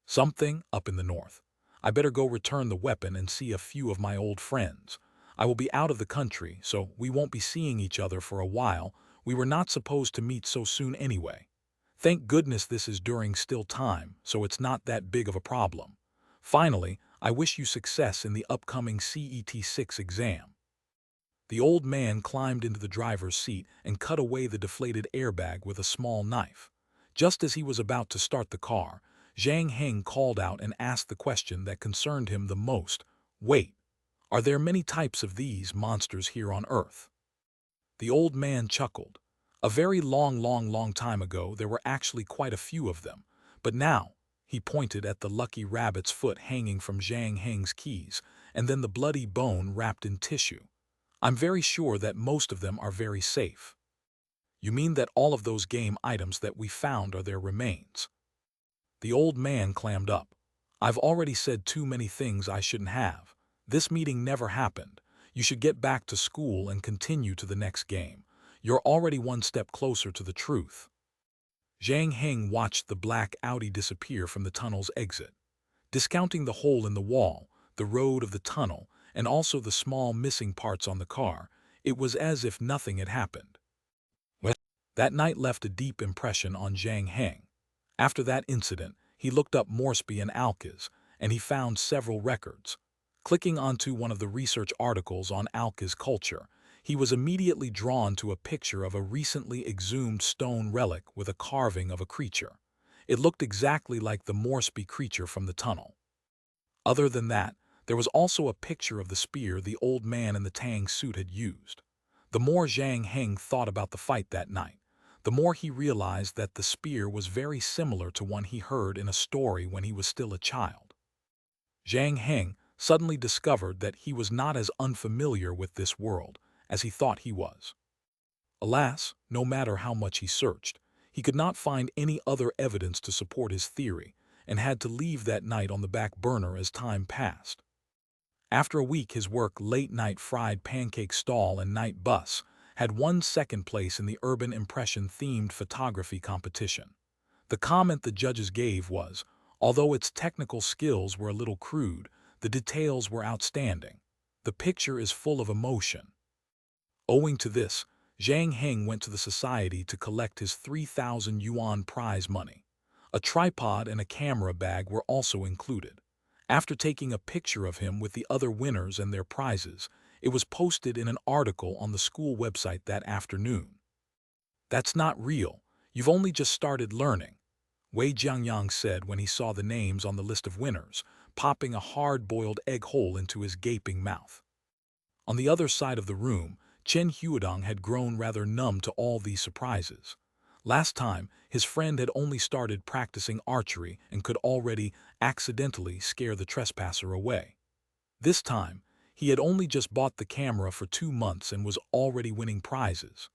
Something up in the north. I better go return the weapon and see a few of my old friends. I will be out of the country, so we won't be seeing each other for a while. We were not supposed to meet so soon anyway. Thank goodness this is during still time, so it's not that big of a problem. Finally, I wish you success in the upcoming CET-6 exam." The old man climbed into the driver's seat and cut away the deflated airbag with a small knife. Just as he was about to start the car, Zhang Heng called out and asked the question that concerned him the most. "Wait, are there many types of these monsters here on Earth?" The old man chuckled. "A very long time ago there were actually quite a few of them, but now," he pointed at the lucky rabbit's foot hanging from Zhang Heng's keys, and then the bloody bone wrapped in tissue. "I'm very sure that most of them are very safe." "You mean that all of those game items that we found are their remains?" The old man clammed up. "I've already said too many things I shouldn't have. This meeting never happened. You should get back to school and continue to the next game. You're already one step closer to the truth." Zhang Heng watched the black Audi disappear from the tunnel's exit. Discounting the hole in the wall, the road of the tunnel, and also the small missing parts on the car, it was as if nothing had happened. Well, that night left a deep impression on Zhang Heng. After that incident, he looked up Moresby and Alkes, and he found several records. Clicking onto one of the research articles on Alkes culture, he was immediately drawn to a picture of a recently exhumed stone relic with a carving of a creature. It looked exactly like the Moresby creature from the tunnel. Other than that, there was also a picture of the spear the old man in the Tang suit had used. The more Zhang Heng thought about the fight that night, the more he realized that the spear was very similar to one he heard in a story when he was still a child. Zhang Heng suddenly discovered that he was not as unfamiliar with this world as he thought he was. Alas, no matter how much he searched, he could not find any other evidence to support his theory, and had to leave that night on the back burner as time passed. After a week, his work late-night fried pancake stall and night bus had won second place in the urban impression-themed photography competition. The comment the judges gave was, although its technical skills were a little crude, the details were outstanding. The picture is full of emotion. Owing to this, Zhang Heng went to the society to collect his 3,000 yuan prize money. A tripod and a camera bag were also included. After taking a picture of him with the other winners and their prizes, it was posted in an article on the school website that afternoon. "That's not real. You've only just started learning," Wei Jiangyang said when he saw the names on the list of winners, popping a hard-boiled egg hole into his gaping mouth. On the other side of the room, Chen Huadong had grown rather numb to all these surprises. Last time, his friend had only started practicing archery and could already accidentally scare the trespasser away. This time, he had only just bought the camera for 2 months and was already winning prizes.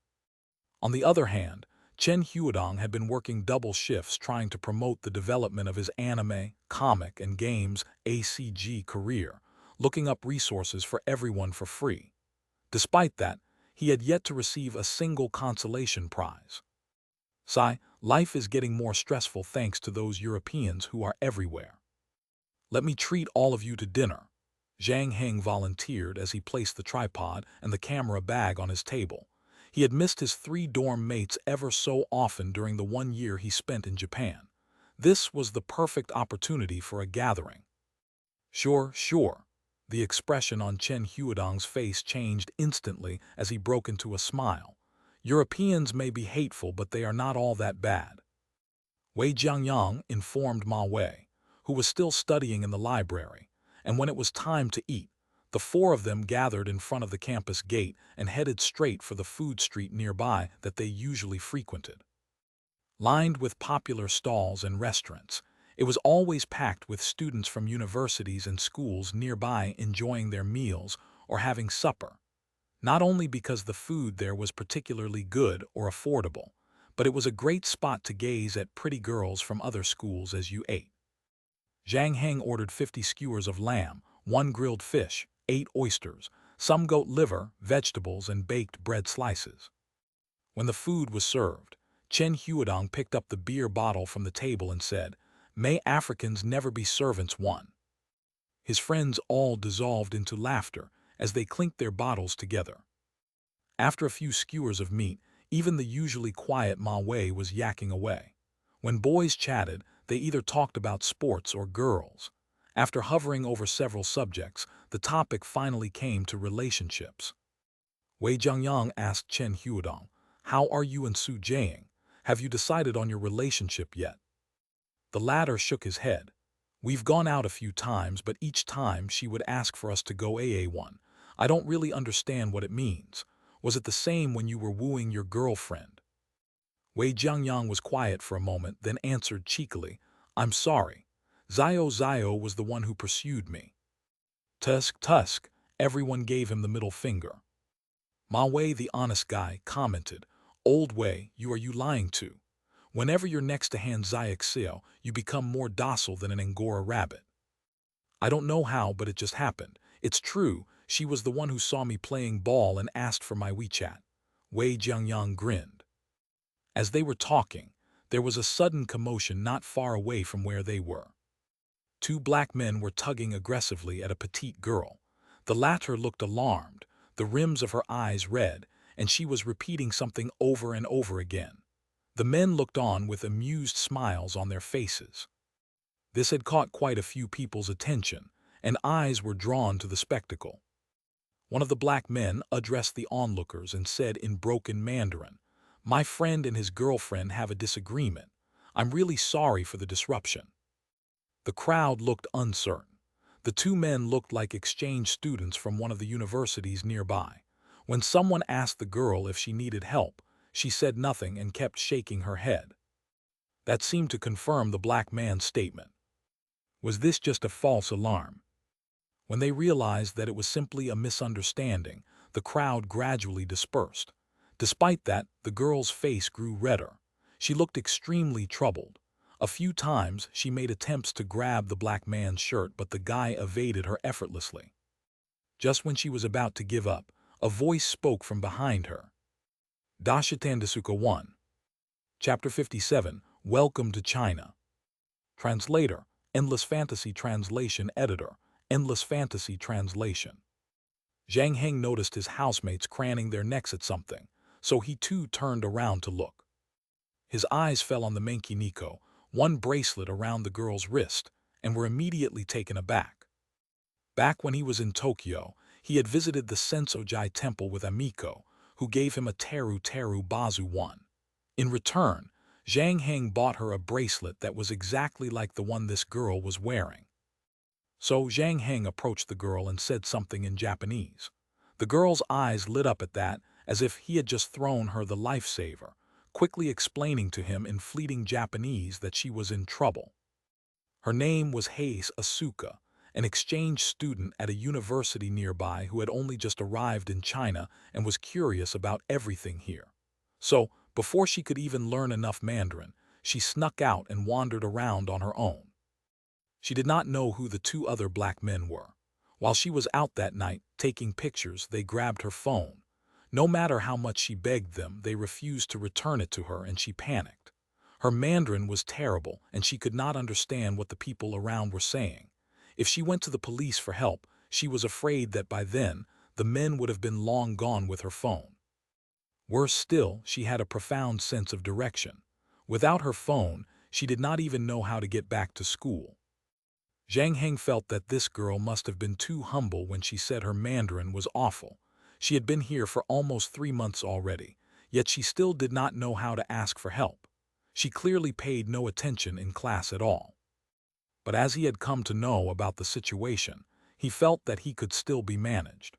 On the other hand, Chen Huadong had been working double shifts trying to promote the development of his anime, comic, and games ACG career, looking up resources for everyone for free. Despite that, he had yet to receive a single consolation prize. "Sigh, life is getting more stressful thanks to those Europeans who are everywhere. Let me treat all of you to dinner," Zhang Heng volunteered as he placed the tripod and the camera bag on his table. He had missed his 3 dorm mates ever so often during the 1 year he spent in Japan. This was the perfect opportunity for a gathering. "Sure, sure." The expression on Chen Huadong's face changed instantly as he broke into a smile. "Europeans may be hateful, but they are not all that bad," Wei Jiangyang informed Ma Wei, who was still studying in the library, and when it was time to eat, the 4 of them gathered in front of the campus gate and headed straight for the food street nearby that they usually frequented. Lined with popular stalls and restaurants, it was always packed with students from universities and schools nearby enjoying their meals or having supper. Not only because the food there was particularly good or affordable, but it was a great spot to gaze at pretty girls from other schools as you ate. Zhang Heng ordered 50 skewers of lamb, 1 grilled fish, 8 oysters, some goat liver, vegetables, and baked bread slices. When the food was served, Chen Huadong picked up the beer bottle from the table and said, "May Africans never be servants one." His friends all dissolved into laughter, as they clinked their bottles together. After a few skewers of meat, even the usually quiet Ma Wei was yakking away. When boys chatted, they either talked about sports or girls. After hovering over several subjects, the topic finally came to relationships. Wei Jiangyang asked Chen Huadong, "How are you and Su Jiang? Have you decided on your relationship yet?" The latter shook his head. "We've gone out a few times, but each time she would ask for us to go AA1. I don't really understand what it means. Was it the same when you were wooing your girlfriend?" Wei Jiangyang was quiet for a moment, then answered cheekily, "I'm sorry. Zio was the one who pursued me." Tusk, everyone gave him the middle finger. Ma Wei, the honest guy, commented, "Old Wei, you lying to? Whenever you're next to Han Xiaoxiao, you become more docile than an Angora rabbit." "I don't know how, but it just happened. It's true, she was the one who saw me playing ball and asked for my WeChat." Wei Jiangyang grinned. As they were talking, there was a sudden commotion not far away from where they were. Two black men were tugging aggressively at a petite girl. The latter looked alarmed, the rims of her eyes red, and she was repeating something over and over again. The men looked on with amused smiles on their faces. This had caught quite a few people's attention, and eyes were drawn to the spectacle. One of the black men addressed the onlookers and said in broken Mandarin, "My friend and his girlfriend have a disagreement. I'm really sorry for the disruption." The crowd looked uncertain. The two men looked like exchange students from one of the universities nearby. When someone asked the girl if she needed help, she said nothing and kept shaking her head. That seemed to confirm the black man's statement. Was this just a false alarm? When they realized that it was simply a misunderstanding, the crowd gradually dispersed. Despite that, the girl's face grew redder. She looked extremely troubled. A few times she made attempts to grab the black man's shirt, but the guy evaded her effortlessly. Just when she was about to give up, a voice spoke from behind her. Dashitan Dasuka 1. Chapter 57, Welcome to China. Translator, Endless Fantasy Translation Editor, Endless Fantasy Translation. Zhang Heng noticed his housemates craning their necks at something, so he too turned around to look. His eyes fell on the Menkiniko, one bracelet around the girl's wrist, and were immediately taken aback. Back when he was in Tokyo, he had visited the Sensojai temple with Amiko, who gave him a Teru Bazu 1. In return, Zhang Heng bought her a bracelet that was exactly like the one this girl was wearing. So Zhang Heng approached the girl and said something in Japanese. The girl's eyes lit up at that, as if he had just thrown her the lifesaver, quickly explaining to him in fleeting Japanese that she was in trouble. Her name was Hayes Asuka, an exchange student at a university nearby who had only just arrived in China and was curious about everything here. So, before she could even learn enough Mandarin, she snuck out and wandered around on her own. She did not know who the two other black men were. While she was out that night, taking pictures, they grabbed her phone. No matter how much she begged them, they refused to return it to her, and she panicked. Her Mandarin was terrible, and she could not understand what the people around were saying. If she went to the police for help, she was afraid that by then, the men would have been long gone with her phone. Worse still, she had a profound sense of direction. Without her phone, she did not even know how to get back to school. Zhang Heng felt that this girl must have been too humble when she said her Mandarin was awful. She had been here for almost 3 months already, yet she still did not know how to ask for help. She clearly paid no attention in class at all. But as he had come to know about the situation, he felt that he could still be managed.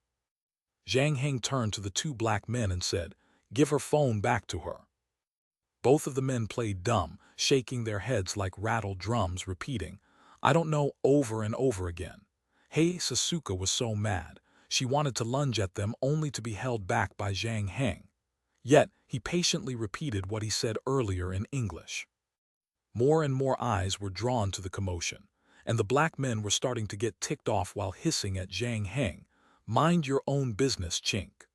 Zhang Heng turned to the two black men and said, "Give her phone back to her." Both of the men played dumb, shaking their heads like rattled drums, repeating, "I don't know," over and over again. Hey Sasuke was so mad. She wanted to lunge at them only to be held back by Zhang Heng. Yet, he patiently repeated what he said earlier in English. More and more eyes were drawn to the commotion, and the black men were starting to get ticked off while hissing at Zhang Heng, "Mind your own business, chink.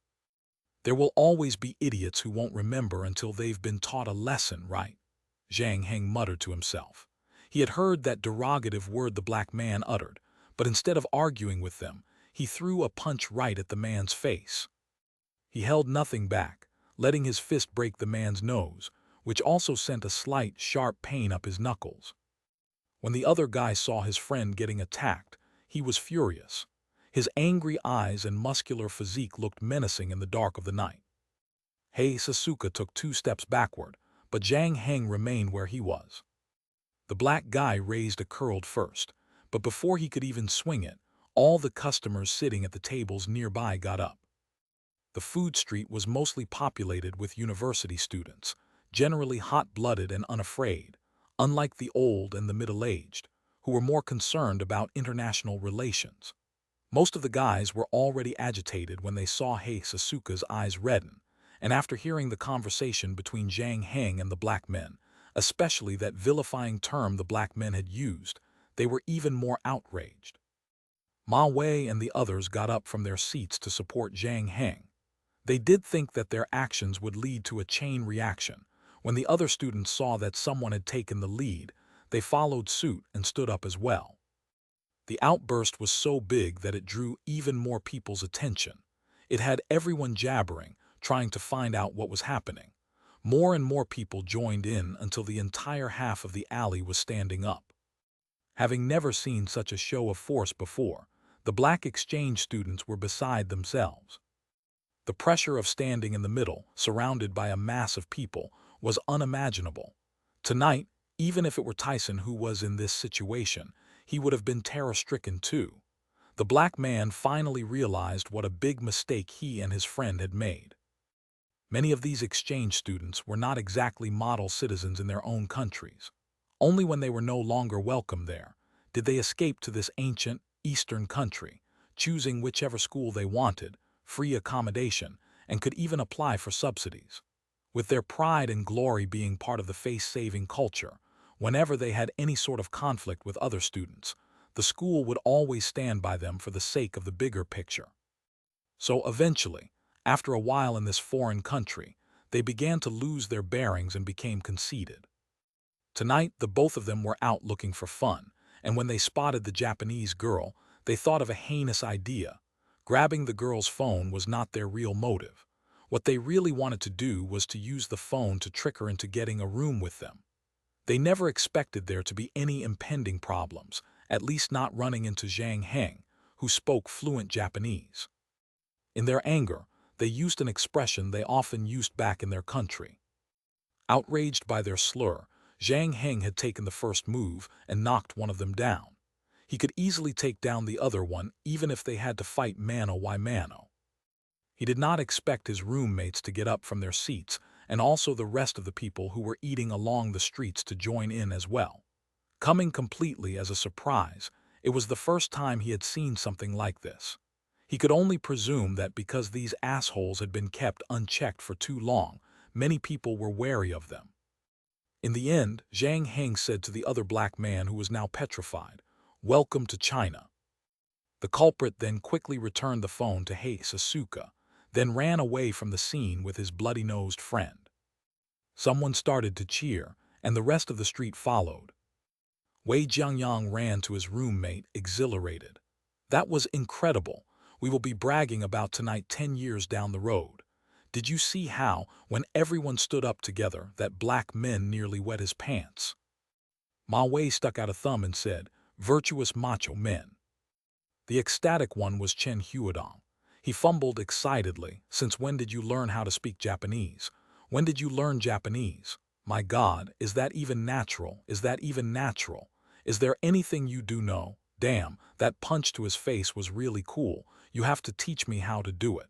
There will always be idiots who won't remember until they've been taught a lesson, right?" Zhang Heng muttered to himself. He had heard that derogative word the black man uttered, but instead of arguing with them, he threw a punch right at the man's face. He held nothing back, letting his fist break the man's nose, which also sent a slight, sharp pain up his knuckles. When the other guy saw his friend getting attacked, he was furious. His angry eyes and muscular physique looked menacing in the dark of the night. Hei Sasuke took 2 steps backward, but Zhang Heng remained where he was. The black guy raised a curled first, but before he could even swing it, all the customers sitting at the tables nearby got up. The food street was mostly populated with university students, generally hot-blooded and unafraid, unlike the old and the middle-aged, who were more concerned about international relations. Most of the guys were already agitated when they saw Hei Sasuke's eyes redden, and after hearing the conversation between Zhang Heng and the black men, especially that vilifying term the black men had used, they were even more outraged. Ma Wei and the others got up from their seats to support Zhang Heng. They did think that their actions would lead to a chain reaction. When the other students saw that someone had taken the lead, they followed suit and stood up as well. The outburst was so big that it drew even more people's attention. It had everyone jabbering, trying to find out what was happening. More and more people joined in until the entire half of the alley was standing up. Having never seen such a show of force before, the black exchange students were beside themselves. The pressure of standing in the middle, surrounded by a mass of people, was unimaginable. Tonight, even if it were Tyson who was in this situation, he would have been terror-stricken too. The black man finally realized what a big mistake he and his friend had made. Many of these exchange students were not exactly model citizens in their own countries. Only when they were no longer welcome there did they escape to this ancient, Eastern country, choosing whichever school they wanted, free accommodation, and could even apply for subsidies. With their pride and glory being part of the face-saving culture, whenever they had any sort of conflict with other students, the school would always stand by them for the sake of the bigger picture. So eventually, after a while in this foreign country, they began to lose their bearings and became conceited. Tonight, the both of them were out looking for fun, and when they spotted the Japanese girl, they thought of a heinous idea. Grabbing the girl's phone was not their real motive. What they really wanted to do was to use the phone to trick her into getting a room with them. They never expected there to be any impending problems, at least not running into Zhang Heng, who spoke fluent Japanese. In their anger, they used an expression they often used back in their country. Outraged by their slur, Zhang Heng had taken the first move and knocked one of them down. He could easily take down the other one even if they had to fight mano a mano. He did not expect his roommates to get up from their seats, and also the rest of the people who were eating along the streets to join in as well. Coming completely as a surprise, it was the first time he had seen something like this. He could only presume that because these assholes had been kept unchecked for too long, many people were wary of them. In the end, Zhang Heng said to the other black man who was now petrified, "Welcome to China." The culprit then quickly returned the phone to Hei Sasuke, then ran away from the scene with his bloody-nosed friend. Someone started to cheer, and the rest of the street followed. Wei Jiangyang ran to his roommate, exhilarated. "That was incredible. We will be bragging about tonight 10 years down the road. Did you see how, when everyone stood up together, that black men nearly wet his pants?" Ma Wei stuck out a thumb and said, "Virtuous macho men." The ecstatic one was Chen Huadong. He fumbled excitedly, "Since when did you learn how to speak Japanese? When did you learn Japanese? My God, is that even natural? Is that even natural? Is there anything you do know? Damn, that punch to his face was really cool. You have to teach me how to do it."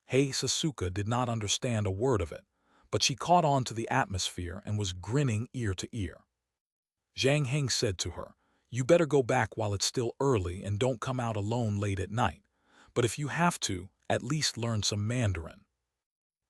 Hei Sasuke did not understand a word of it, but she caught on to the atmosphere and was grinning ear to ear. Zhang Heng said to her, "You better go back while it's still early and don't come out alone late at night. But if you have to, at least learn some Mandarin."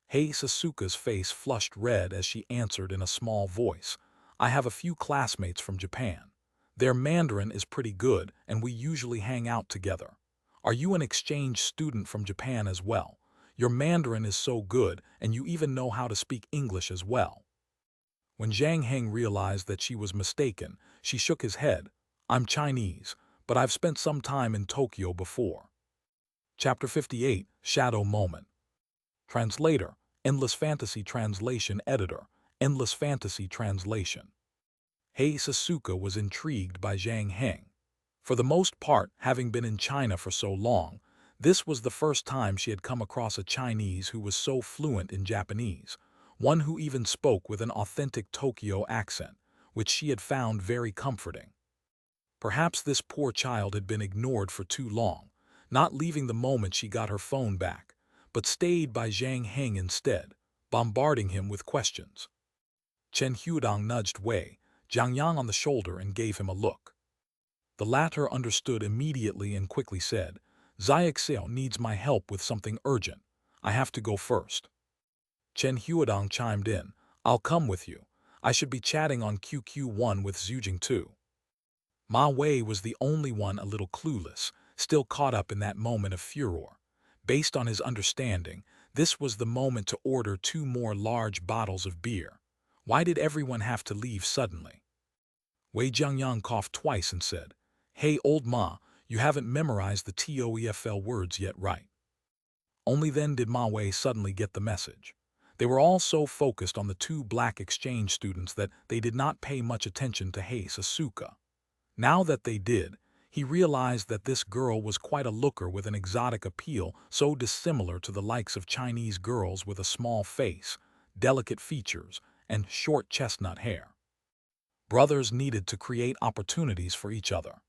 Hei Sasuke's face flushed red as she answered in a small voice, "I have a few classmates from Japan. Their Mandarin is pretty good and we usually hang out together. Are you an exchange student from Japan as well? Your Mandarin is so good and you even know how to speak English as well." When Zhang Heng realized that she was mistaken, she shook his head. "I'm Chinese, but I've spent some time in Tokyo before." Chapter 58, Shadow Moment. Translator, Endless Fantasy Translation Editor, Endless Fantasy Translation. Hei Sasuke was intrigued by Zhang Heng. For the most part, having been in China for so long, this was the first time she had come across a Chinese who was so fluent in Japanese, one who even spoke with an authentic Tokyo accent, which she had found very comforting. Perhaps this poor child had been ignored for too long, not leaving the moment she got her phone back, but stayed by Zhang Heng instead, bombarding him with questions. Chen Huidong nudged Wei Jiangyang on the shoulder and gave him a look. The latter understood immediately and quickly said, "Xiaoxiao needs my help with something urgent. I have to go first." Chen Huidong chimed in, "I'll come with you. I should be chatting on QQ1 with Zhujing too." Ma Wei was the only one a little clueless, still caught up in that moment of furor. Based on his understanding, this was the moment to order 2 more large bottles of beer. Why did everyone have to leave suddenly? Wei Jiangyang coughed twice and said, "Hey old Ma, you haven't memorized the TOEFL words yet, right?" Only then did Ma Wei suddenly get the message. They were all so focused on the 2 black exchange students that they did not pay much attention to Hei Sasuke. Now that they did, he realized that this girl was quite a looker with an exotic appeal so dissimilar to the likes of Chinese girls with a small face, delicate features, and short chestnut hair. Brothers needed to create opportunities for each other.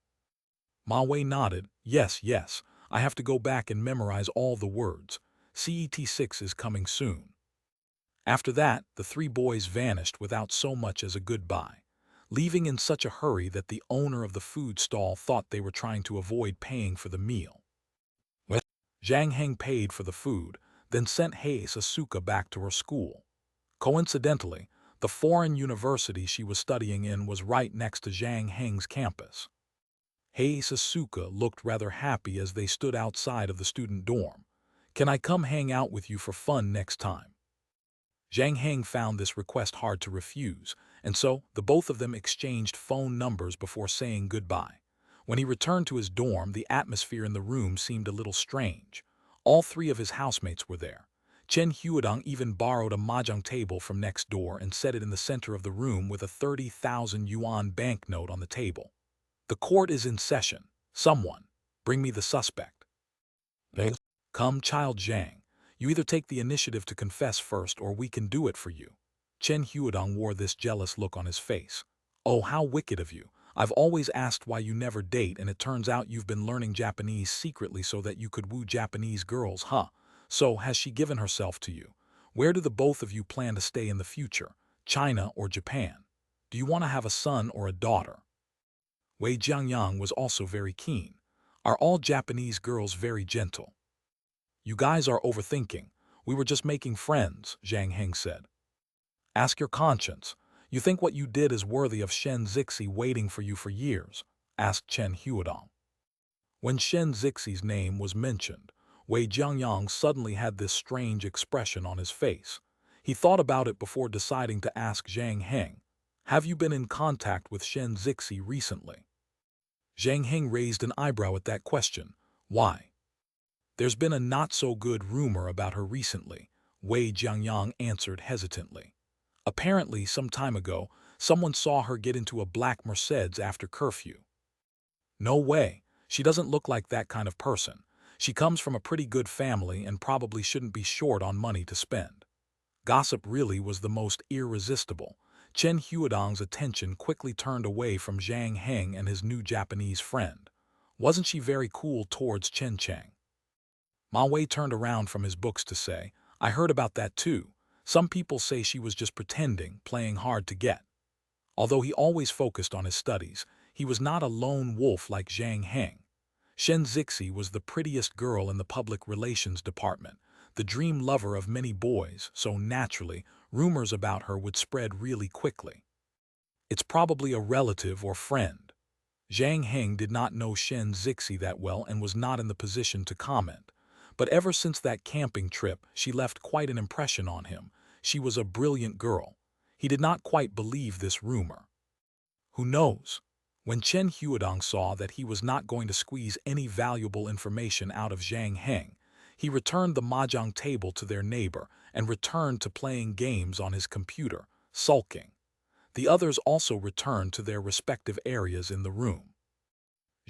Ma Wei nodded, "Yes, yes, I have to go back and memorize all the words. CET6 is coming soon." After that, the 3 boys vanished without so much as a goodbye, leaving in such a hurry that the owner of the food stall thought they were trying to avoid paying for the meal. Zhang Heng paid for the food, then sent Hei Sasuke back to her school. Coincidentally, the foreign university she was studying in was right next to Zhang Heng's campus. Hei Sasuke looked rather happy as they stood outside of the student dorm. "Can I come hang out with you for fun next time?" Zhang Heng found this request hard to refuse, and so the both of them exchanged phone numbers before saying goodbye. When he returned to his dorm, the atmosphere in the room seemed a little strange. All 3 of his housemates were there. Chen Huidong even borrowed a mahjong table from next door and set it in the center of the room with a 30,000 yuan banknote on the table. "The court is in session. Someone, bring me the suspect." "Come, child Zhang. You either take the initiative to confess first or we can do it for you." Chen Huidong wore this jealous look on his face. "Oh, how wicked of you. I've always asked why you never date, and it turns out you've been learning Japanese secretly so that you could woo Japanese girls, huh? So, has she given herself to you? Where do the both of you plan to stay in the future? China or Japan? Do you want to have a son or a daughter?" Wei Jiangyang was also very keen. "Are all Japanese girls very gentle?" "You guys are overthinking. We were just making friends," Zhang Heng said. "Ask your conscience. You think what you did is worthy of Shen Zixi waiting for you for years?" asked Chen Huidong. When Shen Zixi's name was mentioned, Wei Jiangyang suddenly had this strange expression on his face. He thought about it before deciding to ask Zhang Heng, "Have you been in contact with Shen Zixi recently?" Zhang Heng raised an eyebrow at that question. "Why?" "There's been a not-so-good rumor about her recently," Wei Jiangyang answered hesitantly. "Apparently, some time ago, someone saw her get into a black Mercedes after curfew." "No way. She doesn't look like that kind of person. She comes from a pretty good family and probably shouldn't be short on money to spend." Gossip really was the most irresistible. Chen Huidong's attention quickly turned away from Zhang Heng and his new Japanese friend. Wasn't she very cool towards Chen Cheng? Ma Wei turned around from his books to say, "I heard about that too. Some people say she was just pretending, playing hard to get." Although he always focused on his studies, he was not a lone wolf like Zhang Heng. Shen Zixi was the prettiest girl in the public relations department, the dream lover of many boys, so naturally, rumors about her would spread really quickly. "It's probably a relative or friend." Zhang Heng did not know Shen Zixi that well and was not in the position to comment. But ever since that camping trip, she left quite an impression on him. She was a brilliant girl. He did not quite believe this rumor. "Who knows?" When Chen Huadong saw that he was not going to squeeze any valuable information out of Zhang Heng, he returned the mahjong table to their neighbor and returned to playing games on his computer, sulking. The others also returned to their respective areas in the room.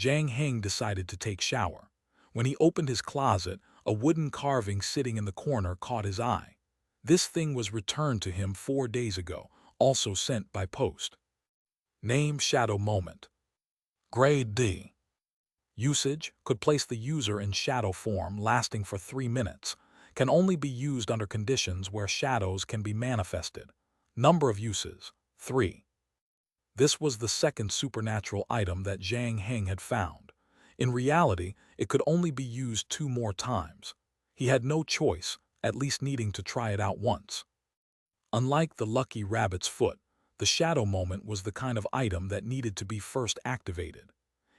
Zhang Heng decided to take shower. When he opened his closet, a wooden carving sitting in the corner caught his eye. This thing was returned to him 4 days ago, also sent by post. Name Shadow Moment. Grade D. Usage could place the user in shadow form lasting for 3 minutes. Can only be used under conditions where shadows can be manifested. Number of uses, 3. This was the second supernatural item that Zhang Heng had found. In reality, it could only be used 2 more times. He had no choice, at least needing to try it out once. Unlike the lucky rabbit's foot, the shadow moment was the kind of item that needed to be first activated.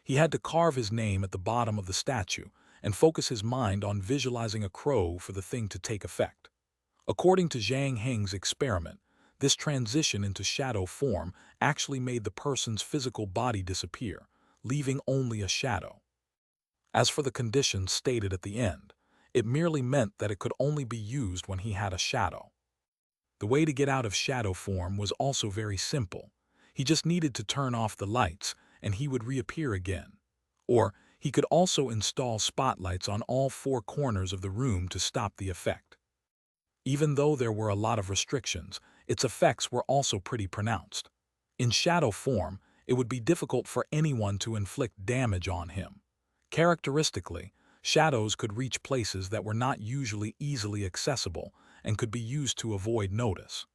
He had to carve his name at the bottom of the statue and focus his mind on visualizing a crow for the thing to take effect. According to Zhang Heng's experiment, this transition into shadow form actually made the person's physical body disappear, leaving only a shadow. As for the conditions stated at the end, it merely meant that it could only be used when he had a shadow. The way to get out of shadow form was also very simple. He just needed to turn off the lights and he would reappear again. Or he could also install spotlights on all 4 corners of the room to stop the effect. Even though there were a lot of restrictions, its effects were also pretty pronounced. In shadow form, it would be difficult for anyone to inflict damage on him. Characteristically, shadows could reach places that were not usually easily accessible and could be used to avoid notice.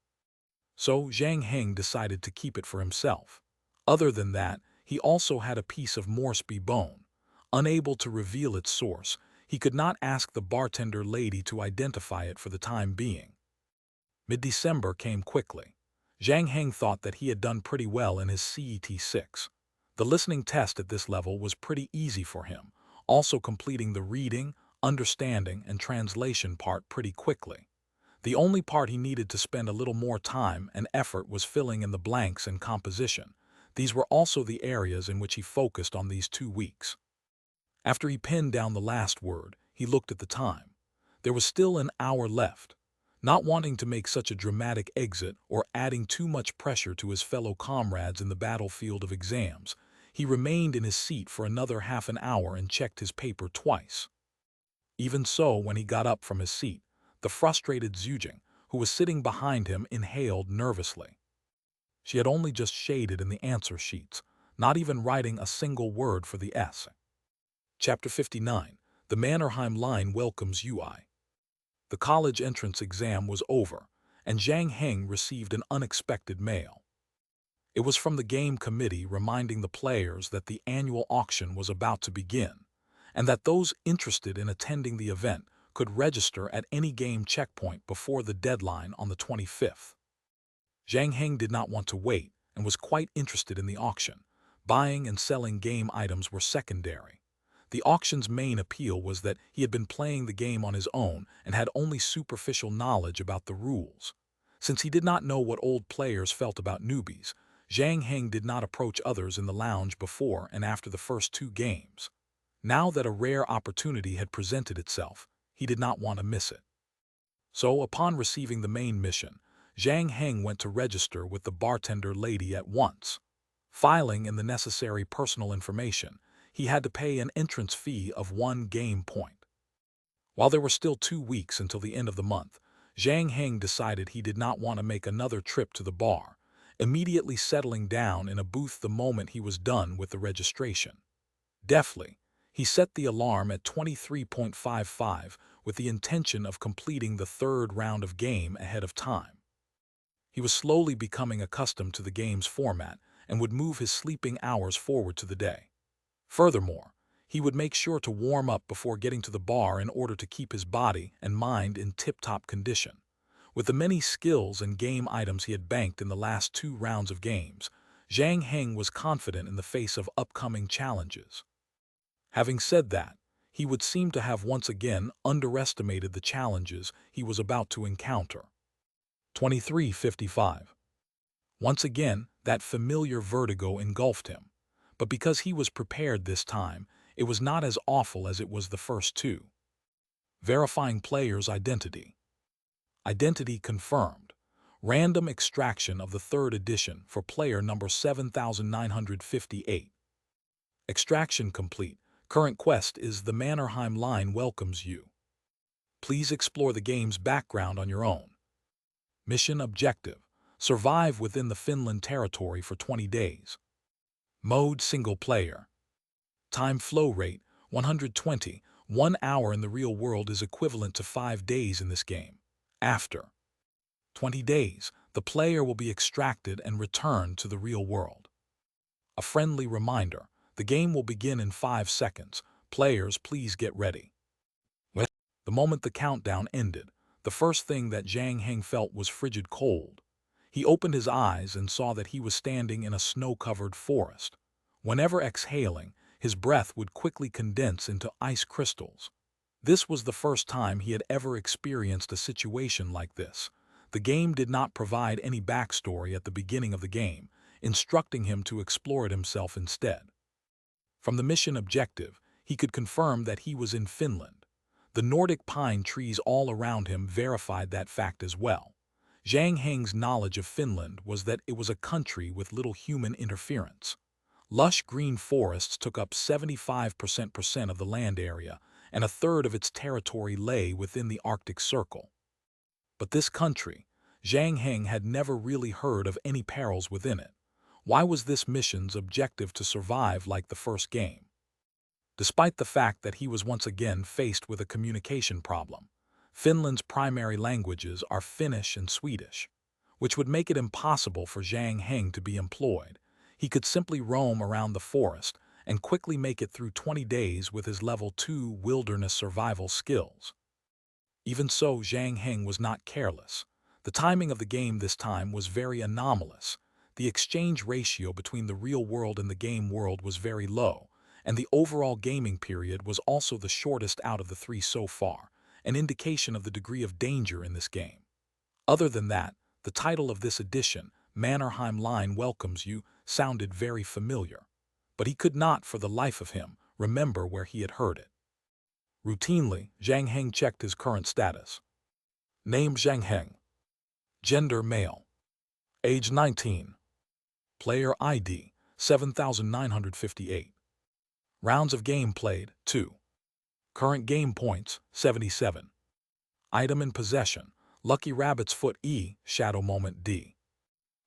So Zhang Heng decided to keep it for himself. Other than that, he also had a piece of Moresby bone. Unable to reveal its source, he could not ask the bartender lady to identify it for the time being. Mid-December came quickly. Zhang Heng thought that he had done pretty well in his CET-6. The listening test at this level was pretty easy for him, also completing the reading, understanding, and translation part pretty quickly. The only part he needed to spend a little more time and effort was filling in the blanks and composition. These were also the areas in which he focused on these 2 weeks. After he pinned down the last word, he looked at the time. There was still an hour left. Not wanting to make such a dramatic exit or adding too much pressure to his fellow comrades in the battlefield of exams, he remained in his seat for another half an hour and checked his paper twice. Even so, when he got up from his seat, the frustrated Zhujing, who was sitting behind him, inhaled nervously. She had only just shaded in the answer sheets, not even writing a single word for the S. Chapter 59. The Mannerheim Line Welcomes UI. The college entrance exam was over, and Zhang Heng received an unexpected mail. It was from the game committee reminding the players that the annual auction was about to begin, and that those interested in attending the event could register at any game checkpoint before the deadline on the 25th. Zhang Heng did not want to wait and was quite interested in the auction. Buying and selling game items were secondary. The auction's main appeal was that he had been playing the game on his own and had only superficial knowledge about the rules. Since he did not know what old players felt about newbies, Zhang Heng did not approach others in the lounge before and after the first 2 games. Now that a rare opportunity had presented itself, he did not want to miss it. So, upon receiving the main mission, Zhang Heng went to register with the bartender lady at once. Filing in the necessary personal information, he had to pay an entrance fee of 1 game point. While there were still 2 weeks until the end of the month, Zhang Heng decided he did not want to make another trip to the bar, immediately settling down in a booth the moment he was done with the registration. Deftly, he set the alarm at 23:55 with the intention of completing the 3rd round of game ahead of time. He was slowly becoming accustomed to the game's format and would move his sleeping hours forward to the day. Furthermore, he would make sure to warm up before getting to the bar in order to keep his body and mind in tip-top condition. With the many skills and game items he had banked in the last 2 rounds of games, Zhang Heng was confident in the face of upcoming challenges. Having said that, he would seem to have once again underestimated the challenges he was about to encounter. 23:55. Once again, that familiar vertigo engulfed him. But because he was prepared this time, it was not as awful as it was the first two. Verifying player's identity. Identity confirmed. Random extraction of the third edition for player number 7958. Extraction complete. Current quest is The Mannerheim Line welcomes you. Please explore the game's background on your own. Mission objective: survive within the Finland territory for 20 days. Mode single player. Time flow rate 120. 1 hour in the real world is equivalent to 5 days in this game. After 20 days, the player will be extracted and returned to the real world. A friendly reminder: the game will begin in 5 seconds. Players, please get ready. The moment the countdown ended, the first thing that Zhang Heng felt was frigid cold. He opened his eyes and saw that he was standing in a snow-covered forest. Whenever exhaling, his breath would quickly condense into ice crystals. This was the first time he had ever experienced a situation like this. The game did not provide any backstory at the beginning of the game, instructing him to explore it himself instead. From the mission objective, he could confirm that he was in Finland. The Nordic pine trees all around him verified that fact as well. Zhang Heng's knowledge of Finland was that it was a country with little human interference. Lush green forests took up 75% of the land area, and a third of its territory lay within the Arctic Circle. But this country, Zhang Heng had never really heard of any perils within it. Why was this mission's objective to survive like the first game? Despite the fact that he was once again faced with a communication problem, Finland's primary languages are Finnish and Swedish, which would make it impossible for Zhang Heng to be employed. He could simply roam around the forest and quickly make it through 20 days with his level 2 wilderness survival skills. Even so, Zhang Heng was not careless. The timing of the game this time was very anomalous. The exchange ratio between the real world and the game world was very low, and the overall gaming period was also the shortest out of the 3 so far, an indication of the degree of danger in this game. Other than that, the title of this edition, Mannerheim Line welcomes you, sounded very familiar, but he could not, for the life of him, remember where he had heard it. Routinely, Zhang Heng checked his current status. Name: Zhang Heng. Gender: male. Age: 19. Player ID: 7958. Rounds of game played: 2. Current game points: 77. Item in possession: Lucky Rabbit's Foot E, Shadow Moment D.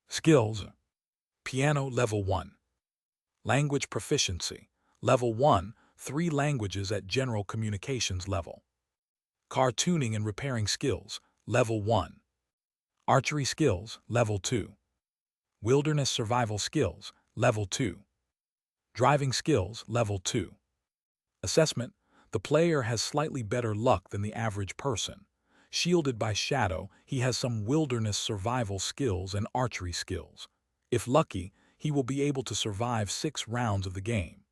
Skills: Piano Level 1. Language Proficiency Level 1, 3 languages at General Communications level. Cartooning and Repairing Skills Level 1. Archery Skills Level 2. Wilderness Survival Skills Level 2. Driving Skills Level 2. Assessment: the player has slightly better luck than the average person. Shielded by shadow, he has some wilderness survival skills and archery skills. If lucky, he will be able to survive 6 rounds of the game.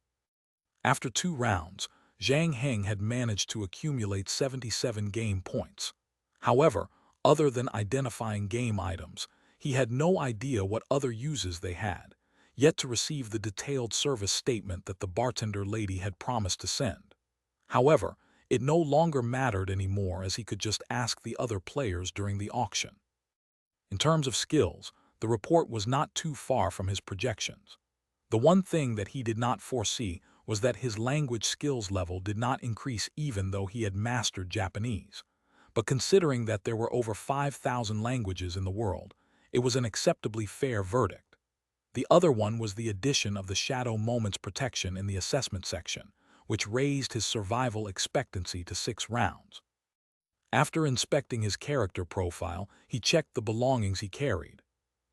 After 2 rounds, Zhang Heng had managed to accumulate 77 game points. However, other than identifying game items, he had no idea what other uses they had, yet to receive the detailed service statement that the bartender lady had promised to send. However, it no longer mattered anymore, as he could just ask the other players during the auction. In terms of skills, the report was not too far from his projections. The one thing that he did not foresee was that his language skills level did not increase even though he had mastered Japanese. But considering that there were over 5,000 languages in the world, it was an acceptably fair verdict. The other one was the addition of the Shadow Moments protection in the assessment section, which raised his survival expectancy to 6 rounds. After inspecting his character profile, he checked the belongings he carried.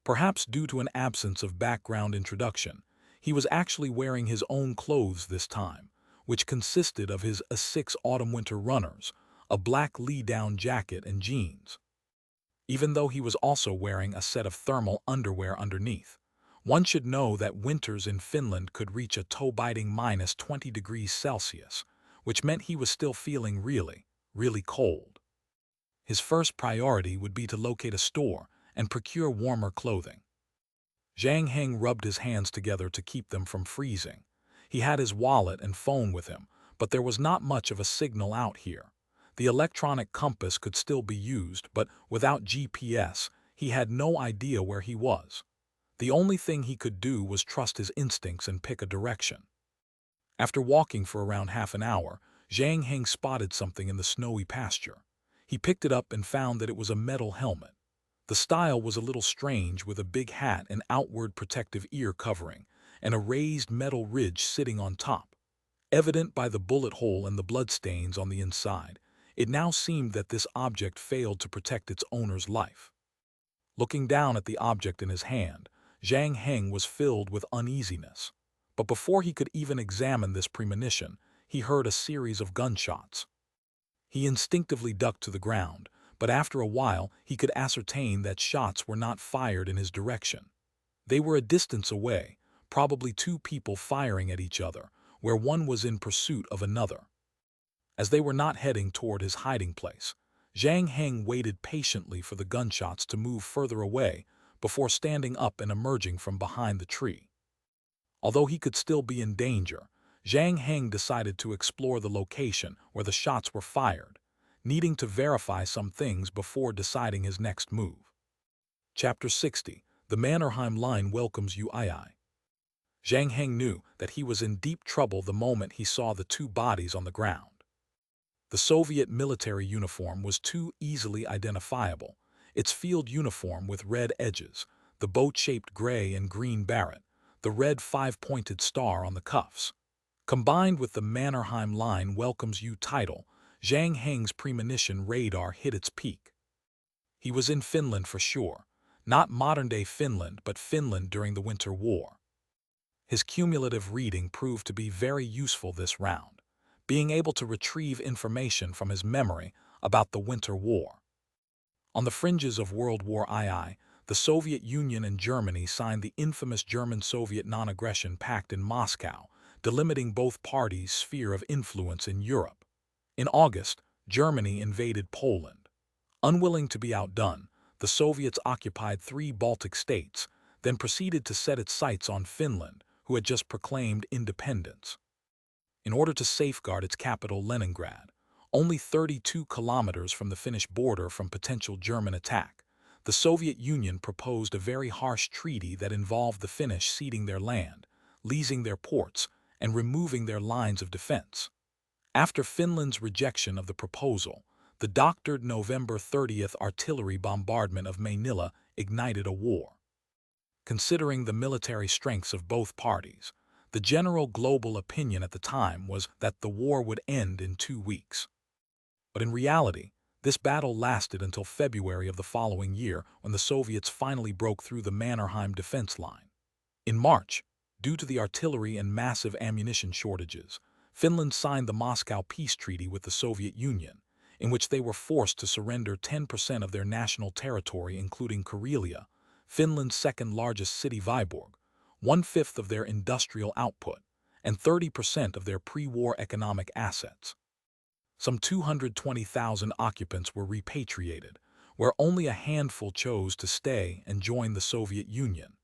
Perhaps due to an absence of background introduction, he was actually wearing his own clothes this time, which consisted of his A6 autumn-winter runners, a black lee-down jacket and jeans. Even though he was also wearing a set of thermal underwear underneath. One should know that winters in Finland could reach a toe-biting -20 degrees Celsius, which meant he was still feeling really, really cold. His first priority would be to locate a store and procure warmer clothing. Zhang Heng rubbed his hands together to keep them from freezing. He had his wallet and phone with him, but there was not much of a signal out here. The electronic compass could still be used, but without GPS, he had no idea where he was. The only thing he could do was trust his instincts and pick a direction. After walking for around half an hour, Zhang Heng spotted something in the snowy pasture. He picked it up and found that it was a metal helmet. The style was a little strange, with a big hat and outward protective ear covering, and a raised metal ridge sitting on top. Evident by the bullet hole and the bloodstains on the inside, it now seemed that this object failed to protect its owner's life. Looking down at the object in his hand, Zhang Heng was filled with uneasiness. But before he could even examine this premonition, he heard a series of gunshots. He instinctively ducked to the ground, but after a while he could ascertain that shots were not fired in his direction. They were a distance away, probably two people firing at each other, where one was in pursuit of another. As they were not heading toward his hiding place, Zhang Heng waited patiently for the gunshots to move further away before standing up and emerging from behind the tree. Although he could still be in danger, Zhang Heng decided to explore the location where the shots were fired, needing to verify some things before deciding his next move. Chapter 60. The Mannerheim Line welcomes you. Zhang Heng knew that he was in deep trouble the moment he saw the two bodies on the ground. The Soviet military uniform was too easily identifiable, its field uniform with red edges, the boat-shaped gray and green beret, the red five-pointed star on the cuffs. Combined with the Mannerheim Line welcomes you title, Zhang Heng's premonition radar hit its peak. He was in Finland for sure, not modern-day Finland but Finland during the Winter War. His cumulative reading proved to be very useful this round, being able to retrieve information from his memory about the Winter War. On the fringes of World War II, the Soviet Union and Germany signed the infamous German-Soviet Non-Aggression Pact in Moscow, delimiting both parties' sphere of influence in Europe. In August, Germany invaded Poland. Unwilling to be outdone, the Soviets occupied 3 Baltic states, then proceeded to set its sights on Finland, who had just proclaimed independence. In order to safeguard its capital Leningrad, only 32 kilometers from the Finnish border from potential German attack, the Soviet Union proposed a very harsh treaty that involved the Finnish ceding their land, leasing their ports, and removing their lines of defense. After Finland's rejection of the proposal, the doctored November 30th artillery bombardment of Manila ignited a war. Considering the military strengths of both parties, the general global opinion at the time was that the war would end in 2 weeks. But in reality, this battle lasted until February of the following year, when the Soviets finally broke through the Mannerheim defense line. In March, due to the artillery and massive ammunition shortages, Finland signed the Moscow Peace Treaty with the Soviet Union, in which they were forced to surrender 10% of their national territory, including Karelia, Finland's second-largest city Viborg, 1/5 of their industrial output, and 30% of their pre-war economic assets. Some 220,000 occupants were repatriated, where only a handful chose to stay and join the Soviet Union.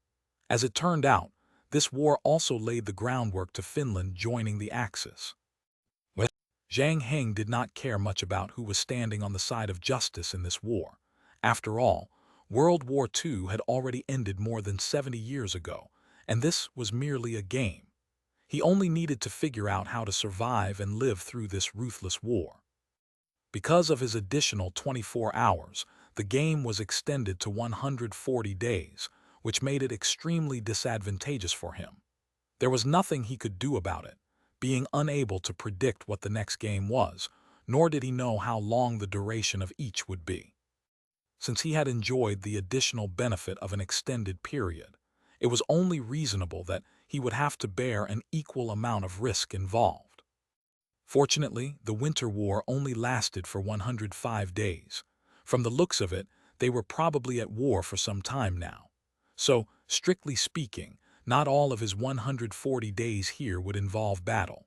As it turned out, this war also laid the groundwork to Finland joining the Axis. Zhang Heng did not care much about who was standing on the side of justice in this war. After all, World War II had already ended more than 70 years ago, and this was merely a game. He only needed to figure out how to survive and live through this ruthless war. Because of his additional 24 hours, the game was extended to 140 days, which made it extremely disadvantageous for him. There was nothing he could do about it, being unable to predict what the next game was, nor did he know how long the duration of each would be. Since he had enjoyed the additional benefit of an extended period, it was only reasonable that he would have to bear an equal amount of risk involved. Fortunately, the Winter War only lasted for 105 days. From the looks of it, they were probably at war for some time now. So, strictly speaking, not all of his 140 days here would involve battle.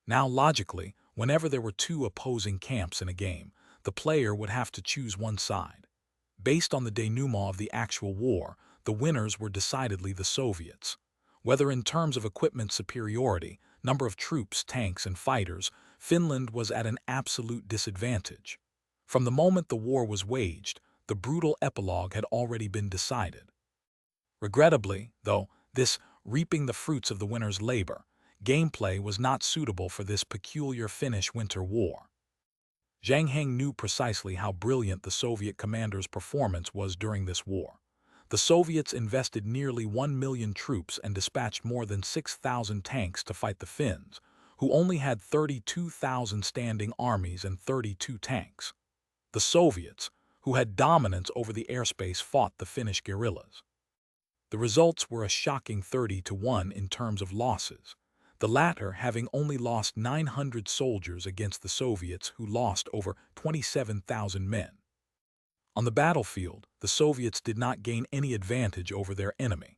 Now, logically, whenever there were 2 opposing camps in a game, the player would have to choose one side. Based on the denouement of the actual war, the winners were decidedly the Soviets. Whether in terms of equipment superiority, number of troops, tanks, and fighters, Finland was at an absolute disadvantage. From the moment the war was waged, the brutal epilogue had already been decided. Regrettably, though, this reaping the fruits of the winner's labor, gameplay was not suitable for this peculiar Finnish winter war. Zhang Heng knew precisely how brilliant the Soviet commander's performance was during this war. The Soviets invested nearly 1 million troops and dispatched more than 6,000 tanks to fight the Finns, who only had 32,000 standing armies and 32 tanks. The Soviets, who had dominance over the airspace, fought the Finnish guerrillas. The results were a shocking 30-1 in terms of losses, the latter having only lost 900 soldiers against the Soviets, who lost over 27,000 men. On the battlefield, the Soviets did not gain any advantage over their enemy.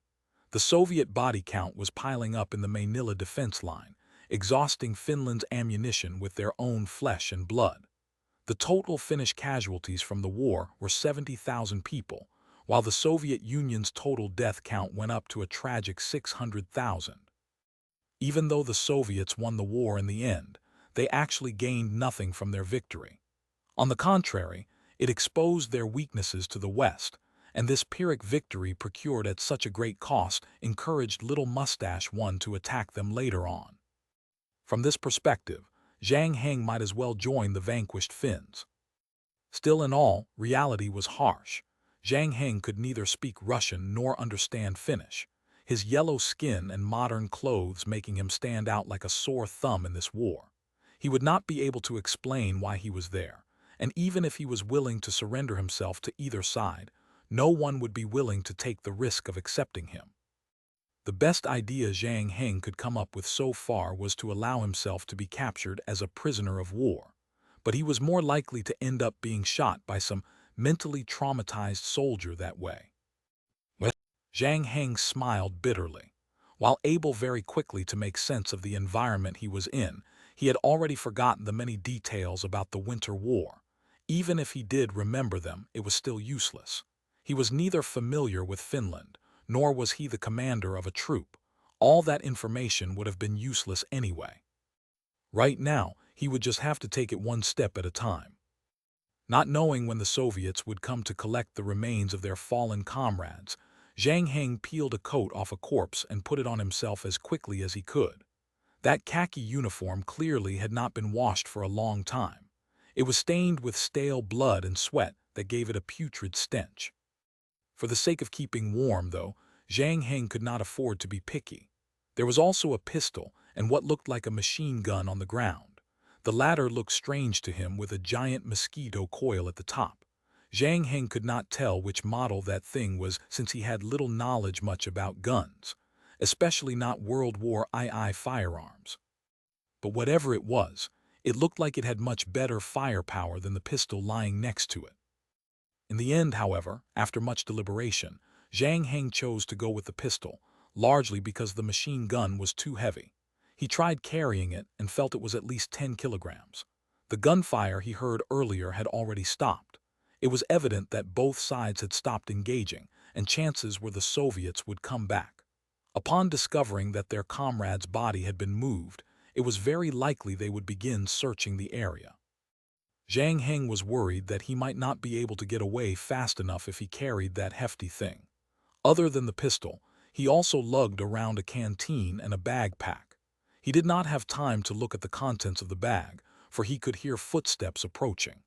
The Soviet body count was piling up in the Manila defense line, exhausting Finland's ammunition with their own flesh and blood. The total Finnish casualties from the war were 70,000 people, while the Soviet Union's total death count went up to a tragic 600,000. Even though the Soviets won the war in the end, they actually gained nothing from their victory. On the contrary, it exposed their weaknesses to the West, and this Pyrrhic victory procured at such a great cost encouraged Little Mustache I to attack them later on. From this perspective, Zhang Heng might as well join the vanquished Finns. Still in all, reality was harsh. Zhang Heng could neither speak Russian nor understand Finnish, his yellow skin and modern clothes making him stand out like a sore thumb in this war. He would not be able to explain why he was there, and even if he was willing to surrender himself to either side, no one would be willing to take the risk of accepting him. The best idea Zhang Heng could come up with so far was to allow himself to be captured as a prisoner of war, but he was more likely to end up being shot by some mentally traumatized soldier that way. Zhang Heng smiled bitterly. While able very quickly to make sense of the environment he was in, he had already forgotten the many details about the Winter War. Even if he did remember them, it was still useless. He was neither familiar with Finland, nor was he the commander of a troop. All that information would have been useless anyway. Right now, he would just have to take it one step at a time. Not knowing when the Soviets would come to collect the remains of their fallen comrades, Zhang Heng peeled a coat off a corpse and put it on himself as quickly as he could. That khaki uniform clearly had not been washed for a long time. It was stained with stale blood and sweat that gave it a putrid stench. For the sake of keeping warm, though, Zhang Heng could not afford to be picky. There was also a pistol and what looked like a machine gun on the ground. The latter looked strange to him with a giant mosquito coil at the top. Zhang Heng could not tell which model that thing was since he had little knowledge much about guns, especially not World War II firearms. But whatever it was, it looked like it had much better firepower than the pistol lying next to it. In the end, however, after much deliberation, Zhang Heng chose to go with the pistol, largely because the machine gun was too heavy. He tried carrying it and felt it was at least 10 kilograms. The gunfire he heard earlier had already stopped. It was evident that both sides had stopped engaging, and chances were the Soviets would come back. Upon discovering that their comrade's body had been moved, it was very likely they would begin searching the area. Zhang Heng was worried that he might not be able to get away fast enough if he carried that hefty thing. Other than the pistol, he also lugged around a canteen and a bag pack. He did not have time to look at the contents of the bag, for he could hear footsteps approaching.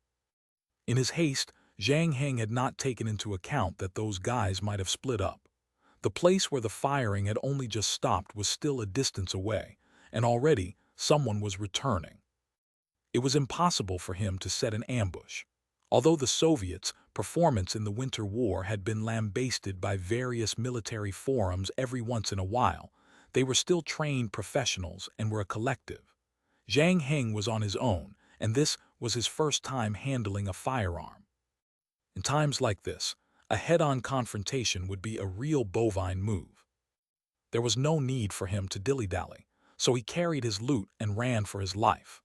In his haste, Zhang Heng had not taken into account that those guys might have split up. The place where the firing had only just stopped was still a distance away, and already someone was returning. It was impossible for him to set an ambush. Although the Soviets' performance in the Winter War had been lambasted by various military forums every once in a while, they were still trained professionals and were a collective. Zhang Heng was on his own, and this was his first time handling a firearm. In times like this, a head-on confrontation would be a real bovine move. There was no need for him to dilly-dally, so he carried his loot and ran for his life.